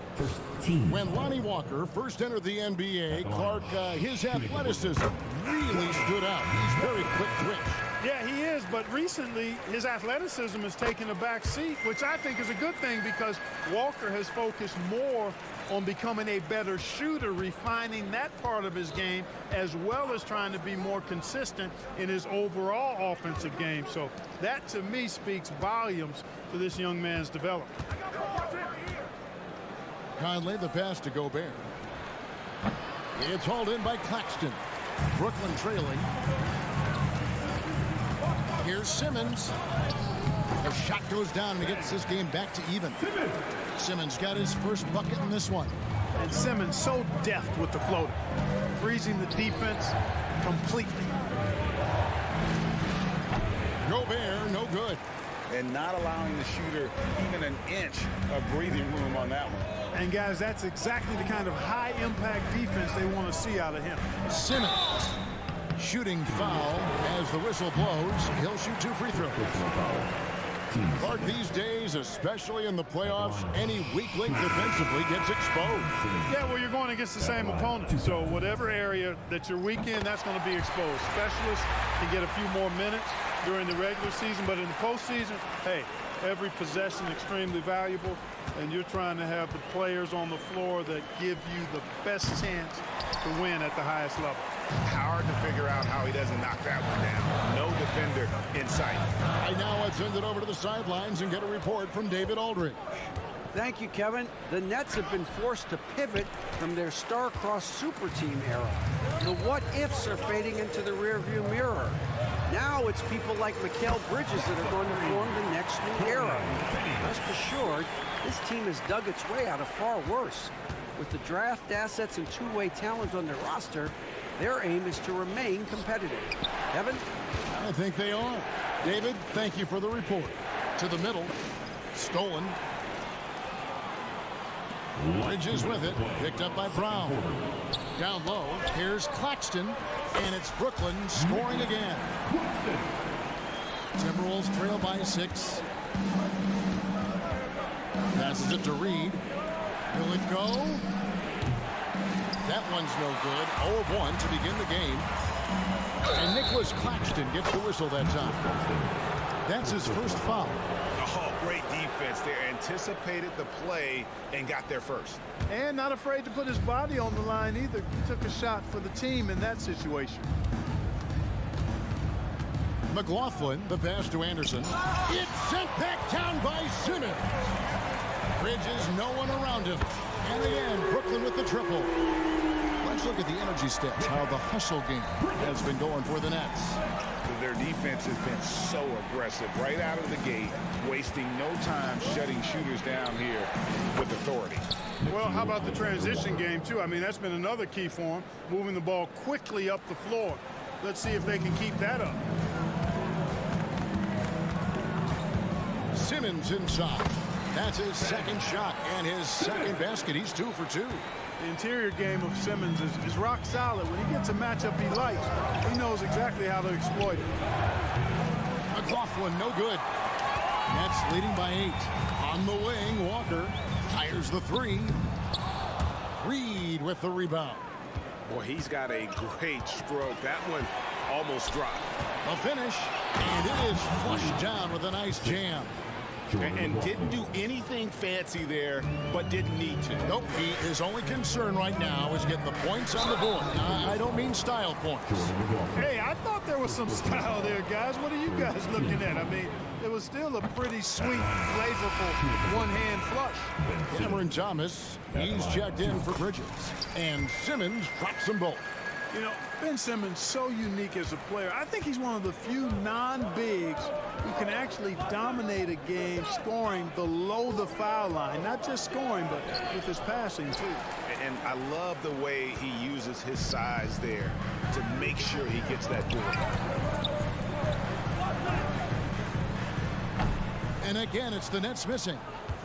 When Lonnie Walker first entered the NBA, Clark, his athleticism really stood out. He's very quick twitch. Yeah, he is, but recently his athleticism has taken a back seat, which I think is a good thing because Walker has focused more on becoming a better shooter, refining that part of his game, as well as trying to be more consistent in his overall offensive game. So that, to me, speaks volumes to this young man's development. Conley, the pass to Gobert. It's hauled in by Claxton. Brooklyn trailing. Here's Simmons. The shot goes down and gets this game back to even. Simmons got his first bucket in this one. And Simmons so deft with the floater, freezing the defense completely. Gobert, no good. And not allowing the shooter even an inch of breathing room on that one. And guys, that's exactly the kind of high-impact defense they want to see out of him. Simmons. Shooting foul as the whistle blows. He'll shoot 2 free throws. Clark, these days, especially in the playoffs, any weak link defensively gets exposed. Yeah, well, you're going against the same opponent. So whatever area that you're weak in, that's going to be exposed. Specialists can get a few more minutes during the regular season, but in the postseason, hey, every possession extremely valuable, and you're trying to have the players on the floor that give you the best chance to win at the highest level. Hard to figure out how he doesn't knock that one down. No defender in sight. Right now, let's send it over to the sidelines and get a report from David Aldridge. Thank you, Kevin. The Nets have been forced to pivot from their star-crossed super team era. The what-ifs are fading into the rearview mirror. Now it's people like Mikal Bridges that are going to form the next new era. Rest assured, this team has dug its way out of far worse. With the draft assets and two-way talent on their roster, their aim is to remain competitive. Kevin? I think they are. David, thank you for the report. To the middle. Stolen. Bridges with it. Picked up by Brown. Down low. Here's Claxton. And it's Brooklyn scoring again. Timberwolves trail by 6. Passes it to Reed. Will it go? That one's no good. 0 of 1 to begin the game. And Nicholas Claxton gets the whistle that time. That's his first foul. Oh, great defense there. Anticipated the play and got there first. And not afraid to put his body on the line either. He took a shot for the team in that situation. McLaughlin, the pass to Anderson. It's sent back down by Simmons. Bridges, no one around him. And again, Brooklyn with the triple. Let's look at the energy stats, how the hustle game has been going for the Nets. Their defense has been so aggressive right out of the gate, wasting no time shutting shooters down here with authority. Well, how about the transition game, too? I mean, that's been another key for them, moving the ball quickly up the floor. Let's see if they can keep that up. Simmons inside. That's his second shot and his second basket. He's 2 for 2. The interior game of Simmons is rock solid. When he gets a matchup he likes, he knows exactly how to exploit it. McLaughlin, no good. Nets leading by 8. On the wing, Walker fires the 3. Reed with the rebound. Boy, he's got a great stroke. That one almost dropped. A finish, and it is flushed down with a nice jam. And didn't do anything fancy there, but didn't need to. Nope, his only concern right now is getting the points on the board. I don't mean style points. Hey, I thought there was some style there, guys. What are you guys looking at? I mean, it was still a pretty sweet, flavorful one-hand flush. Cameron Thomas, he's checked in for Bridges. And Simmons drops them both. You know, Ben Simmons, so unique as a player. I think he's one of the few non-bigs who can actually dominate a game scoring below the foul line. Not just scoring, but with his passing, too. And I love the way he uses his size there to make sure he gets that board. And again, it's the Nets missing.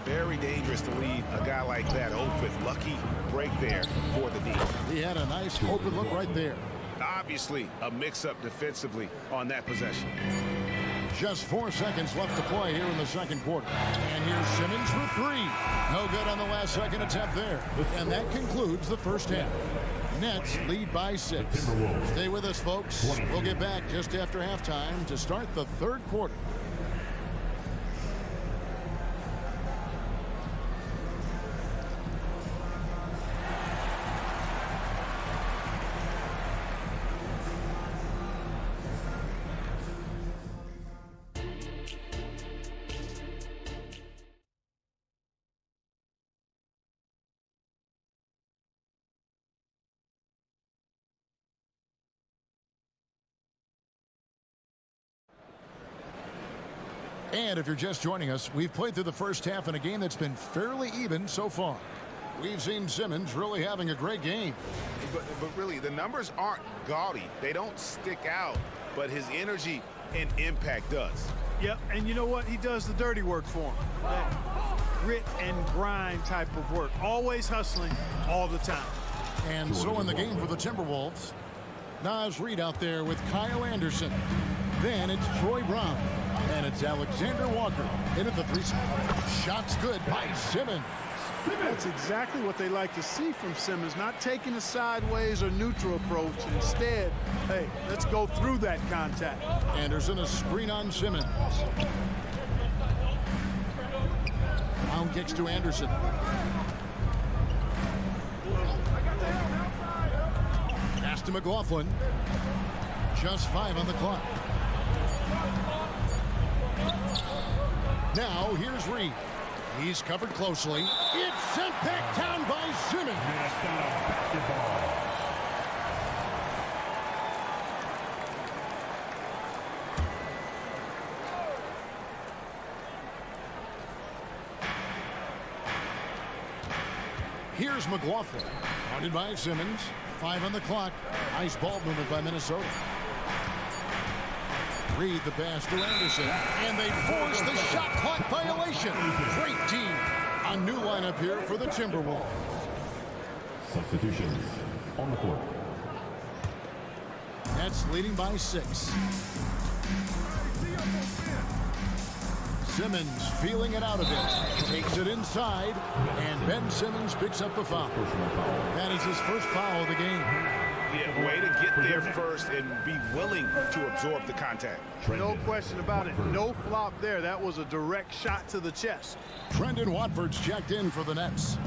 Very dangerous to leave a guy like that open. Lucky break there for the D. He had a nice open look right there. Obviously, a mix-up defensively on that possession. Just 4 seconds left to play here in the second quarter. And here's Simmons for 3. No good on the last second attempt there. And that concludes the first half. Nets lead by 6. Stay with us, folks. We'll get back just after halftime to start the third quarter. And if you're just joining us, we've played through the first half in a game that's been fairly even so far. We've seen Simmons really having a great game. But really, the numbers aren't gaudy. They don't stick out, but his energy and impact does. Yep, and you know what? He does the dirty work for him. That grit and grind type of work. Always hustling all the time. And so in the game for the Timberwolves, Naz Reid out there with Kyle Anderson. Then it's Troy Brown. And it's Alexander Walker into the 3. Shots good by Simmons. That's exactly what they like to see from Simmons, not taking a sideways or neutral approach. Instead, hey, let's go through that contact. Anderson, a screen on Simmons. Brown kicks to Anderson. Pass to McLaughlin. Just 5 on the clock. Now, here's Reed. He's covered closely. It's sent back down by Simmons. Here's McLaughlin. Guarded by Simmons. 5 on the clock. Nice ball movement by Minnesota. Reed the pass to Anderson, and they force the shot clock violation. Great team. A new lineup here for the Timberwolves. Substitutions on the court. Nets leading by 6. Simmons feeling it out a bit. Takes it inside, and Ben Simmons picks up the foul. That is his first foul of the game. Yeah, way to get there first and be willing to absorb the contact. No question about it. No flop there. That was a direct shot to the chest. Trendon Watford's checked in for the Nets.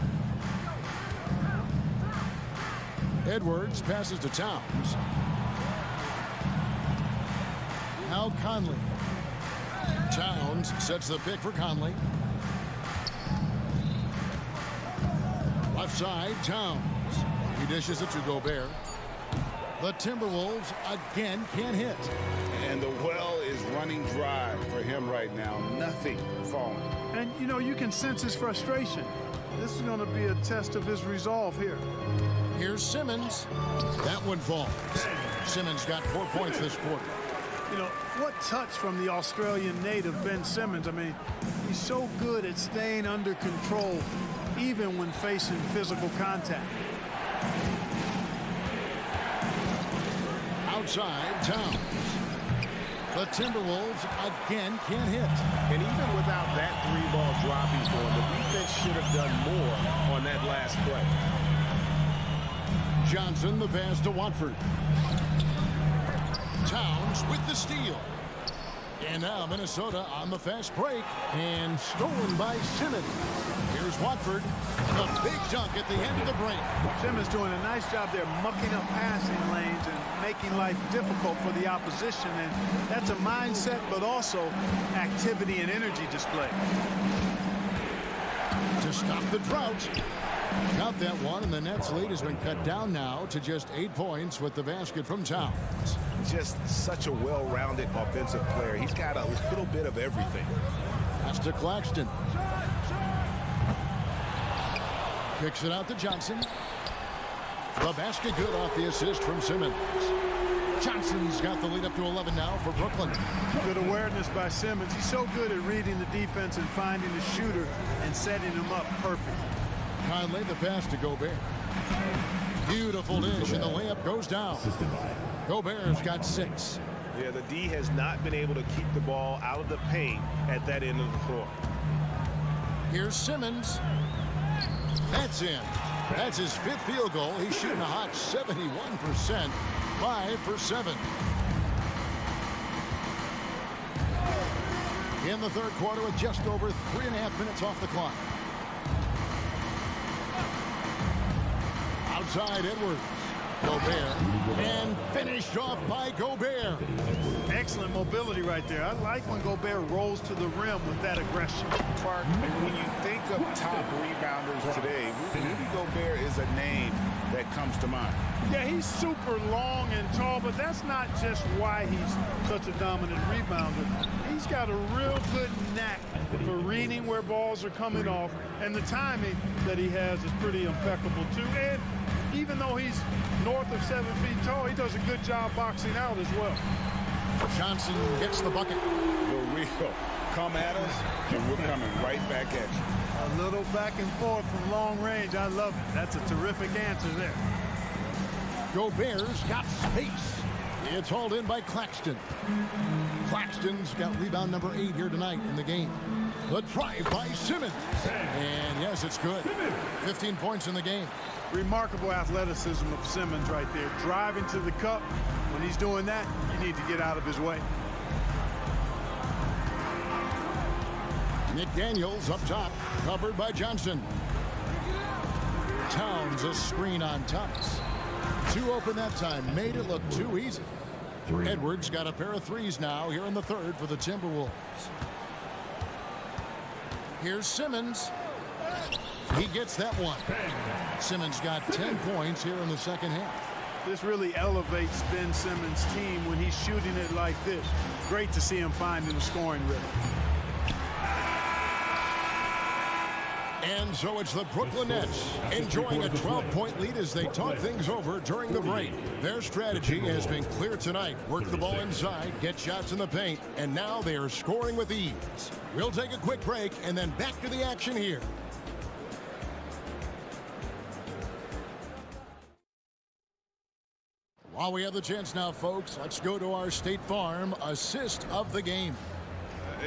Edwards passes to Towns. Now Conley. Towns sets the pick for Conley. Left side, Towns. He dishes it to Gobert. The Timberwolves again can't hit. And the well is running dry for him right now. Nothing falling. And, you know, you can sense his frustration. This is going to be a test of his resolve here. Here's Simmons. That one falls. Simmons got 4 points this quarter. You know, what touch from the Australian native, Ben Simmons. I mean, he's so good at staying under control, even when facing physical contact. Outside, Towns. The Timberwolves again can't hit. And even without that three-ball drop he's on, the defense should have done more on that last play. Johnson, the pass to Watford. Towns with the steal. And now Minnesota on the fast break and stolen by Simmons. Here's Watford. A big dunk at the end of the break. Simmons doing a nice job there mucking up passing lanes and making life difficult for the opposition. And that's a mindset, but also activity and energy display. To stop the drought. Got that one, and the Nets lead has been cut down now to just 8 points with the basket from Towns. Just such a well-rounded offensive player. He's got a little bit of everything. That's to Claxton. Kicks it out to Johnson. The basket good off the assist from Simmons. Johnson's got the lead up to 11 now for Brooklyn. Good awareness by Simmons. He's so good at reading the defense and finding the shooter and setting him up perfect. Conley, the pass to Gobert. Beautiful dish, and the layup goes down. Gobert's got 6. Yeah, the D has not been able to keep the ball out of the paint at that end of the floor. Here's Simmons. That's in. That's his 5th field goal. He's shooting a hot 71%. 5 for 7. In the third quarter with just over 3.5 minutes off the clock. Outside Edwards. Gobert. And finished off by Gobert. Excellent mobility right there. I like when Gobert rolls to the rim with that aggression. Clark, when you think of top rebounders today, Rudy Gobert is a name that comes to mind. Yeah, he's super long and tall, but that's not just why he's such a dominant rebounder. He's got a real good knack for reading where balls are coming off, and the timing that he has is pretty impeccable too. And even though he's north of 7 feet tall, he does a good job boxing out as well. Johnson gets the bucket. We'll come at us, and we're coming right back at you. A little back and forth from long range. I love it. That's a terrific answer there. Gobert's got space. It's hauled in by Claxton. Claxton's got rebound number 8 here tonight in the game. The drive by Simmons. And yes, it's good. 15 points in the game. Remarkable athleticism of Simmons right there. Driving to the cup. When he's doing that, you need to get out of his way. Nick Daniels up top, covered by Johnson. Towns a screen on Thomas. 2 open that time, made it look too easy. Edwards got a pair of 3s now here in the third for the Timberwolves. Here's Simmons. He gets that one. Simmons got 10 points here in the second half. This really elevates Ben Simmons' team when he's shooting it like this. Great to see him finding the scoring rhythm. And so it's the Brooklyn Nets enjoying a 12-point lead as they talk things over during the break. Their strategy has been clear tonight. Work the ball inside, get shots in the paint, and now they are scoring with ease. We'll take a quick break and then back to the action here. While we have the chance now, folks, let's go to our State Farm assist of the game.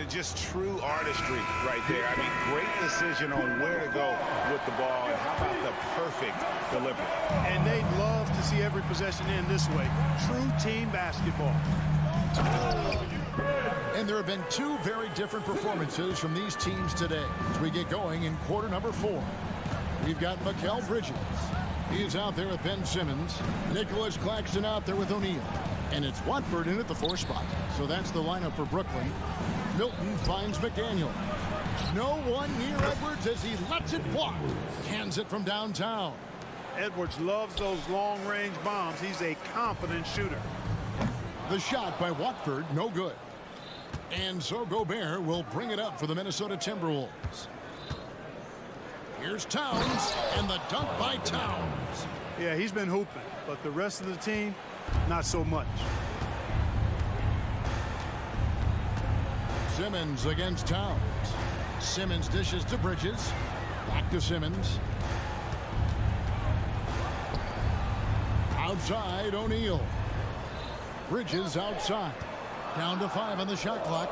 Just true artistry right there. I mean, great decision on where to go with the ball, and how about the perfect delivery. And they'd love to see every possession end this way. True team basketball. And there have been two very different performances from these teams today as we get going in quarter number 4. We've got Mikal Bridges. He is out there with Ben Simmons. Nicholas Claxton out there with O'Neal. And it's Watford in at the 4 spot. So that's the lineup for Brooklyn. Milton finds McDaniel. No one near Edwards as he lets it fly. Cans it from downtown. Edwards loves those long-range bombs. He's a confident shooter. The shot by Watford, no good. And so Gobert will bring it up for the Minnesota Timberwolves. Here's Towns, and the dunk by Towns. Yeah, he's been hooping, but the rest of the team, not so much. Simmons against Towns. Simmons dishes to Bridges. Back to Simmons. Outside, O'Neal. Bridges outside. Down to 5 on the shot clock.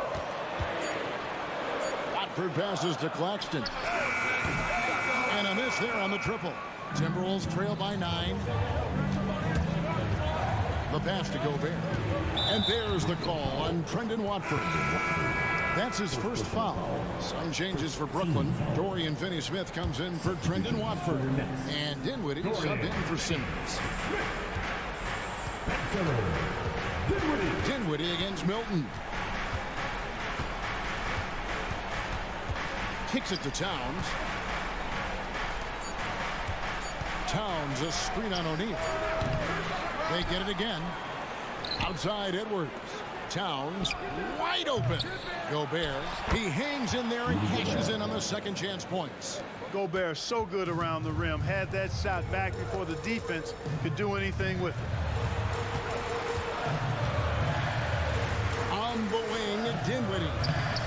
Watford passes to Claxton. And a miss there on the triple. Timberwolves trail by 9. The pass to Gobert. And there's the call on Trendon Watford. That's his first foul. Some changes for Brooklyn. Dorian Finney-Smith comes in for Trendon Watford. And Dinwiddie subbed in for Simmons. Dinwiddie against Milton. Kicks it to Towns. Towns, a screen on O'Neal. They get it again. Outside Edwards. Towns wide open. Gobert, he hangs in there and cashes in on the second chance points. Gobert so good around the rim. Had that shot back before the defense could do anything with it. On the wing, Dinwiddie.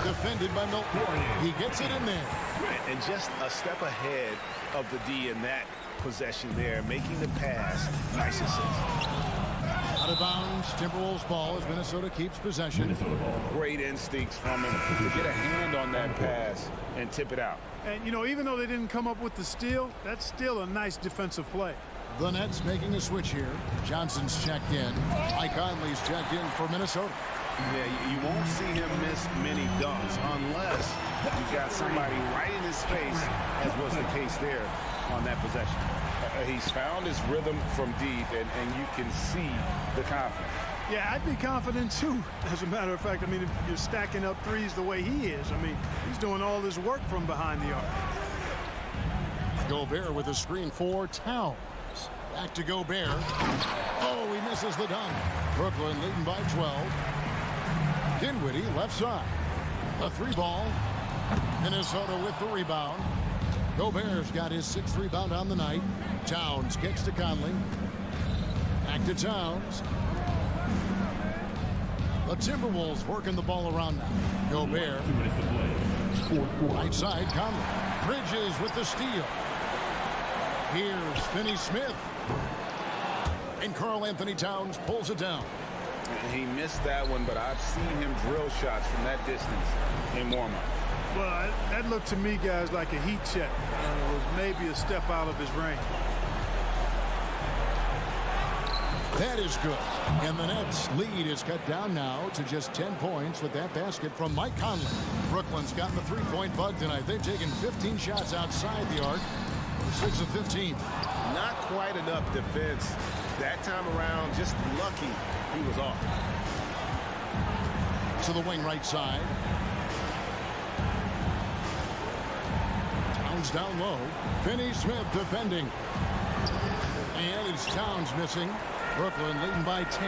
Defended by Milton. He gets it in there. And just a step ahead of the D in that possession there, making the pass. Nice assist. Out of bounds, Timberwolves ball as Minnesota keeps possession. Great instincts from him to get a hand on that pass and tip it out. And, you know, even though they didn't come up with the steal, that's still a nice defensive play. The Nets making a switch here. Johnson's checked in. Mike Conley's checked in for Minnesota. Yeah, you won't see him miss many dunks unless you've got somebody right in his face, as was the case there on that possession. He's found his rhythm from deep, and you can see the confidence. Yeah, I'd be confident too. As a matter of fact, I mean, if you're stacking up threes the way he is, I mean, he's doing all this work from behind the arc. Gobert with a screen for Towns. Back to Gobert. Oh, he misses the dunk. Brooklyn leading by 12. Dinwiddie left side. A 3-ball. Minnesota with the rebound. Gobert's got his 6th rebound on the night. Towns kicks to Conley. Back to Towns. The Timberwolves working the ball around now. Gobert. Right side, Conley. Bridges with the steal. Here's Finney-Smith. And Karl-Anthony Towns pulls it down. He missed that one, but I've seen him drill shots from that distance in warm-up. Well, that looked to me, guys, like a heat check. It was maybe a step out of his range. That is good. And the Nets' lead is cut down now to just 10 points with that basket from Mike Conley. Brooklyn's gotten the 3-point bug tonight. They've taken 15 shots outside the arc. 6 of 15. Not quite enough defense. That time around, just lucky he was off. To the wing right side. Towns down low. Finney-Smith defending. And it's Towns missing. Brooklyn leading by 10.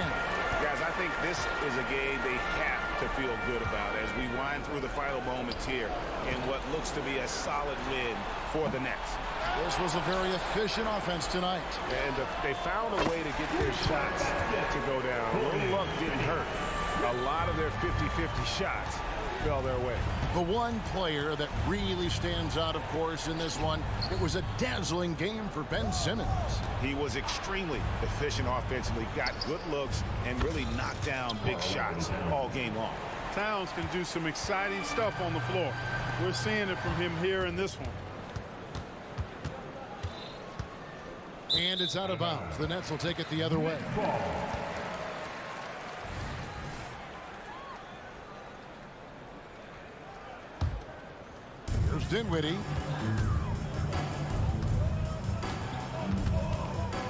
Guys, I think this is a game they have to feel good about as we wind through the final moments here in what looks to be a solid win for the Nets. This was a very efficient offense tonight. And they found a way to get their shots to go down. A little luck didn't hurt. A lot of their 50-50 shots fell their way. The one player that really stands out, of course, in this one, it was a dazzling game for Ben Simmons. He was extremely efficient offensively, got good looks, and really knocked down big shots all game long. Towns can do some exciting stuff on the floor. We're seeing it from him here in this one. And it's out of bounds. The Nets will take it the other way. Here's Dinwiddie.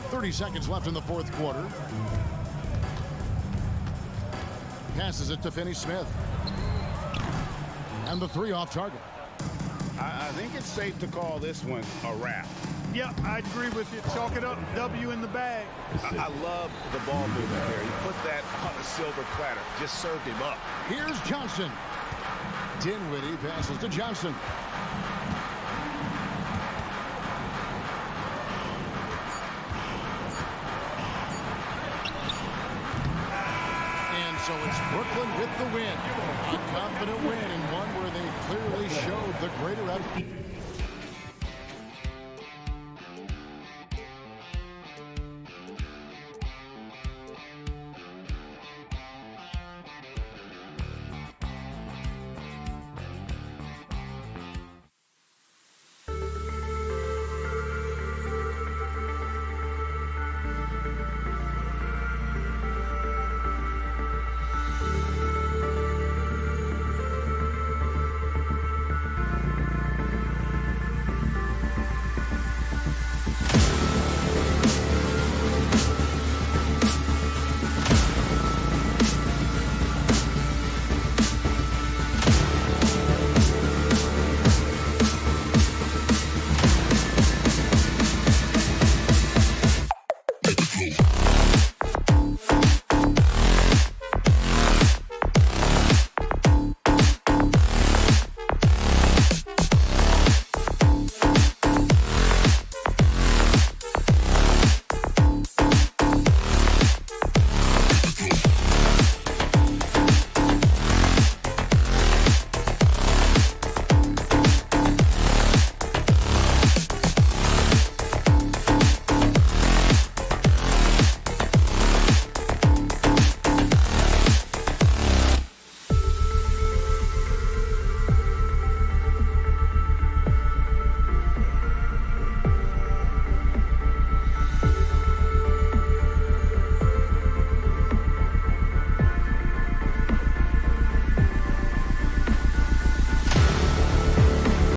30 seconds left in the fourth quarter. Passes it to Finney-Smith. And the three off target. I think it's safe to call this one a wrap. Yeah, I agree with you. Chalk it up. W in the bag. I love the ball movement there. He put that on a silver platter. Just served him up. Here's Johnson. Dinwiddie passes to Johnson. And so it's Brooklyn with the win. A confident win and one where they clearly showed the greater effort.